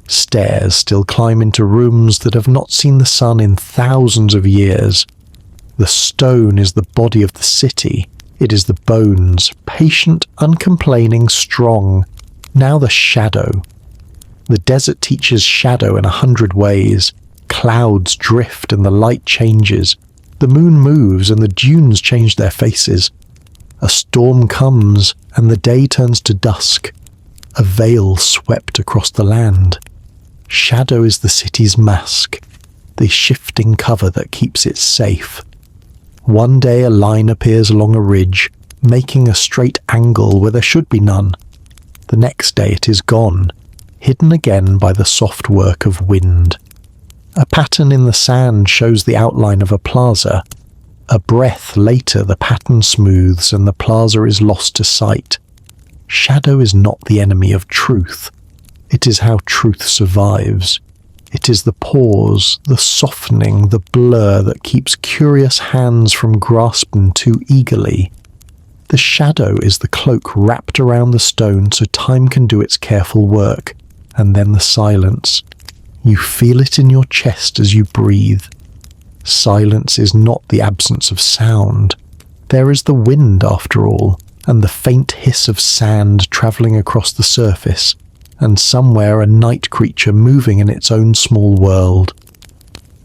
Stairs still climb into rooms that have not seen the sun in thousands of years. The stone is the body of the city. It is the bones, patient, uncomplaining, strong. Now the shadow. The desert teaches shadow in 100 ways. Clouds drift and the light changes. The moon moves and the dunes change their faces. A storm comes and the day turns to dusk. A veil swept across the land. Shadow is the city's mask, the shifting cover that keeps it safe. One day a line appears along a ridge, making a straight angle where there should be none. The next day it is gone, hidden again by the soft work of wind. A pattern in the sand shows the outline of a plaza. A breath later the pattern smooths and the plaza is lost to sight. Shadow is not the enemy of truth. It is how truth survives. It is the pause, the softening, the blur that keeps curious hands from grasping too eagerly. The shadow is the cloak wrapped around the stone so time can do its careful work. And then the silence. You feel it in your chest as you breathe. Silence is not the absence of sound. There is the wind after all, and the faint hiss of sand travelling across the surface. And somewhere a night creature moving in its own small world.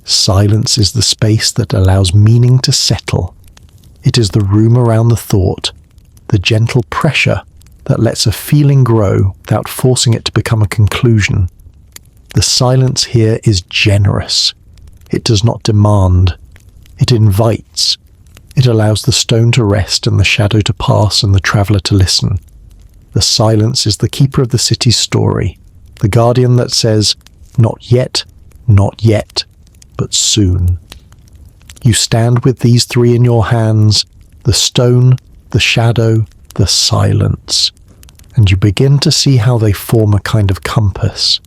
Silence is the space that allows meaning to settle. It is the room around the thought, the gentle pressure that lets a feeling grow without forcing it to become a conclusion. The silence here is generous. It does not demand. It invites. It allows the stone to rest and the shadow to pass and the traveller to listen. The silence is the keeper of the city's story, the guardian that says, not yet, but soon. You stand with these three in your hands, the stone, the shadow, the silence, and you begin to see how they form a kind of compass.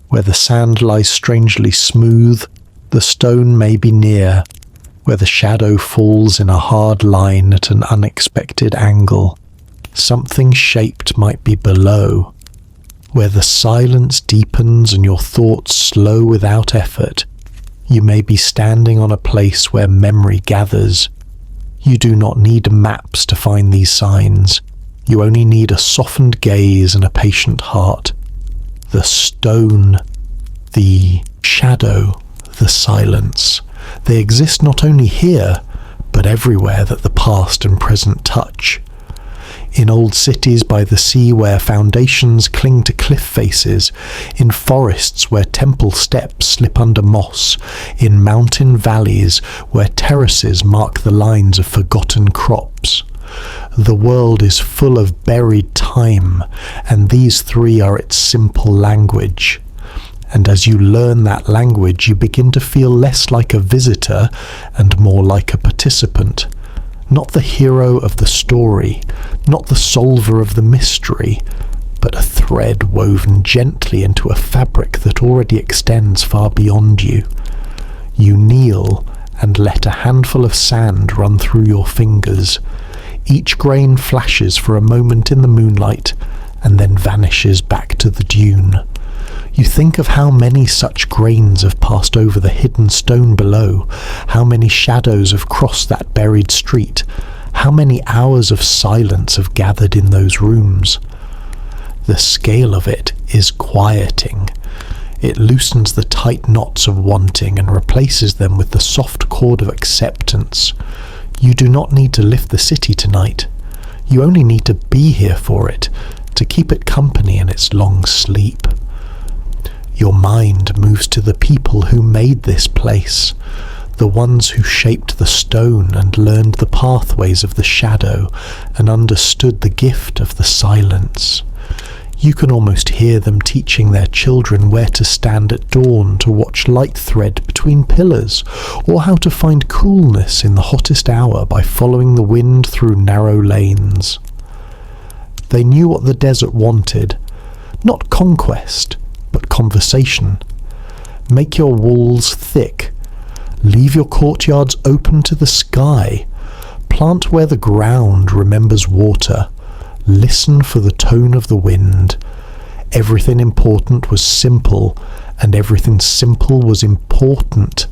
Where the sand lies strangely smooth, the stone may be near. Where the shadow falls in a hard line at an unexpected angle, something shaped might be below. Where the silence deepens and your thoughts slow without effort, you may be standing on a place where memory gathers. You do not need maps to find these signs. You only need a softened gaze and a patient heart. The stone, the shadow, the silence. They exist not only here, but everywhere that the past and present touch. In old cities by the sea where foundations cling to cliff faces, in forests where temple steps slip under moss, in mountain valleys where terraces mark the lines of forgotten crops. The world is full of buried time, and these three are its simple language. And as you learn that language, you begin to feel less like a visitor and more like a participant. Not the hero of the story, not the solver of the mystery, but a thread woven gently into a fabric that already extends far beyond you. You kneel and let a handful of sand run through your fingers. Each grain flashes for a moment in the moonlight and then vanishes back to the dune. You think of how many such grains have passed over the hidden stone below, how many shadows have crossed that buried street, how many hours of silence have gathered in those rooms. The scale of it is quieting. It loosens the tight knots of wanting and replaces them with the soft cord of acceptance. You do not need to lift the city tonight. You only need to be here for it, to keep it company in its long sleep. Your mind moves to the people who made this place, the ones who shaped the stone and learned the pathways of the shadow and understood the gift of the silence. You can almost hear them teaching their children where to stand at dawn to watch light thread between pillars, or how to find coolness in the hottest hour by following the wind through narrow lanes. They knew what the desert wanted, not conquest, but conversation. Make your walls thick. Leave your courtyards open to the sky. Plant where the ground remembers water. Listen for the tone of the wind. Everything important was simple, and everything simple was important.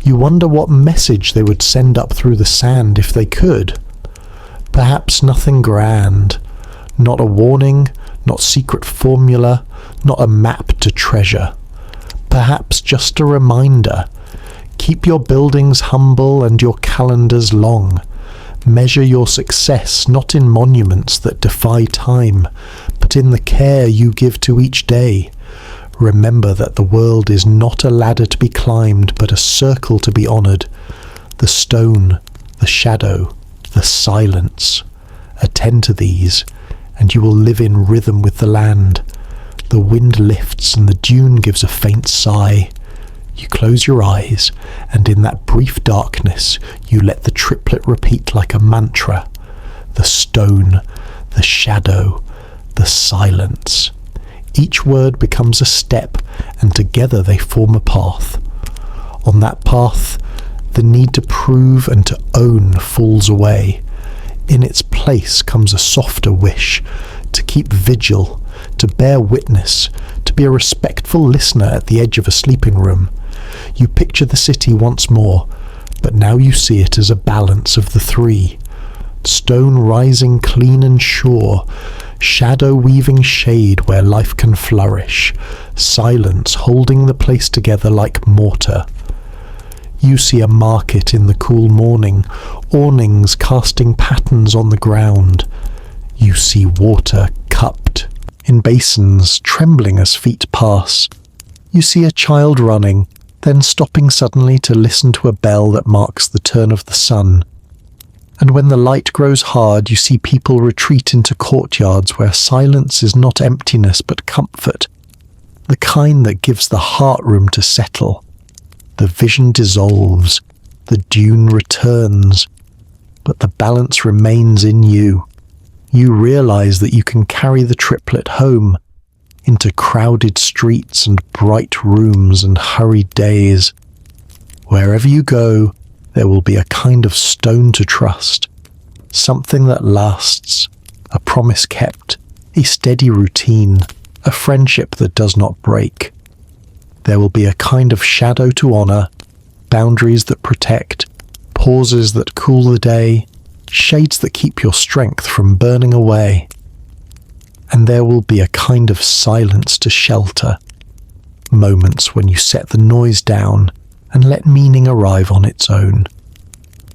You wonder what message they would send up through the sand if they could. Perhaps nothing grand. Not a warning, not secret formula, not a map to treasure. Perhaps just a reminder. Keep your buildings humble and your calendars long. Measure your success not in monuments that defy time, but in the care you give to each day. Remember that the world is not a ladder to be climbed, but a circle to be honoured. The stone, the shadow, the silence. Attend to these, and you will live in rhythm with the land. The wind lifts and the dune gives a faint sigh. You close your eyes, and in that brief darkness you let the triplet repeat like a mantra. The stone, the shadow, the silence. Each word becomes a step, and together they form a path. On that path, the need to prove and to own falls away. In its place comes a softer wish, to keep vigil, to bear witness, to be a respectful listener at the edge of a sleeping room. You picture the city once more, but now you see it as a balance of the three. Stone rising clean and sure, shadow weaving shade where life can flourish, silence holding the place together like mortar. You see a market in the cool morning, awnings casting patterns on the ground. You see water cupped in basins, trembling as feet pass. You see a child running, then stopping suddenly to listen to a bell that marks the turn of the sun. And when the light grows hard, you see people retreat into courtyards where silence is not emptiness but comfort, the kind that gives the heart room to settle. The vision dissolves, the dune returns, but the balance remains in you. You realize that you can carry the triplet home, into crowded streets and bright rooms and hurried days. Wherever you go, there will be a kind of stone to trust, something that lasts, a promise kept, a steady routine, a friendship that does not break. There will be a kind of shadow to honour, boundaries that protect, pauses that cool the day, shades that keep your strength from burning away. And there will be a kind of silence to shelter, moments when you set the noise down and let meaning arrive on its own.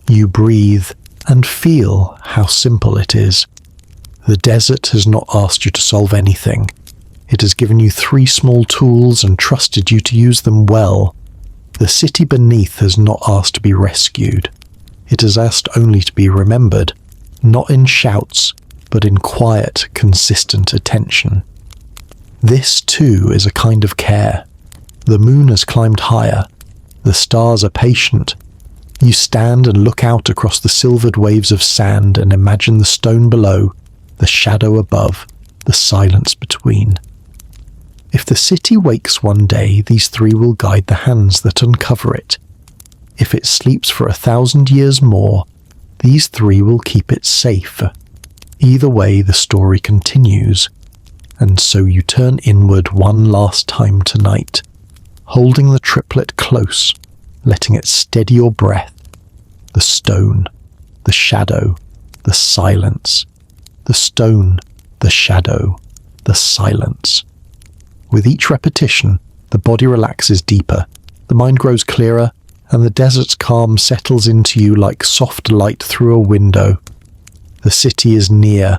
You breathe and feel how simple it is. The desert has not asked you to solve anything. It has given you 3 small tools and trusted you to use them well. The city beneath has not asked to be rescued. It has asked only to be remembered, not in shouts, but in quiet, consistent attention. This, too, is a kind of care, The moon has climbed higher. The stars are patient. You stand and look out across the silvered waves of sand and imagine the stone below, the shadow above, the silence between. If the city wakes one day, these three will guide the hands that uncover it. If it sleeps for 1,000 years more, these three will keep it safe. Either way, the story continues, and so you turn inward one last time tonight, holding the triplet close, letting it steady your breath. The stone, the shadow, the silence. The stone, the shadow, the silence. With each repetition, the body relaxes deeper, the mind grows clearer, and the desert's calm settles into you like soft light through a window. The city is near.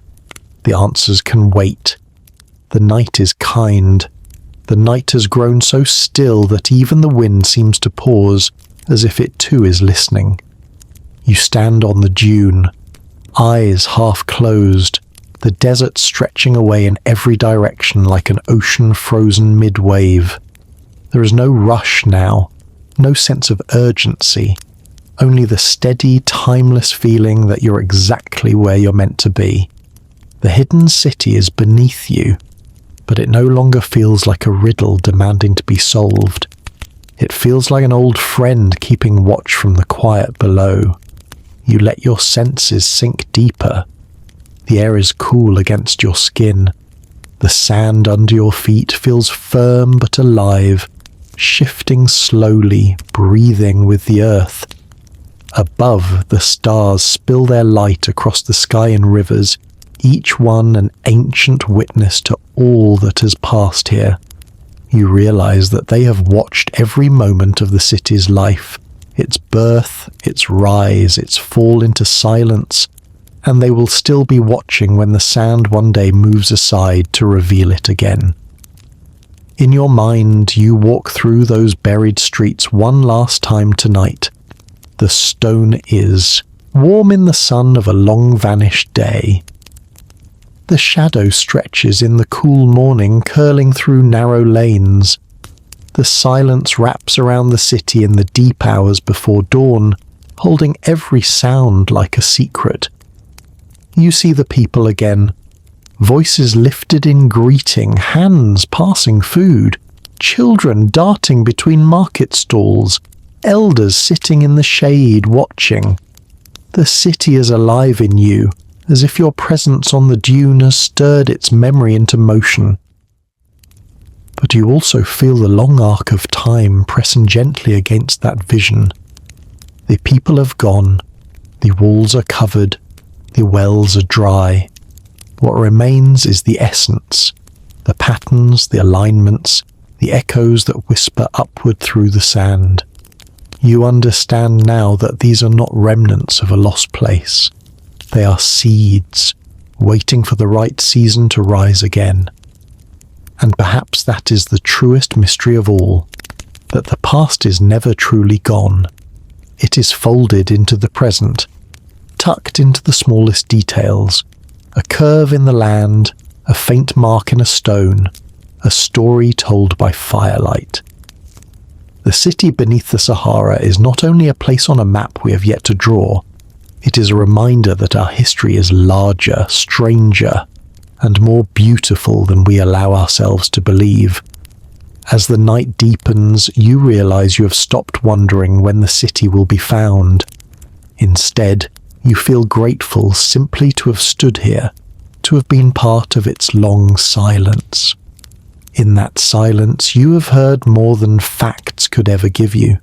The answers can wait. The night is kind. The night has grown so still that even the wind seems to pause, as if it too is listening. You stand on the dune, eyes half closed, the desert stretching away in every direction like an ocean frozen mid-wave. There is no rush now, no sense of urgency, only the steady, timeless feeling that you're exactly where you're meant to be. The hidden city is beneath you, but it no longer feels like a riddle demanding to be solved. It feels like an old friend keeping watch from the quiet below. You let your senses sink deeper. The air is cool against your skin. The sand under your feet feels firm but alive, shifting slowly, breathing with the earth. Above, the stars spill their light across the sky in rivers, each one an ancient witness to all that has passed here. You realize that they have watched every moment of the city's life, its birth, its rise, its fall into silence, and they will still be watching when the sand one day moves aside to reveal it again. In your mind, you walk through those buried streets one last time tonight. The stone is, warm in the sun of a long-vanished day. The shadow stretches in the cool morning, curling through narrow lanes. The silence wraps around the city in the deep hours before dawn, holding every sound like a secret. You see the people again, voices lifted in greeting, hands passing food, children darting between market stalls, elders sitting in the shade watching. The city is alive in you, as if your presence on the dune has stirred its memory into motion. But you also feel the long arc of time pressing gently against that vision. The people have gone, the walls are covered, the wells are dry. What remains is the essence, the patterns, the alignments, the echoes that whisper upward through the sand. You understand now that these are not remnants of a lost place. They are seeds, waiting for the right season to rise again. And perhaps that is the truest mystery of all, that the past is never truly gone. It is folded into the present, tucked into the smallest details, a curve in the land, a faint mark in a stone, a story told by firelight. The city beneath the Sahara is not only a place on a map we have yet to draw, it is a reminder that our history is larger, stranger, and more beautiful than we allow ourselves to believe. As the night deepens, you realize you have stopped wondering when the city will be found. Instead, you feel grateful simply to have stood here, to have been part of its long silence. In that silence, you have heard more than facts could ever give you.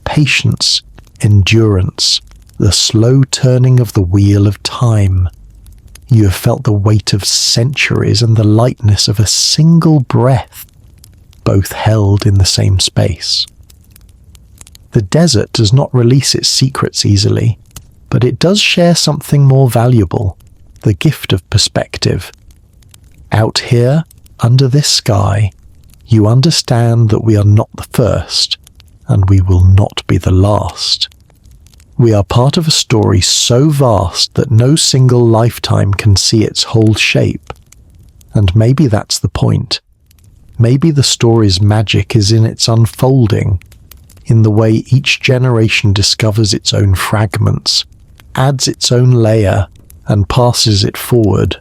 Patience, endurance, the slow turning of the wheel of time. You have felt the weight of centuries and the lightness of a single breath, both held in the same space. The desert does not release its secrets easily, but it does share something more valuable, the gift of perspective. Out here, under this sky, you understand that we are not the first, and we will not be the last. We are part of a story so vast that no single lifetime can see its whole shape. And maybe that's the point. Maybe the story's magic is in its unfolding, in the way each generation discovers its own fragments, adds its own layer, and passes it forward.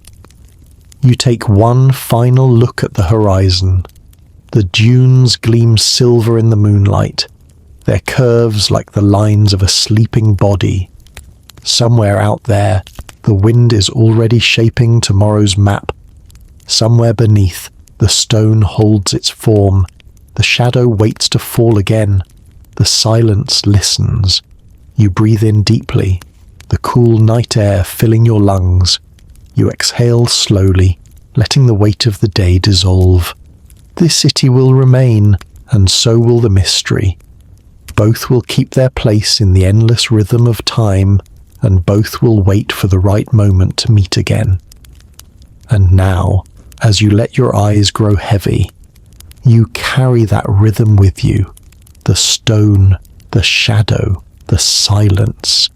You take one final look at the horizon. The dunes gleam silver in the moonlight, their curves like the lines of a sleeping body. Somewhere out there, the wind is already shaping tomorrow's map. Somewhere beneath, the stone holds its form. The shadow waits to fall again. The silence listens. You breathe in deeply, the cool night air filling your lungs. You exhale slowly, letting the weight of the day dissolve. This city will remain, and so will the mystery. Both will keep their place in the endless rhythm of time, and both will wait for the right moment to meet again. And now, as you let your eyes grow heavy, you carry that rhythm with you, the stone, the shadow, the silence,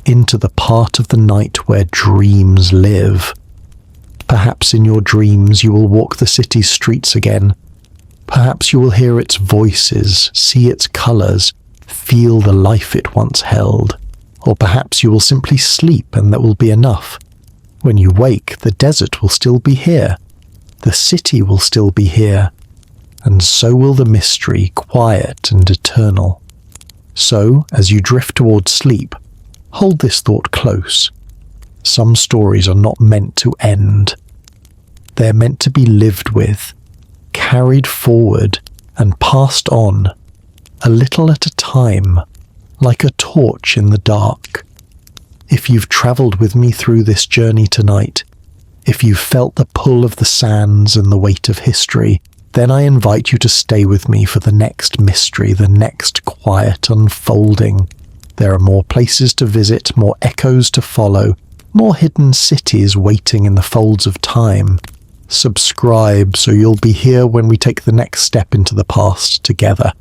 into the part of the night where dreams live. Perhaps in your dreams you will walk the city's streets again. Perhaps you will hear its voices, see its colours, feel the life it once held. Or perhaps you will simply sleep and that will be enough. When you wake, the desert will still be here. The city will still be here. And so will the mystery, quiet and eternal. So, as you drift towards sleep, hold this thought close. Some stories are not meant to end. They're meant to be lived with, carried forward, and passed on, a little at a time, like a torch in the dark. If you've travelled with me through this journey tonight, if you've felt the pull of the sands and the weight of history, then I invite you to stay with me for the next mystery, the next quiet unfolding. There are more places to visit, more echoes to follow, more hidden cities waiting in the folds of time. Subscribe so you'll be here when we take the next step into the past together.